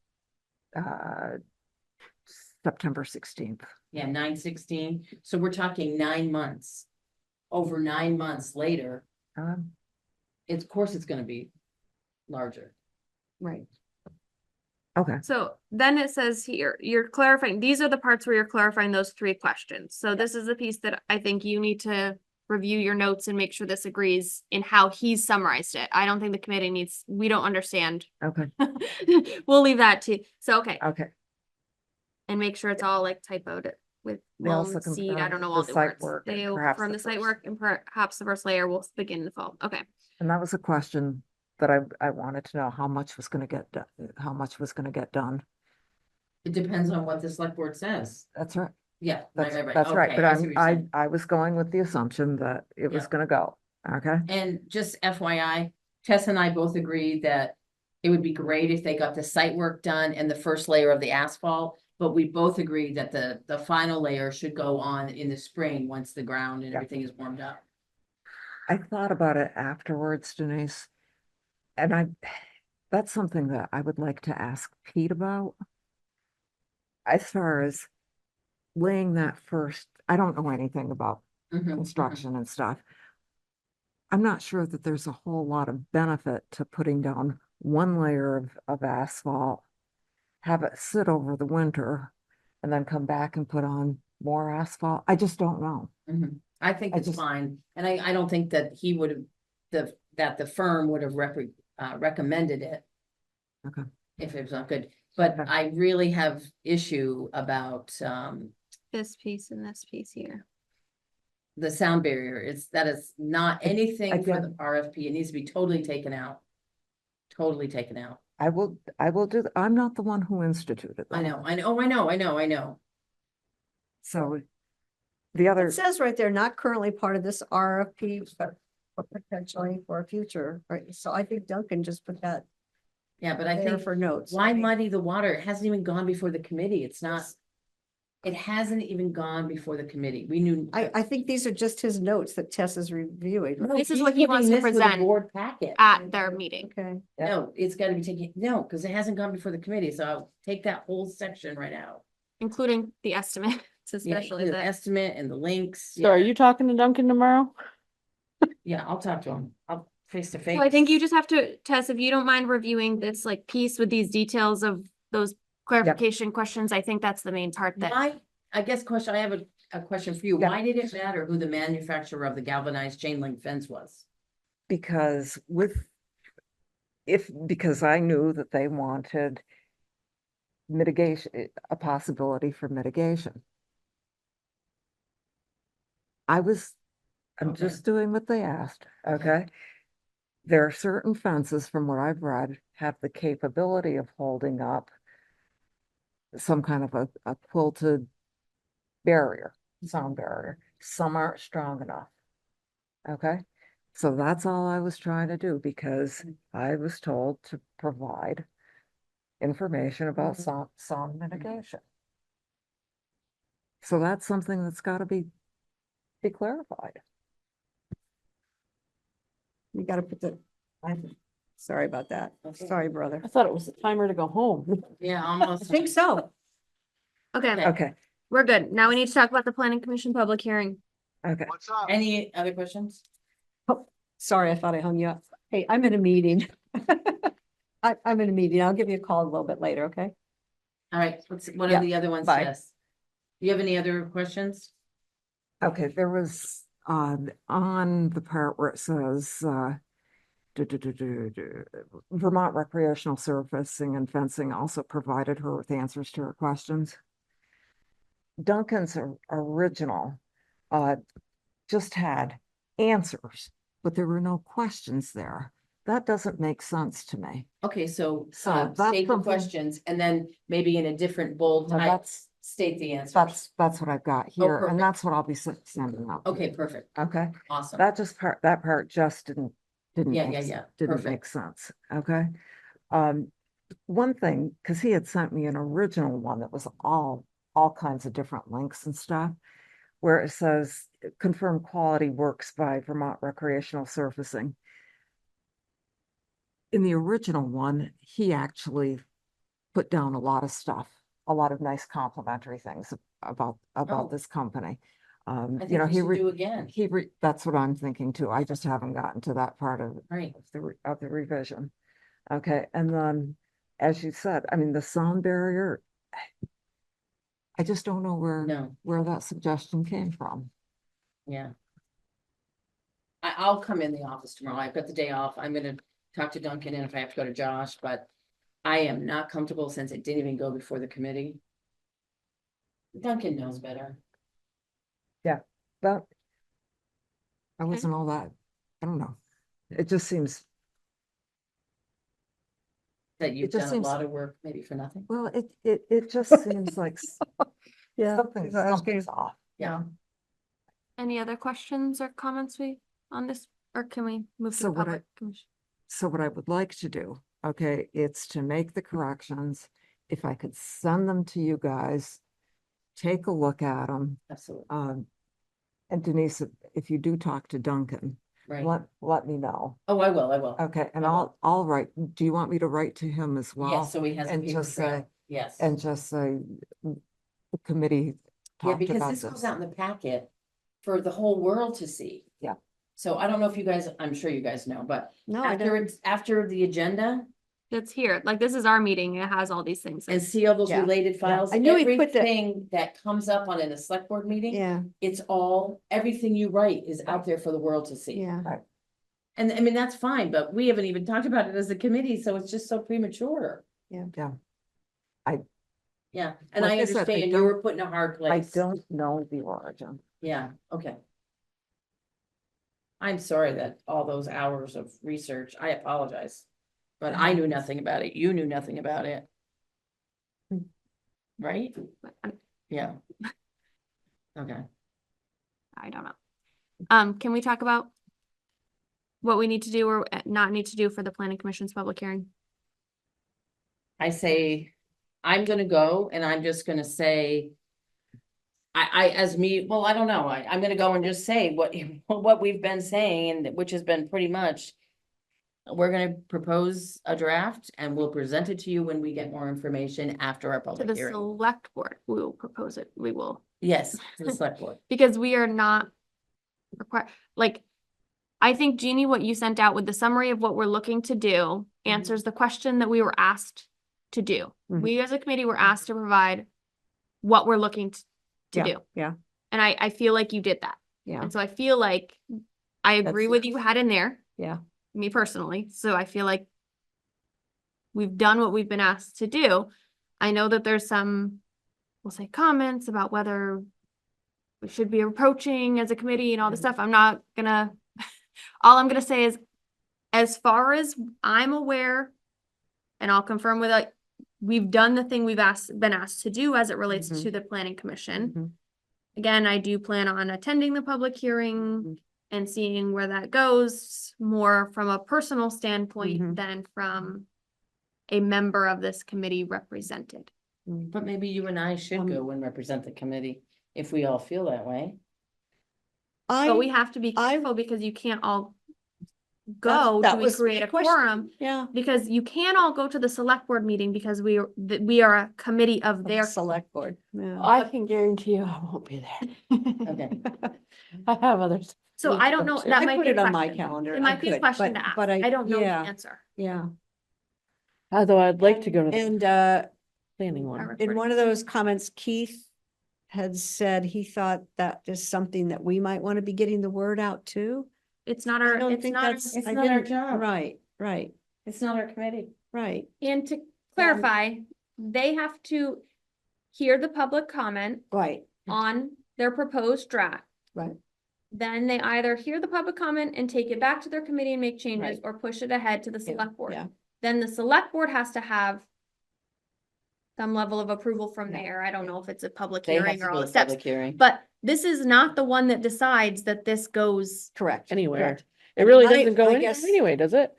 September 16th. Yeah, 9/16, so we're talking 9 months. Over 9 months later, of course it's gonna be larger. Right. Okay, So then it says here, you're clarifying, these are the parts where you're clarifying those three questions. So this is the piece that I think you need to review your notes and make sure this agrees in how he's summarized it. I don't think the committee needs, we don't understand. okay, We'll leave that to, so, okay, okay. and make sure it's all like typoed with They also loam, seed, I confirmed don't know the all the site words. work and They'll perhaps confirm the the site first. work and perhaps the first layer will begin in the fall. Okay. And that was a question that I wanted to know how much was gonna get done, how much was gonna get done. It depends on what the select board says. That's right. Yeah, That's right. right, Okay, but I see what you're saying. I was going with the assumption that it was Yeah. gonna go, okay? And just FYI, Tess and I both agreed that it would be great if they got the site work done and the first layer of the asphalt. But we both agreed that the final layer should go on in the spring, once the ground and Yeah. everything is warmed up. I thought about it afterwards, Denise. And that's something that I would like to ask Pete about. As far as laying that first, I don't know anything about Mhm, construction and stuff. I'm not sure that there's a whole lot of benefit to putting down one layer of asphalt, have it sit over the winter, and then come back and put on more asphalt. I just don't know. mhm. I think I it's just- fine, and I don't think that he would have, that the firm would have recommended it. Okay. If it was not good, but Okay. I really have issue about, This piece and this piece here. the sound barrier. That is not anything for the again- RFP. It needs to be totally taken out. Totally taken out. I will I'm not the one who instituted I that. know, I know. So the other, It says right there, not currently part of this RFP, but potentially for a future, right? So I think Duncan just put that Yeah, but I there think, for notes. why I mean, muddy the water? It hasn't even gone before the committee. It's not, It hasn't even gone before the committee. We knew. I think these are just his notes that Tess is reviewing. No, This is he's what he wants giving to this with a present Board packet. at their meeting. Okay, No, it's gotta be taken, no, because it hasn't gone before the committee, so I'll take that whole section right out. Including the estimates, Yeah, especially the the, estimate and the links. So are you talking to Duncan tomorrow? Yeah, I'll talk to him. I'll face to face. so I think you just have to, Tess, if you don't mind reviewing this like piece with these details of those clarification questions, I think that's the main part that. I guess I have a question for you. Yeah. Why did it matter who the manufacturer of the galvanized chain link fence was? Because because I knew that they wanted mitigation, a possibility for mitigation. I'm Okay. just doing what they asked, okay? There are certain fences, from what I've read, have the capability of holding up some kind of a quilted barrier, sound barrier. Some aren't strong enough. Okay, so that's all I was trying to do, because I was told to provide information about sound mitigation. So that's something that's gotta be clarified. you gotta put sorry about that. Sorry, brother. I thought it was the timer to go home. Yeah, I almost. think so. Okay, Okay. Okay, we're good. Now we need to talk about the planning commission public hearing. okay. Any other questions? Sorry, I thought I hung you up. Hey, I'm in a meeting. I'm in a meeting. I'll give you a call a little bit later, okay? All right, what Yeah, are the other ones, bye. Tess? Do you have any other questions? Okay, there was, on the part where it says, Vermont Recreational Surfacing and Fencing also provided her with answers to her questions. Duncan's original, just had answers, but there were no questions there. That doesn't make sense to me. Okay, so So that's state the something- questions and then maybe in a different bold No, type, state the answers. That's what I've got here, perfect. and that's what I'll be sending out. to Okay, you. perfect. Okay, Awesome. that part just didn't Yeah, make yeah, s- yeah. didn't Perfect. make sense, okay? One thing, because he had sent me an original one that was all kinds of different links and stuff, where it says confirm quality works by Vermont Recreational Surfacing. In the original one, he actually put down a lot of stuff, a lot of nice complimentary things about Oh. this company. I You think know, we should do again. that's what I'm thinking too. I just haven't gotten to that part of Right. the revision. Okay, and then, as you said, I mean, the sound barrier, I just don't know No, where that suggestion came from. yeah. I'll come in the office tomorrow. I've got the day off. I'm gonna talk to Duncan and if I have to go to Josh, but I am not comfortable since it didn't even go before the committee. Duncan knows better. But I wasn't all that, I don't know. It just seems, That you've just done a seems- lot of work maybe for nothing. well, it just seems like Yeah. something's off. Yeah. Any other questions or comments on this, or can we move to So the what public commission? So what I would like to do, okay, it's to make the corrections. If I could send them to you guys, take a look at them. Absolutely. And Denise, if you do talk to Duncan, Right. let me know. Oh, I will. Okay, and I will. I'll write, do you want me to write to him as well? Yes, so he has a and paper just trail. say- Yes. And just say, the committee Yeah, talked because about this goes this. out in the packet for the whole world to see. Yeah. So I don't know if you guys, I'm sure you guys know, but No, I don't. after the agenda It's here, like this is our meeting, it has all these things. and see all those Yeah. related files, I knew he put the- everything that comes up on a select board meeting, Yeah, it's all, everything you write is out there for the world to see. yeah. And I mean, that's fine, but we haven't even talked about it as a committee, so it's just so premature. Yeah, Yeah, and Like I I said, I understand you don't- were put in a hard I place. don't know the origin. Yeah, okay. I'm sorry that all those hours of research, I apologize. But I knew nothing about it. You knew nothing about it. Right? Yeah. Okay. I don't know. Can we talk about what we need to do or not need to do for the planning commission's public hearing? I say, I'm gonna go and I'm just gonna say, well, I don't know, I'm gonna go and just say what, what we've been saying, and which has been pretty much. We're gonna propose a draft and we'll present it to you when we get more information after our To public the hearing. select board, we will propose it, we will, Yes, to the select board. because we are not required, like, I think Jeannie, what you sent out with the summary of what we're looking to do answers the question that we were asked to do. Mhm. We as a committee were asked to provide what we're looking to Yeah, do. yeah, And I feel like you did that. yeah, And so I feel like I agree That's- with you had in there, yeah. me personally. So I feel like we've done what we've been asked to do. I know that there's some, we'll say comments about whether we should be approaching as a committee and all this stuff. I'm not gonna, all I'm gonna say is, as far as I'm aware, and I'll confirm with like, we've done the thing we've been asked to do as it relates Mhm. to the planning commission. Mhm. Again, I do plan on attending the public hearing Mhm. and seeing where that goes, more from a personal standpoint Mhm. than from a member of this committee represented. But maybe you and I should go and represent the committee, if we all feel that way. But we have to be I- careful because you can't all That's- go, that do we was my create a question. quorum? Yeah. Because you can't all go to the select board meeting because we are a committee of Of their. the select board. Yeah. I can guarantee you I won't be there. Okay. I have others. So I don't know, that I might put be a it on my question. calendar. It I might be a could, question but- to ask. but I don't know the yeah, answer. Yeah. Although I'd like to go to the And planning one. in one of those comments, Keith had said he thought that is something that we might want to be getting the word out to. It's not I our, don't it's think not, that's. It's I not our didn't- job. Right, right, It's not our committee. right, and to clarify, they have to hear the public comment right, on their proposed draft. right. Then they either hear the public comment and take it back to their committee and make changes, Right. or push it ahead to the Yeah, select board. yeah. Then the select board has to have some level of approval from Yeah. there. I don't know if it's a public They have hearing to or go all to the steps, public hearing. but this is not the one that decides that this goes. Correct. Anywhere. correct. It really I- doesn't go I anywhere guess- anyway, does it?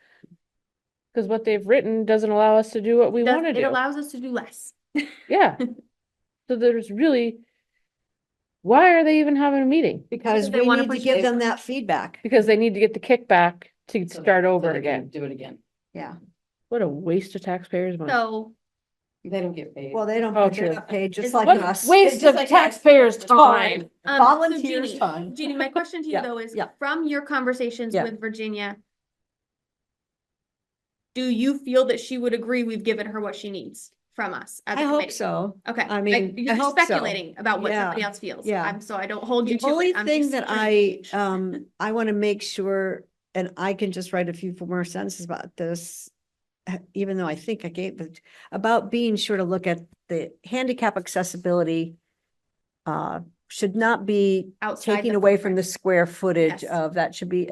Because what they've written doesn't allow us to do what we does- want to It do. allows us to do less. Yeah. So there's really, why are they even having a meeting? Because they we wanna need to push give it- them that feedback. Because they need to get the kickback to So- start so over they can again. Do it again. Yeah. What a waste of taxpayers' money. So They don't get paid. Well, they don't, Oh, they're true. not paid just It's- like What us. waste It's of just like taxpayers' taxpayers' time. so Volunteers Jeannie- time. Jeannie, my question to you Yeah, though is, yeah. from your conversations Yeah. with Virginia, do you feel that she would agree we've given her what she needs from us as a I hope committee? so. Okay. I mean, I You're hope so. speculating about what Yeah, somebody else feels. yeah. So I don't hold you The to it. only I'm thing just that curious. I want to make sure, and I can just write a few more sentences about this, even though I think I gave it, about being sure to look at the handicap accessibility should not be Outside taken the away from the footprint. square footage Yes. of, that should be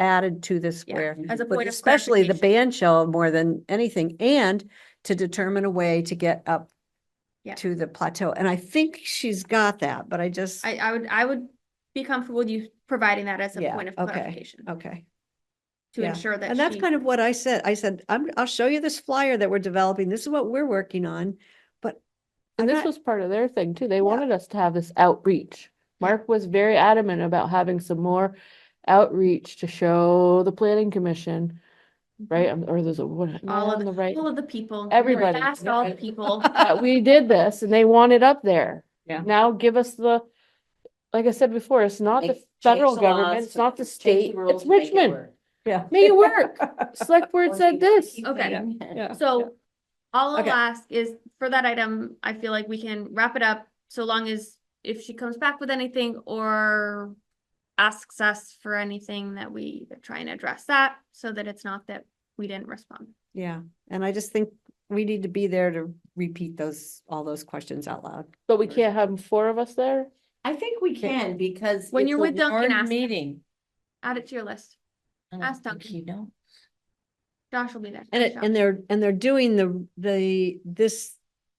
added to the Yeah, square. as a But point of especially the clarification. band shell more than anything, and to determine a way to get up Yeah. to the plateau. And I think she's got that, but I just, I would be comfortable with you providing that as a Yeah, point of okay. clarification okay. to yeah. ensure that And that's she- kind of what I said. I said, I'll show you this flyer that we're developing. This is what we're working on. But And I'm this not- was part of their thing too. They wanted us to have this outreach. Mark was very adamant about having some more outreach to show the planning commission, right? Or there's a, what, am I all on the right? of the people. Everybody. Ask all the people. We did this and they want it up there. Yeah. Now give us the, like I said before, it's not the Change federal the laws government, it's to- not the change state, rules it's to make it Richmond. work. Yeah. Make it work. Select board said this. Okay. Yeah. So all I'll Okay. ask is for that item, I feel like we can wrap it up so long as if she comes back with anything or asks us for anything that we try and address that so that it's not that we didn't respond. Yeah, and I just think we need to be there to repeat all those questions out loud. But we can't have 4 of us there? I think we can because. When it's you're a with Duncan, warned ask him. Meeting. Add it to your list. I don't Ask think Duncan. he knows. Josh will be there. And they're doing this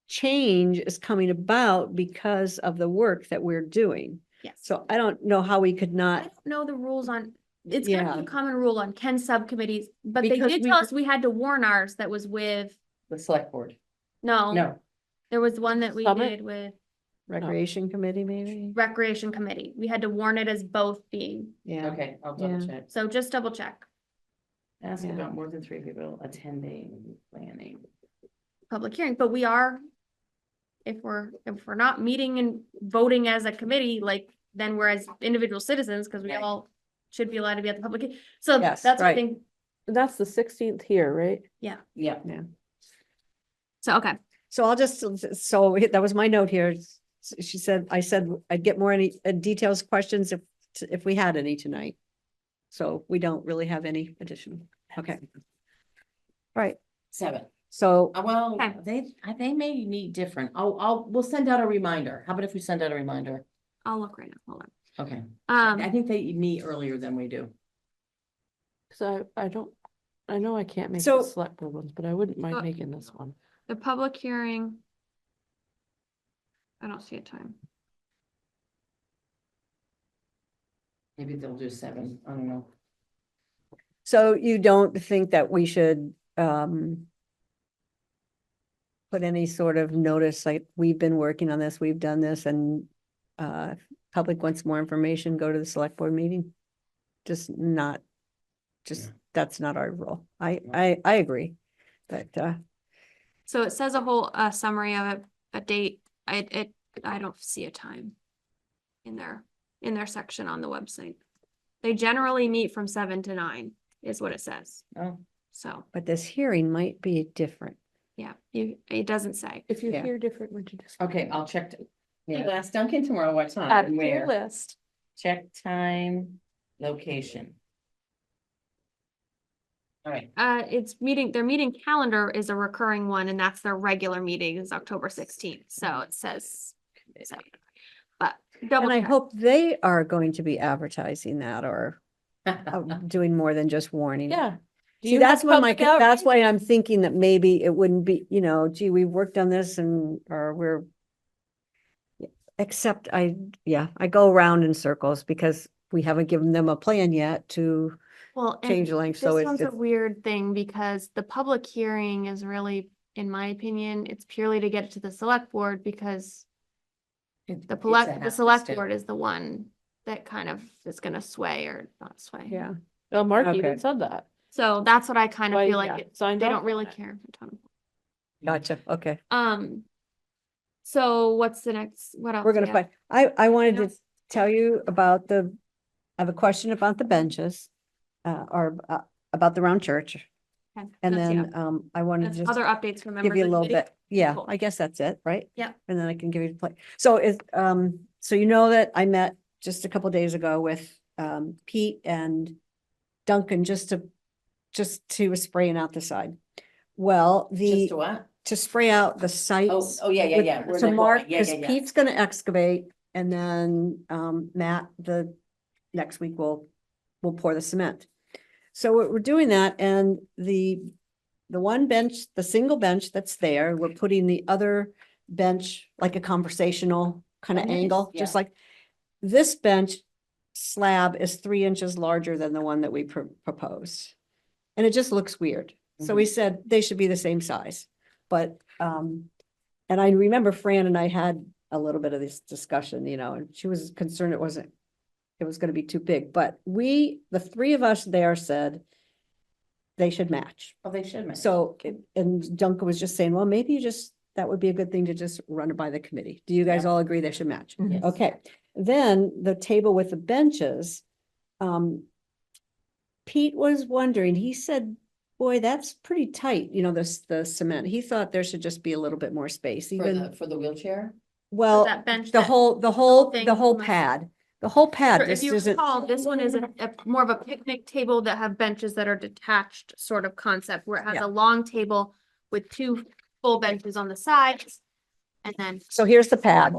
change is coming about because of the work that we're doing. Yes. So I don't know how we could I not, don't know the rules on, it's kind of Yeah. a common rule on Ken subcommittees, but they Because did we tell were- us we had to warn ours that was with, The select board. no, No, there was one that we Summit? did with, Recreation committee, maybe? Recreation Committee. We had to warn it as both being, Yeah. Okay, I'll double Yeah. check. so just double check. Ask Yeah. about more than 3 people attending planning. Public hearing, but we are. If we're not meeting and voting as a committee, like, then we're as individual citizens, because we Right. all should be allowed to be at the public. So Yes, that's what I right. think, That's the 16th here, right? Yeah, so, okay, So I'll just, so that was my note here. She said, I said I'd get more any details, questions if we had any tonight. So we don't really have any additional. Okay. Right. 7. So, Well, Okay. they may need different. We'll send out a reminder. How about if we send out a reminder? I'll look right now, hold Okay, on. I think they meet earlier than we do. So I know I can't make So- the select board ones, but I wouldn't mind Uh, making this one. The public hearing. I don't see a time. Maybe they'll do 7. I don't know. so you don't think that we should, put any sort of notice, like, we've been working on this, we've done this, and, if public wants more information, go to the select board meeting? Just not, just, that's not our role. I agree, but, So it says a whole summary of it, a date. I don't see a time in their section on the website. They generally meet from 7 to 9 is what it says. Oh, So, but this hearing might be different. yeah, it doesn't say. If you Yeah. hear different, would you just? okay, I'll check. Yeah, ask Duncan tomorrow what time Add and it to your where. list. Check time, location. All right, Their meeting calendar is a recurring one, and that's their regular meeting is October 16th. So it says. But double And I check. hope they are going to be advertising that or doing more than just warning. Yeah. Do See, you that's have when my, public that's outreach? why I'm thinking that maybe it wouldn't be, gee, we've worked on this and, or we're. Except I go around in circles because we haven't given them a plan yet to Well, and change the language, this so one's a it's, weird thing because the public hearing is really, in my opinion, it's purely to get it to the select board because the select board is the one that kind of is gonna sway or not sway. yeah. Well, Mark Okay. even said that. So that's what I kind of Why, feel yeah, like signed they off don't on really it. care a ton. Gotcha, okay. So what's the next, what else? We're gonna we find, have? I wanted to else? tell you about I have a question about the benches. Or about the round church. Okay, And that's- yeah. then, I wanted That's to just other updates from give members you a of the little committee. bit, yeah, Cool. I guess that's it, right? Yep. And then I can give you the play. So so you know that I met just a couple days ago with, Pete and Duncan just to spraying out the side. Well, Just a what? to spray out the Oh, sites. oh, yeah, with- yeah. Where To they're mark, going. Yeah, because yeah, yeah. Pete's gonna excavate and then, Matt, next week we'll pour the cement. So we're doing that and the one bench, the single bench that's there, we're putting the other bench like a conversational kind Oh, of nice, angle, just yeah. like this bench slab is 3 inches larger than the one that we proposed. And it just looks weird. So we said they should be the same size, but, and I remember Fran and I had a little bit of this discussion, and she was concerned it was gonna be too big, but the 3 of us there said they should match. Oh, they should. match. So, and Duncan was just saying, well, maybe that would be a good thing to just run it by the committee. Do you guys Yeah. all agree they should match? Yes. Okay, then the table with the benches, Pete was wondering, he said, boy, that's pretty tight, the cement. He thought there should just be a little bit more space, even, For the wheelchair? well, that bench, the that whole thing pad, the whole pad, If this you isn't, recall, this one is a more of a picnic table that have benches that are detached sort of concept where it has Yeah. a long table with 2 full benches on the sides. And then, so here's the pad.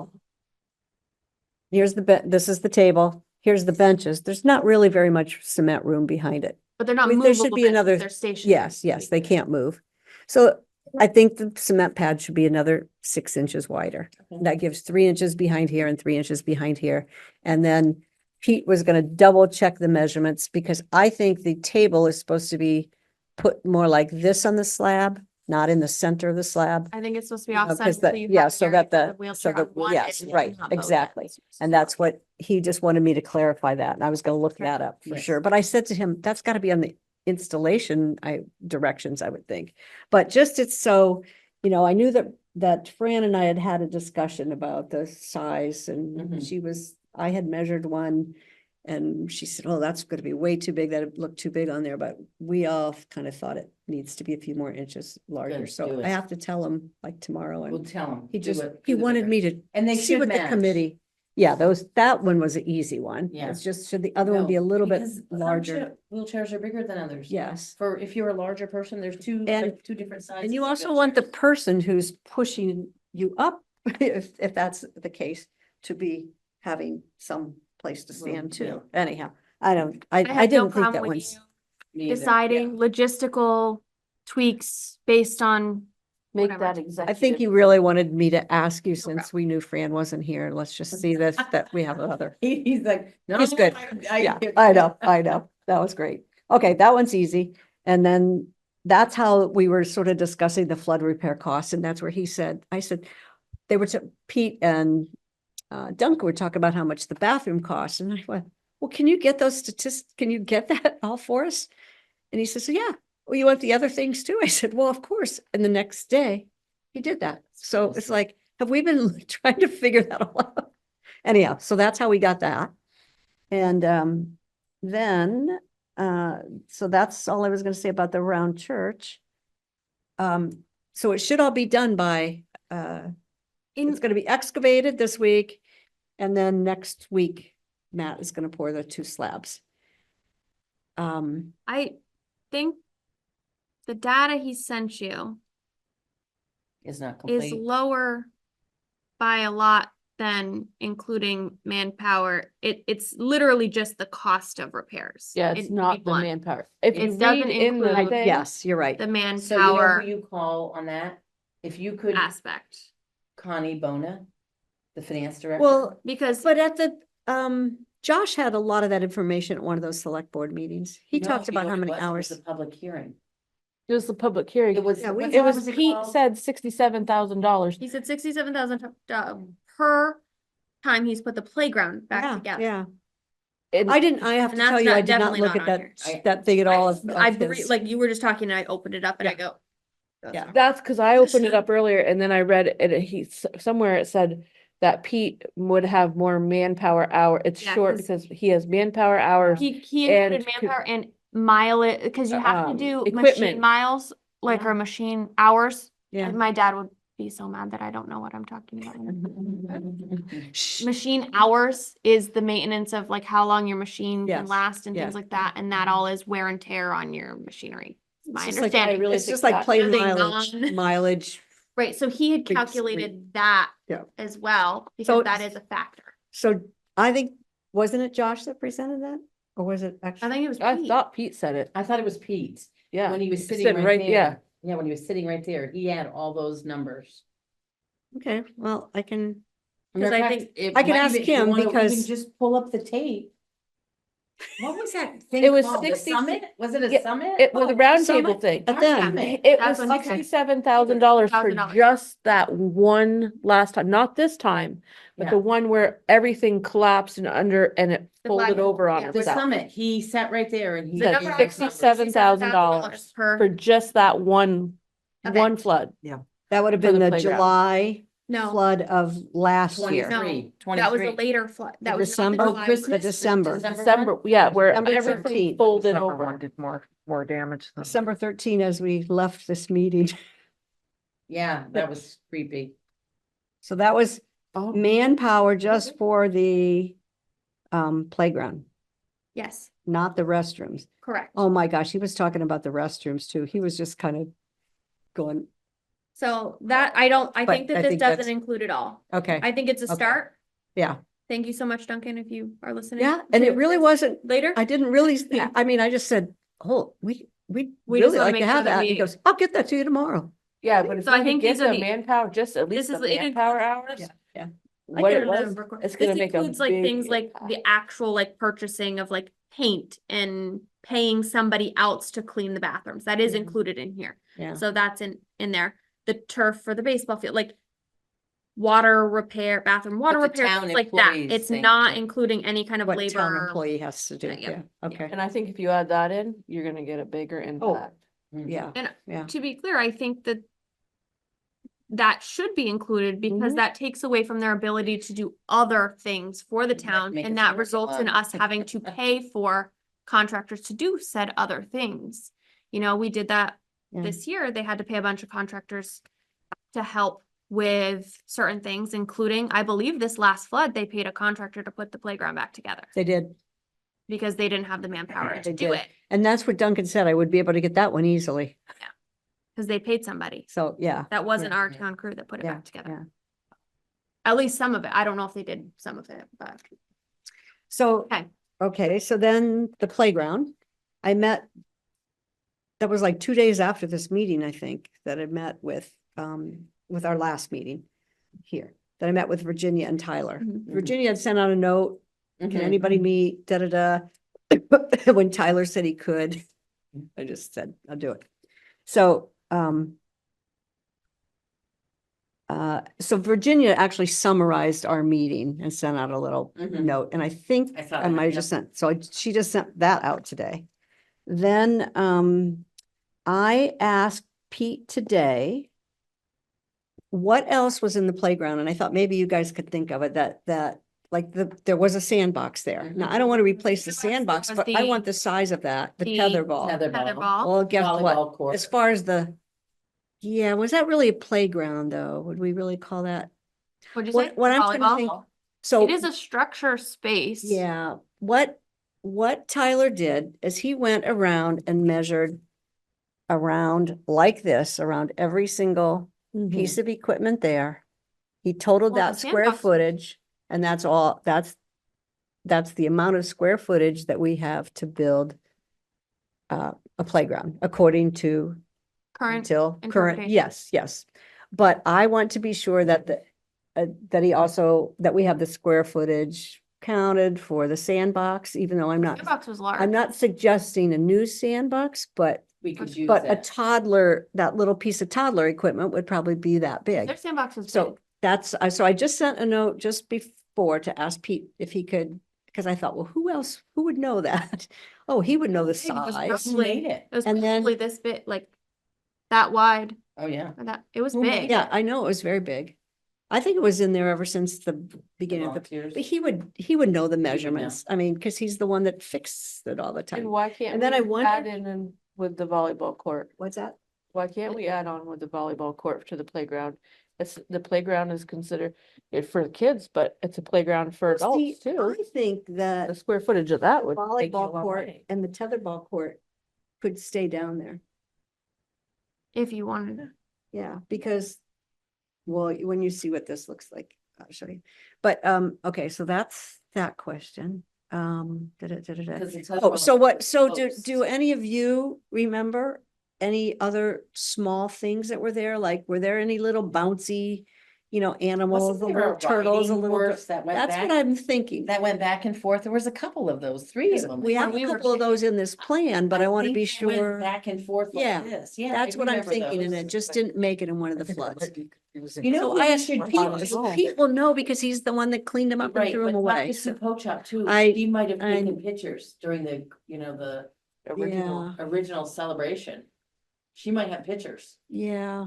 Here's this is the table, here's the benches. There's not really very much cement room behind it. but they're not I mean, there should movable be benches, another- they're stationary. Yes, they can't move. So I think the cement pad should be another 6 inches wider. Okay. That gives 3 inches behind here and 3 inches behind here. And then Pete was gonna double check the measurements because I think the table is supposed to be put more like this on the slab, not in the center of the slab. I think it's supposed to be You know, offset. 'cause until the- you yeah, have so your- that the so wheelchair the- on one yes, and right, not both exactly. ends. And that's what he just wanted me to clarify that. And I was gonna look Sure. that up for Yes. sure. But I said to him, that's gotta be on the installation directions, I would think. But just it's so, I knew that Fran and I had had a discussion about the size and Mhm. I had measured one. And she said, oh, that's gonna be way too big. That'd look too big on there, but we all kind of thought it needs to be a few more inches larger. Good, do So it. I have to tell him like tomorrow We'll and tell him. he do just, it, he do the wanted bigger. me to And they see should what the match. committee. Yeah, that one was an easy one. Yeah. It's just, should the other one be a No, little bit because some larger? Wheelchairs are bigger than others. Yes. For if you're a larger person, there's two, And- like, two different sizes. And you of also want the wheelchairs. person who's pushing you up, if that's the case, to be having some place to stand yeah. too. Anyhow, I don't, I had no didn't think problem that with one's. you Me either. deciding logistical tweaks based on Make Whatever. that executive. I think you really wanted me to ask you No since we knew Fran wasn't here. Let's just see this, that we have another. He's like, no. He's good. Yeah, get I it." know. That was great. Okay, that one's easy. And then that's how we were sort of discussing the flood repair costs. And that's where I said, they were, Pete and Duncan were talking about how much the bathroom costs. And I went, well, can you get those statistics? Can you get that all for us? And he says, yeah. Well, you want the other things too? I said, well, of course. And the next day he did that. So it's like, have we been trying to figure that all out? Anyhow, so that's how we got that. And then, so that's all I was gonna say about the round church. So it should all be done by, it's gonna be excavated this week. And then next week, Matt is gonna pour the 2 slabs. I think the data he sent you Is not is complete. lower by a lot than including manpower. It's literally just the cost of repairs. Yeah, to it's be not the blunt. manpower. If It you doesn't read in the include- thing. Yes, you're right. The So you know manpower who you call on that? If you could, aspect, Connie Bona, the finance director. Well, because but at the, Josh had a lot of that information at one of those select board meetings. He No, talked you know about how what it many was? It was hours. The public hearing. It was the public hearing. It was. Yeah, we- what It was was Pete called? said $67,000. he said 67,000 per time he's put the playground back Yeah, together. yeah. And I have to And that's tell you, not- I did not definitely look not at on that, here. that thing at all of I of believe, his. like you were just talking and I opened it up and I Yeah. go. "That's Yeah. wrong." that's because I opened it up earlier and then I read it, somewhere it said that Pete would have more manpower hour. It's Yeah, short 'cause- because he has manpower hours. He And included could- manpower and mileage, because you have to do machine equipment. miles, like, Yeah. or machine hours. Yeah. And my dad would be so mad that I don't know what I'm talking about. Shh. Machine hours is the maintenance of like how long your machine can Yes, last and yeah. things like that, and that all is wear and tear on your machinery. It's My just like- understanding. really It's just think like that- plain Nothing mileage, non- mileage. Right, so he had Big calculated that Yeah. as well, So because that it's- is a factor. So I think, wasn't it Josh that presented that? Or was it actually? I think it was I Pete. thought Pete said it. I thought it was Pete. Yeah. When he was sitting Sitting right right- yeah. there. Yeah, when he was sitting right there, he had all those numbers. Okay, well, I can, Matter of I fact, think- it I can might ask even- you him wanna even because- Just pull up the tape. What was that thing It was called? The 60 summit? Was it a Yeah, summit? It was a round Summit. table thing. But then- Summit. It That's was when he said- $67,000 for $67,000. just that one last time, not this time, but the Yeah. one where everything collapsed and and it The folded flag- over on yeah. The itself. summit, he sat right there and he. The Said number I gave us saw was numbers. $67,000 per for just that one event. flood. that would have For been the the playground. July No, flood of last year. 23, that was a 23. later flood. That The was not the December- July Oh, Christmas? one. The December. December, yeah, where December everything 13th. folded December over. one did more damage than. December 13, as we left this meeting. Yeah, that was creepy. So that was Oh, manpower just for the playground, Yes, not the restrooms. correct. Oh my gosh, he was talking about the restrooms too. He was just kind of going, So that, I But think that I this think doesn't that's- include it all. okay, I think it's a Okay. start. yeah. Thank you so much, Duncan, if you are listening. Yeah, and to it really this wasn't, Later? I didn't really, Yeah. I mean, I just said, oh, we We just really wanna like make to sure have that that. He we- goes, I'll get that to you tomorrow. yeah, but if So I you think get these are the the- manpower, just at least This the is the- manpower hours. Yeah, yeah. I What can it was, remember. it's This gonna make a includes like big things like impact. the actual like purchasing of like paint and paying somebody else to clean the bathrooms. That is Mhm. included in here. Yeah. So that's in there. The turf for the baseball field, like water repair, bathroom water the repair, town things like that. employees It's think not that- including any kind of What town labor. employee has to do, Yeah, yeah, okay, And I think if you add that in, you're gonna get a bigger impact. yeah, And yeah. to be clear, I think that that should be included because Mhm. that takes away from their ability to do other things for the town. make And a that circuit results in line. us having to pay for contractors to do said other things. You know, we did that Yeah. this year. They had to pay a bunch of contractors to help with certain things, including, I believe this last flood, they paid a contractor to put the playground back together They did, because they didn't have the manpower to They do did. it. and that's what Duncan said, I would be able to get that one easily, Because they paid somebody. so, yeah. That wasn't our Yeah. town crew that put it Yeah, back together. yeah. At least some of it. I don't know if they did some of it, but. So, Okay. okay, so then the playground, I met. That was like 2 days after this meeting, I think, that I met with our last meeting here, that I met with Virginia and Tyler. Mhm. Virginia had sent out a note, can Mhm. anybody meet, da-da-da. When Tyler said he could, I just said, I'll do it. So, so Virginia actually summarized our meeting and sent out a little Mhm. note, and I think I saw I that, might have yep. just sent, so she just sent that out today. Then, I asked Pete today what else was in the playground, and I thought maybe you guys could think of it, that, like, there was a sandbox there. Now, I don't want to replace the Sandbox, sandbox, there was but I the- want the size of that, the the tetherball. Tetherball. Well, guess what? Volleyball court. As far as yeah, was that really a playground though? Would we really call that? What'd you say? What I'm trying to think, Volleyball? so. It is a structure space. Yeah, what Tyler did is he went around and measured around like this, around every single piece of equipment there. He totaled Well, the that square sandbox- footage, and that's all, that's the amount of square footage that we have to build a playground, according to Current until current, interpretation. yes. But I want to be sure that that he also, that we have the square footage counted for the sandbox, even though I'm Sandbox was large. not suggesting a new sandbox, but We could use a that. toddler, that little piece of toddler equipment would probably be that Their big. sandbox was So big. that's, so I just sent a note just before to ask Pete if he could, because I thought, well, who would know that? Oh, he would know the It was size. Who made it? It was And then- probably this bit, like that wide, Oh, yeah. or that, it was Who made big. Yeah, I know, it was very big. I think it was in there ever since the beginning of the, Volunteers. but he would know the know. measurements. I mean, because he's the one that fixed it all the And time. why can't And then I we wonder- add in with the volleyball court? What's that? Why can't we add on with the volleyball court to the playground? The playground is considered it for the kids, but it's a playground for See, adults too. I think The that square footage of that the would. make you a volleyball lot of court money. and the tetherball court could stay down there. If you wanted to. Yeah, because, well, when you see what this looks like, I'll show you. But, okay, so that's that question. Da-da-da-da-da. 'Cause it's Oh, so what, so do posts. any of you remember any other small things that were there? Like, were there any little bouncy, animals, Wasn't the there little a turtles, a riding little? horse that went That's what back? I'm thinking. That went back and forth. There was a couple of those, 3 of them. We have we a were couple of those in this plan, but I want to think be they went sure. Back and forth Yeah, like this. Yeah. That's I what I'm remember thinking, and those. it just didn't make it in one of the floods. You know, So who I we asked should Pete, talk to? Pete will know because he's the one that cleaned them up and Right, threw but them talk away. to So, Pochop too. I- He might have I- taken pictures during the Original. yeah, original celebration. She might have pictures, yeah.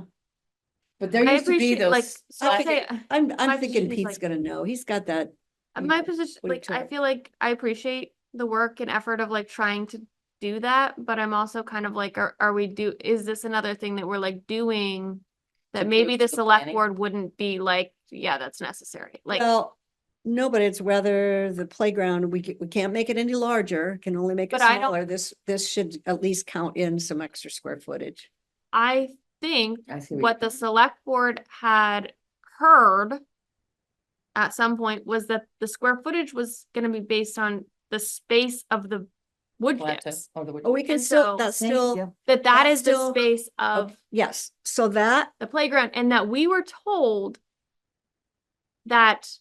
but there I used to be appreciate, like, those. so I say, I'm My thinking position is Pete's like- gonna know. He's got that. my position, What do you like, I tell? feel like I appreciate the work and effort of like trying to do that, but I'm also kind of like, is this another thing that we're like doing? To That maybe prove the to the select planning? board wouldn't be like, yeah, that's necessary, like, Well, no, but it's whether the playground, we can't make it any larger, can only make it But I don't- smaller. This should at least count in some extra square footage. I think I see what the select board had heard at some point was that the square footage was gonna be based on the space of the wood Plateau. chips. Oh, the wood Oh, we chip. can And still, so- that's Yeah. still, That That's is the still- space of yes, so that, the playground, and that we were told that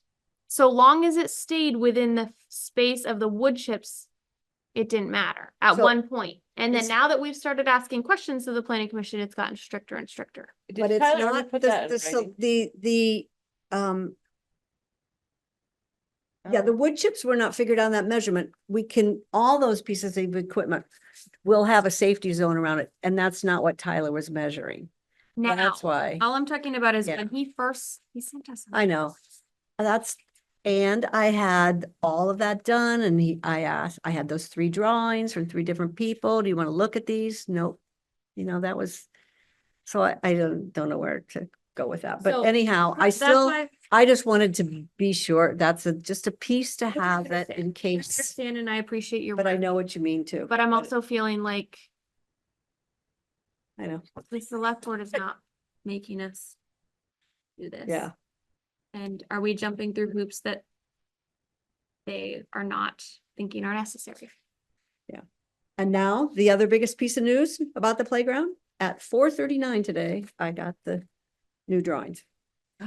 so long as it stayed within the space of the wood chips, it didn't matter at So, one point. And then it's- now that we've started asking questions to the planning commission, it's gotten stricter and stricter. Did But it's Tyler ever not put the, that in the, so- writing? yeah, the wood chips were not figured on that measurement. We can, all those pieces of equipment will have a safety zone around it, and that's not what Tyler was measuring. Now, That's why. all I'm talking about is Yeah. when he sent us. I know. That's, and I had all of that done and I had those 3 drawings from 3 different people. Do you want to look at these? Nope. You know, that was, so I don't know where to go with that. But So, anyhow, I That's still, why I just wanted to be sure. That's just a piece to have it in I case, understand and I appreciate your but I work, know what you mean too. but I'm also feeling like I know. the select board is not making us do this. Yeah. And are we jumping through hoops that they are not thinking are necessary? And now the other biggest piece of news about the playground, at 4:39 today, I got the new drawings.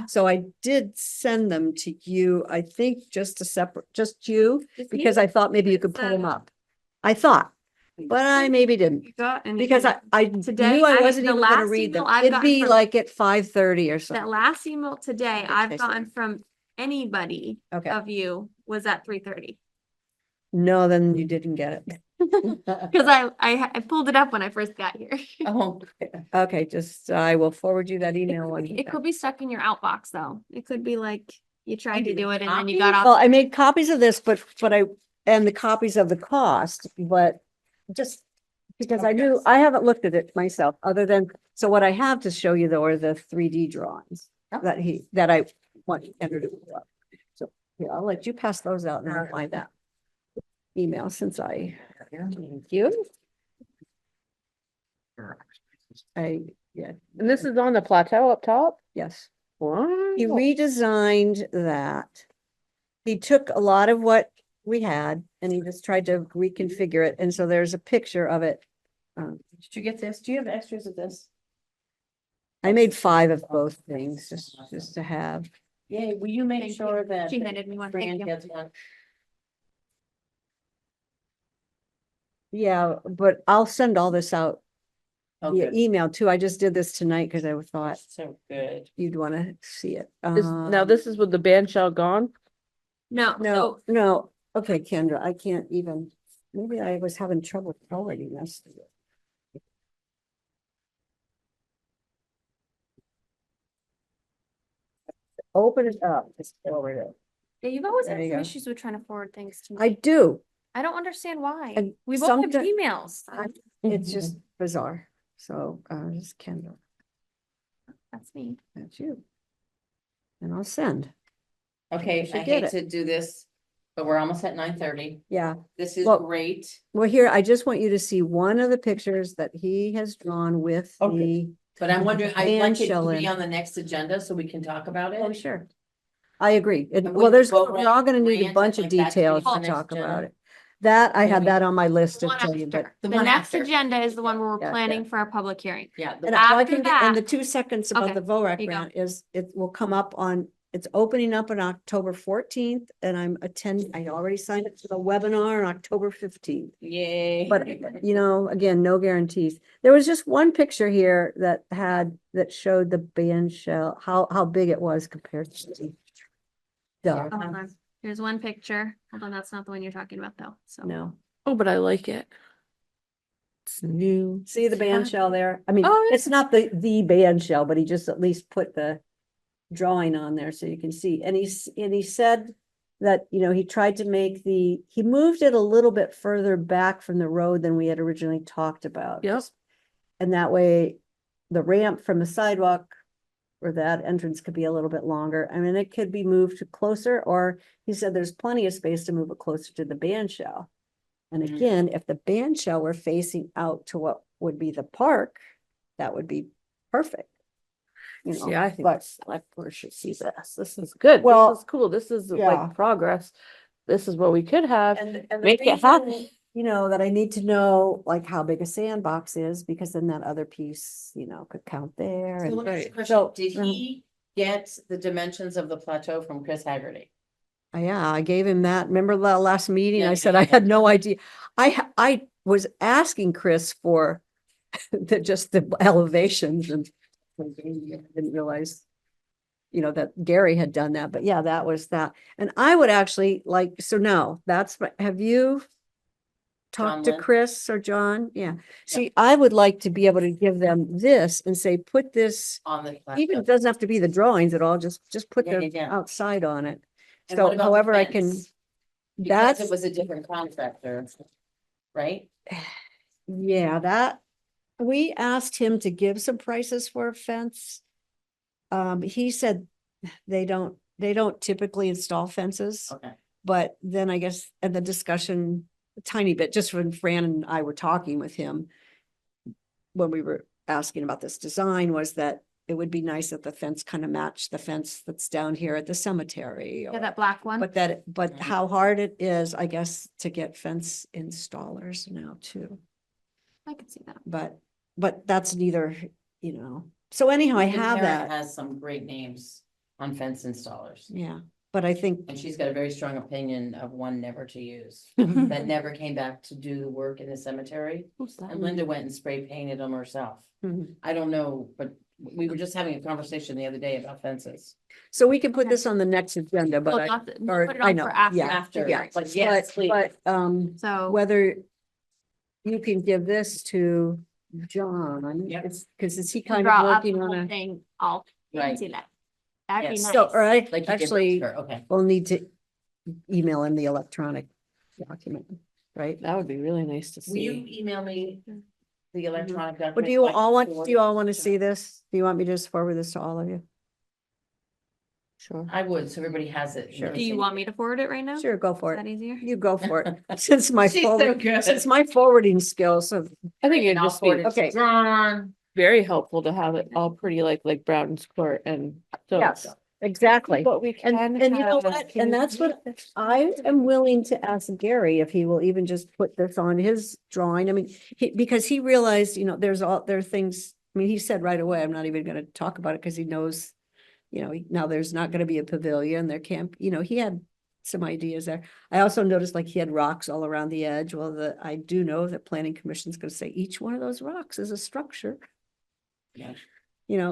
So I did send them to you, I think just a separate, just you, because I thought maybe you could pull them up. I thought, but I maybe didn't, You got any? because I Today, knew I I- wasn't the even gonna last read them. email I've It'd gotten be from- like at 5:30 or That something. last email today I've Okay, gotten sorry. from anybody Okay, of you was at 3:30. no, then you didn't get it. Cause I pulled it up when I first got here. Oh, Okay, just, I will forward you that email. when It could be stuck in your outbox though. It could be like you tried to need do a it and then you copy? got Well, off. I made copies of this, but and the copies of the cost, but just because I knew, I haven't looked at it myself, other than, so what I have to show you though are the 3D drawings Oh. that I want entered. So, yeah, I'll let you pass those out and I'll find that email since thank you. Yeah, And this is on the plateau up top? yes. Wow. He redesigned that. He took a lot of what we had and he just tried to reconfigure it. And so there's a picture of it. did you get this? Do you have extras of this? I made 5 of both things just to have. Yay, will you make Thank you. sure that She handed me one. Thank Fran you. gets one? Yeah, but I'll send all this out Oh, via good. email too. I just did this tonight because I thought So good. you'd want to see it. Now this is with the band shell gone? No, No, so no. Okay, Kendra, I can't even, maybe I was having trouble forwarding this. to you. Open it up, just forward it. yeah, you've always There had you some go. issues with trying to forward things to I me. do. I don't understand why. And We both have someti- emails. It's just bizarre. So, just Kendra, That's me. that's you. And I'll send. Okay, should I get hate to do this, but we're almost at 9:30. Yeah. This is Well- great, Well, here, I just want you to see one of the pictures that he has drawn with Okay. the. but I'm wondering, I'd And like it to shell be in. on the next agenda so we can talk about Oh, it. sure. I agree. And Well, with the boat we're all gonna need a ramp, bunch of like that to be details on to the next talk about agenda. it. That, I had Maybe. that on my list The to one tell you, but. after. The The one next after. agenda is the one where we're Yeah, planning yeah. for our public hearing. Yeah, And the- I After can get, and the that- 2 seconds above Okay, the VORAC there you go. grant is, it will come up on, it's opening up on October 14th and I already signed up for the webinar on October 15th. yay. But, you know, again, no guarantees. There was just one picture here that showed the band shell, how big it was compared to the. Yeah. Duh, Hold on. Here's one picture. Hold on, that's not the one you're talking about though, so. no. Oh, but I like it. It's new. See the band shell there? I mean, Oh, it's not the band shell, but he just at least put the drawing on there so you can see. And he said that, you know, he tried to make he moved it a little bit further back from the road than we had originally talked about. Yep. And that way, the ramp from the sidewalk or that entrance could be a little bit longer. I mean, it could be moved closer, or he said there's plenty of space to move it closer to the band shell. And Mm. again, if the band shell were facing out to what would be the park, that would be perfect. You know, Yeah, I think but the select board should see this. This is good. Well, This is cool. This is yeah. like progress. This is what we could have. and the Make it reason, happen. you know, that I need to know like how big a sandbox is, because then that other piece, you know, could count there. So And let me ask you a Right. question. So, Did he get the dimensions of the plateau from Chris Haggerty? Yeah, I gave him that. Remember the last meeting? Yeah, I yeah, said I yeah. had no idea. I was asking Chris for just the elevations and I didn't realize, that Gary had done that, but yeah, that was that. And I would actually like, so no, have you John talked to Lynn? Chris or John? Yeah. See, I would like to be able to give them this and say, put this, On the. even it doesn't have to be the drawings at all, just put Yeah, the yeah, yeah. outside on it. And what So about the however I can, fence? Because that's, it was a different contractor, right? yeah, that, we asked him to give some prices for a fence. He said they don't typically install fences, Okay. but then I guess in the discussion, a tiny bit, just when Fran and I were talking with him, when we were asking about this design, was that it would be nice if the fence kind of matched the fence that's down here at the cemetery. Yeah, or- that black one. but Mhm. how hard it is, I guess, to get fence installers now too. I could see that. But that's neither, so anyhow, I Linda have Parent that, Has some great names on fence installers. yeah, but I think, And she's got a very strong opinion of one never to use, that never came back to do the work in the cemetery. Who's that? And Linda went and spray painted them herself. Mhm. I don't know, but we were just having a conversation the other day about fences. so we can put Okay. this on the next agenda, but We'll I, have to- we'll or put it I on know, for after. yeah. After, Yeah, like, yes, please. but, So. whether you can give this to John, Yep. it's, because is he We'll kind draw of up the working on whole a, thing all Right. into that. That'd be Yes. nice. so, all right, Like you did actually, her, okay. we'll need to email him the electronic document, right? That would be really nice to Will you see. email me the electronic document? But do you so I can all want, forward do you it? all want to see this? Do you want me to just forward this to all of you? Sure. I would, so everybody has it. Sure. Do you want me to forward it right now? Sure, go Is for that it. easier? You go for it. Since my She's so good. since my forwarding skills have, I think And it'd I'll just forward be it to okay. John. very helpful to have it all pretty like Brown's Court and so. yes, exactly. But we And, can. and you know have- what? can And we- that's what I am willing to ask Gary if he will even just put this on his drawing. I mean, because he realized, there are things, I mean, he said right away, I'm not even gonna talk about it because he knows, now there's not gonna be a pavilion, there can't, he had some ideas there. I also noticed like he had rocks all around the edge. Well, I do know that planning commission's gonna say each one of those rocks is a structure, Yeah.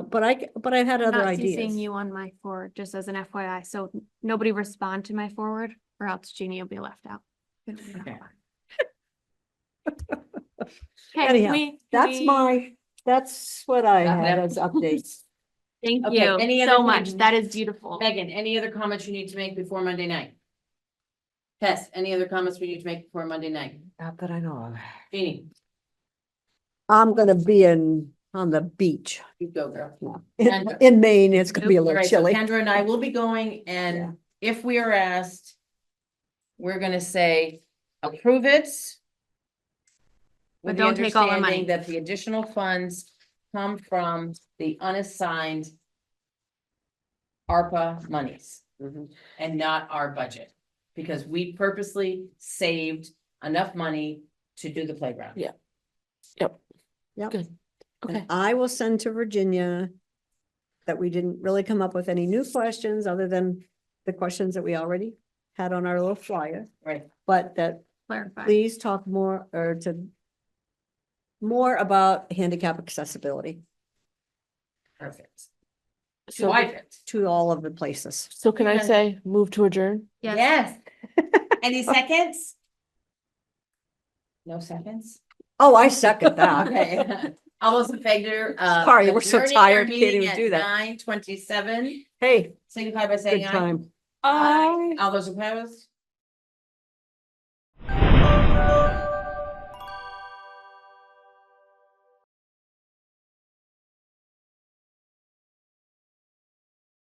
but I've had I'm other not ideas. CCing you on my forward, just as an FYI, so nobody respond to my forward or else Jeannie will be left out. Okay. Okay, Anyhow, that's what I Wrap it had up. as updates. Thank Okay, you any other so much. things? That is beautiful. Megan, any other comments you need to make before Monday night? Tess, any other comments we need to make before Monday night? Not that I know of. Jeannie, I'm gonna be on the beach. you go, girl. No. Kendra. In Maine, it's gonna be a All little right, so chilly. Kendra and I will be going, Yeah. and if we are asked, we're gonna say, approve it. With But the don't take all our understanding money. that the additional funds come from the unassigned ARPA monies and not our budget. Because we purposely saved enough money to do the playground. Yeah. Yep. Yep. Good. And Okay. I will send to Virginia that we didn't really come up with any new questions other than the questions that we already had on our little flyer, Right, but that Clarify. please talk more more about handicap accessibility perfect. So, to all of the places. so can I Yes. say move to adjourn? Yes. Yes. Any seconds? No seconds? Oh, I second that. Okay. All those in favor, Sorry, we're so adjourning our tired, can't meeting even at do that. 9:27, Hey, signify by good saying aye. time. Aye. All those opposed?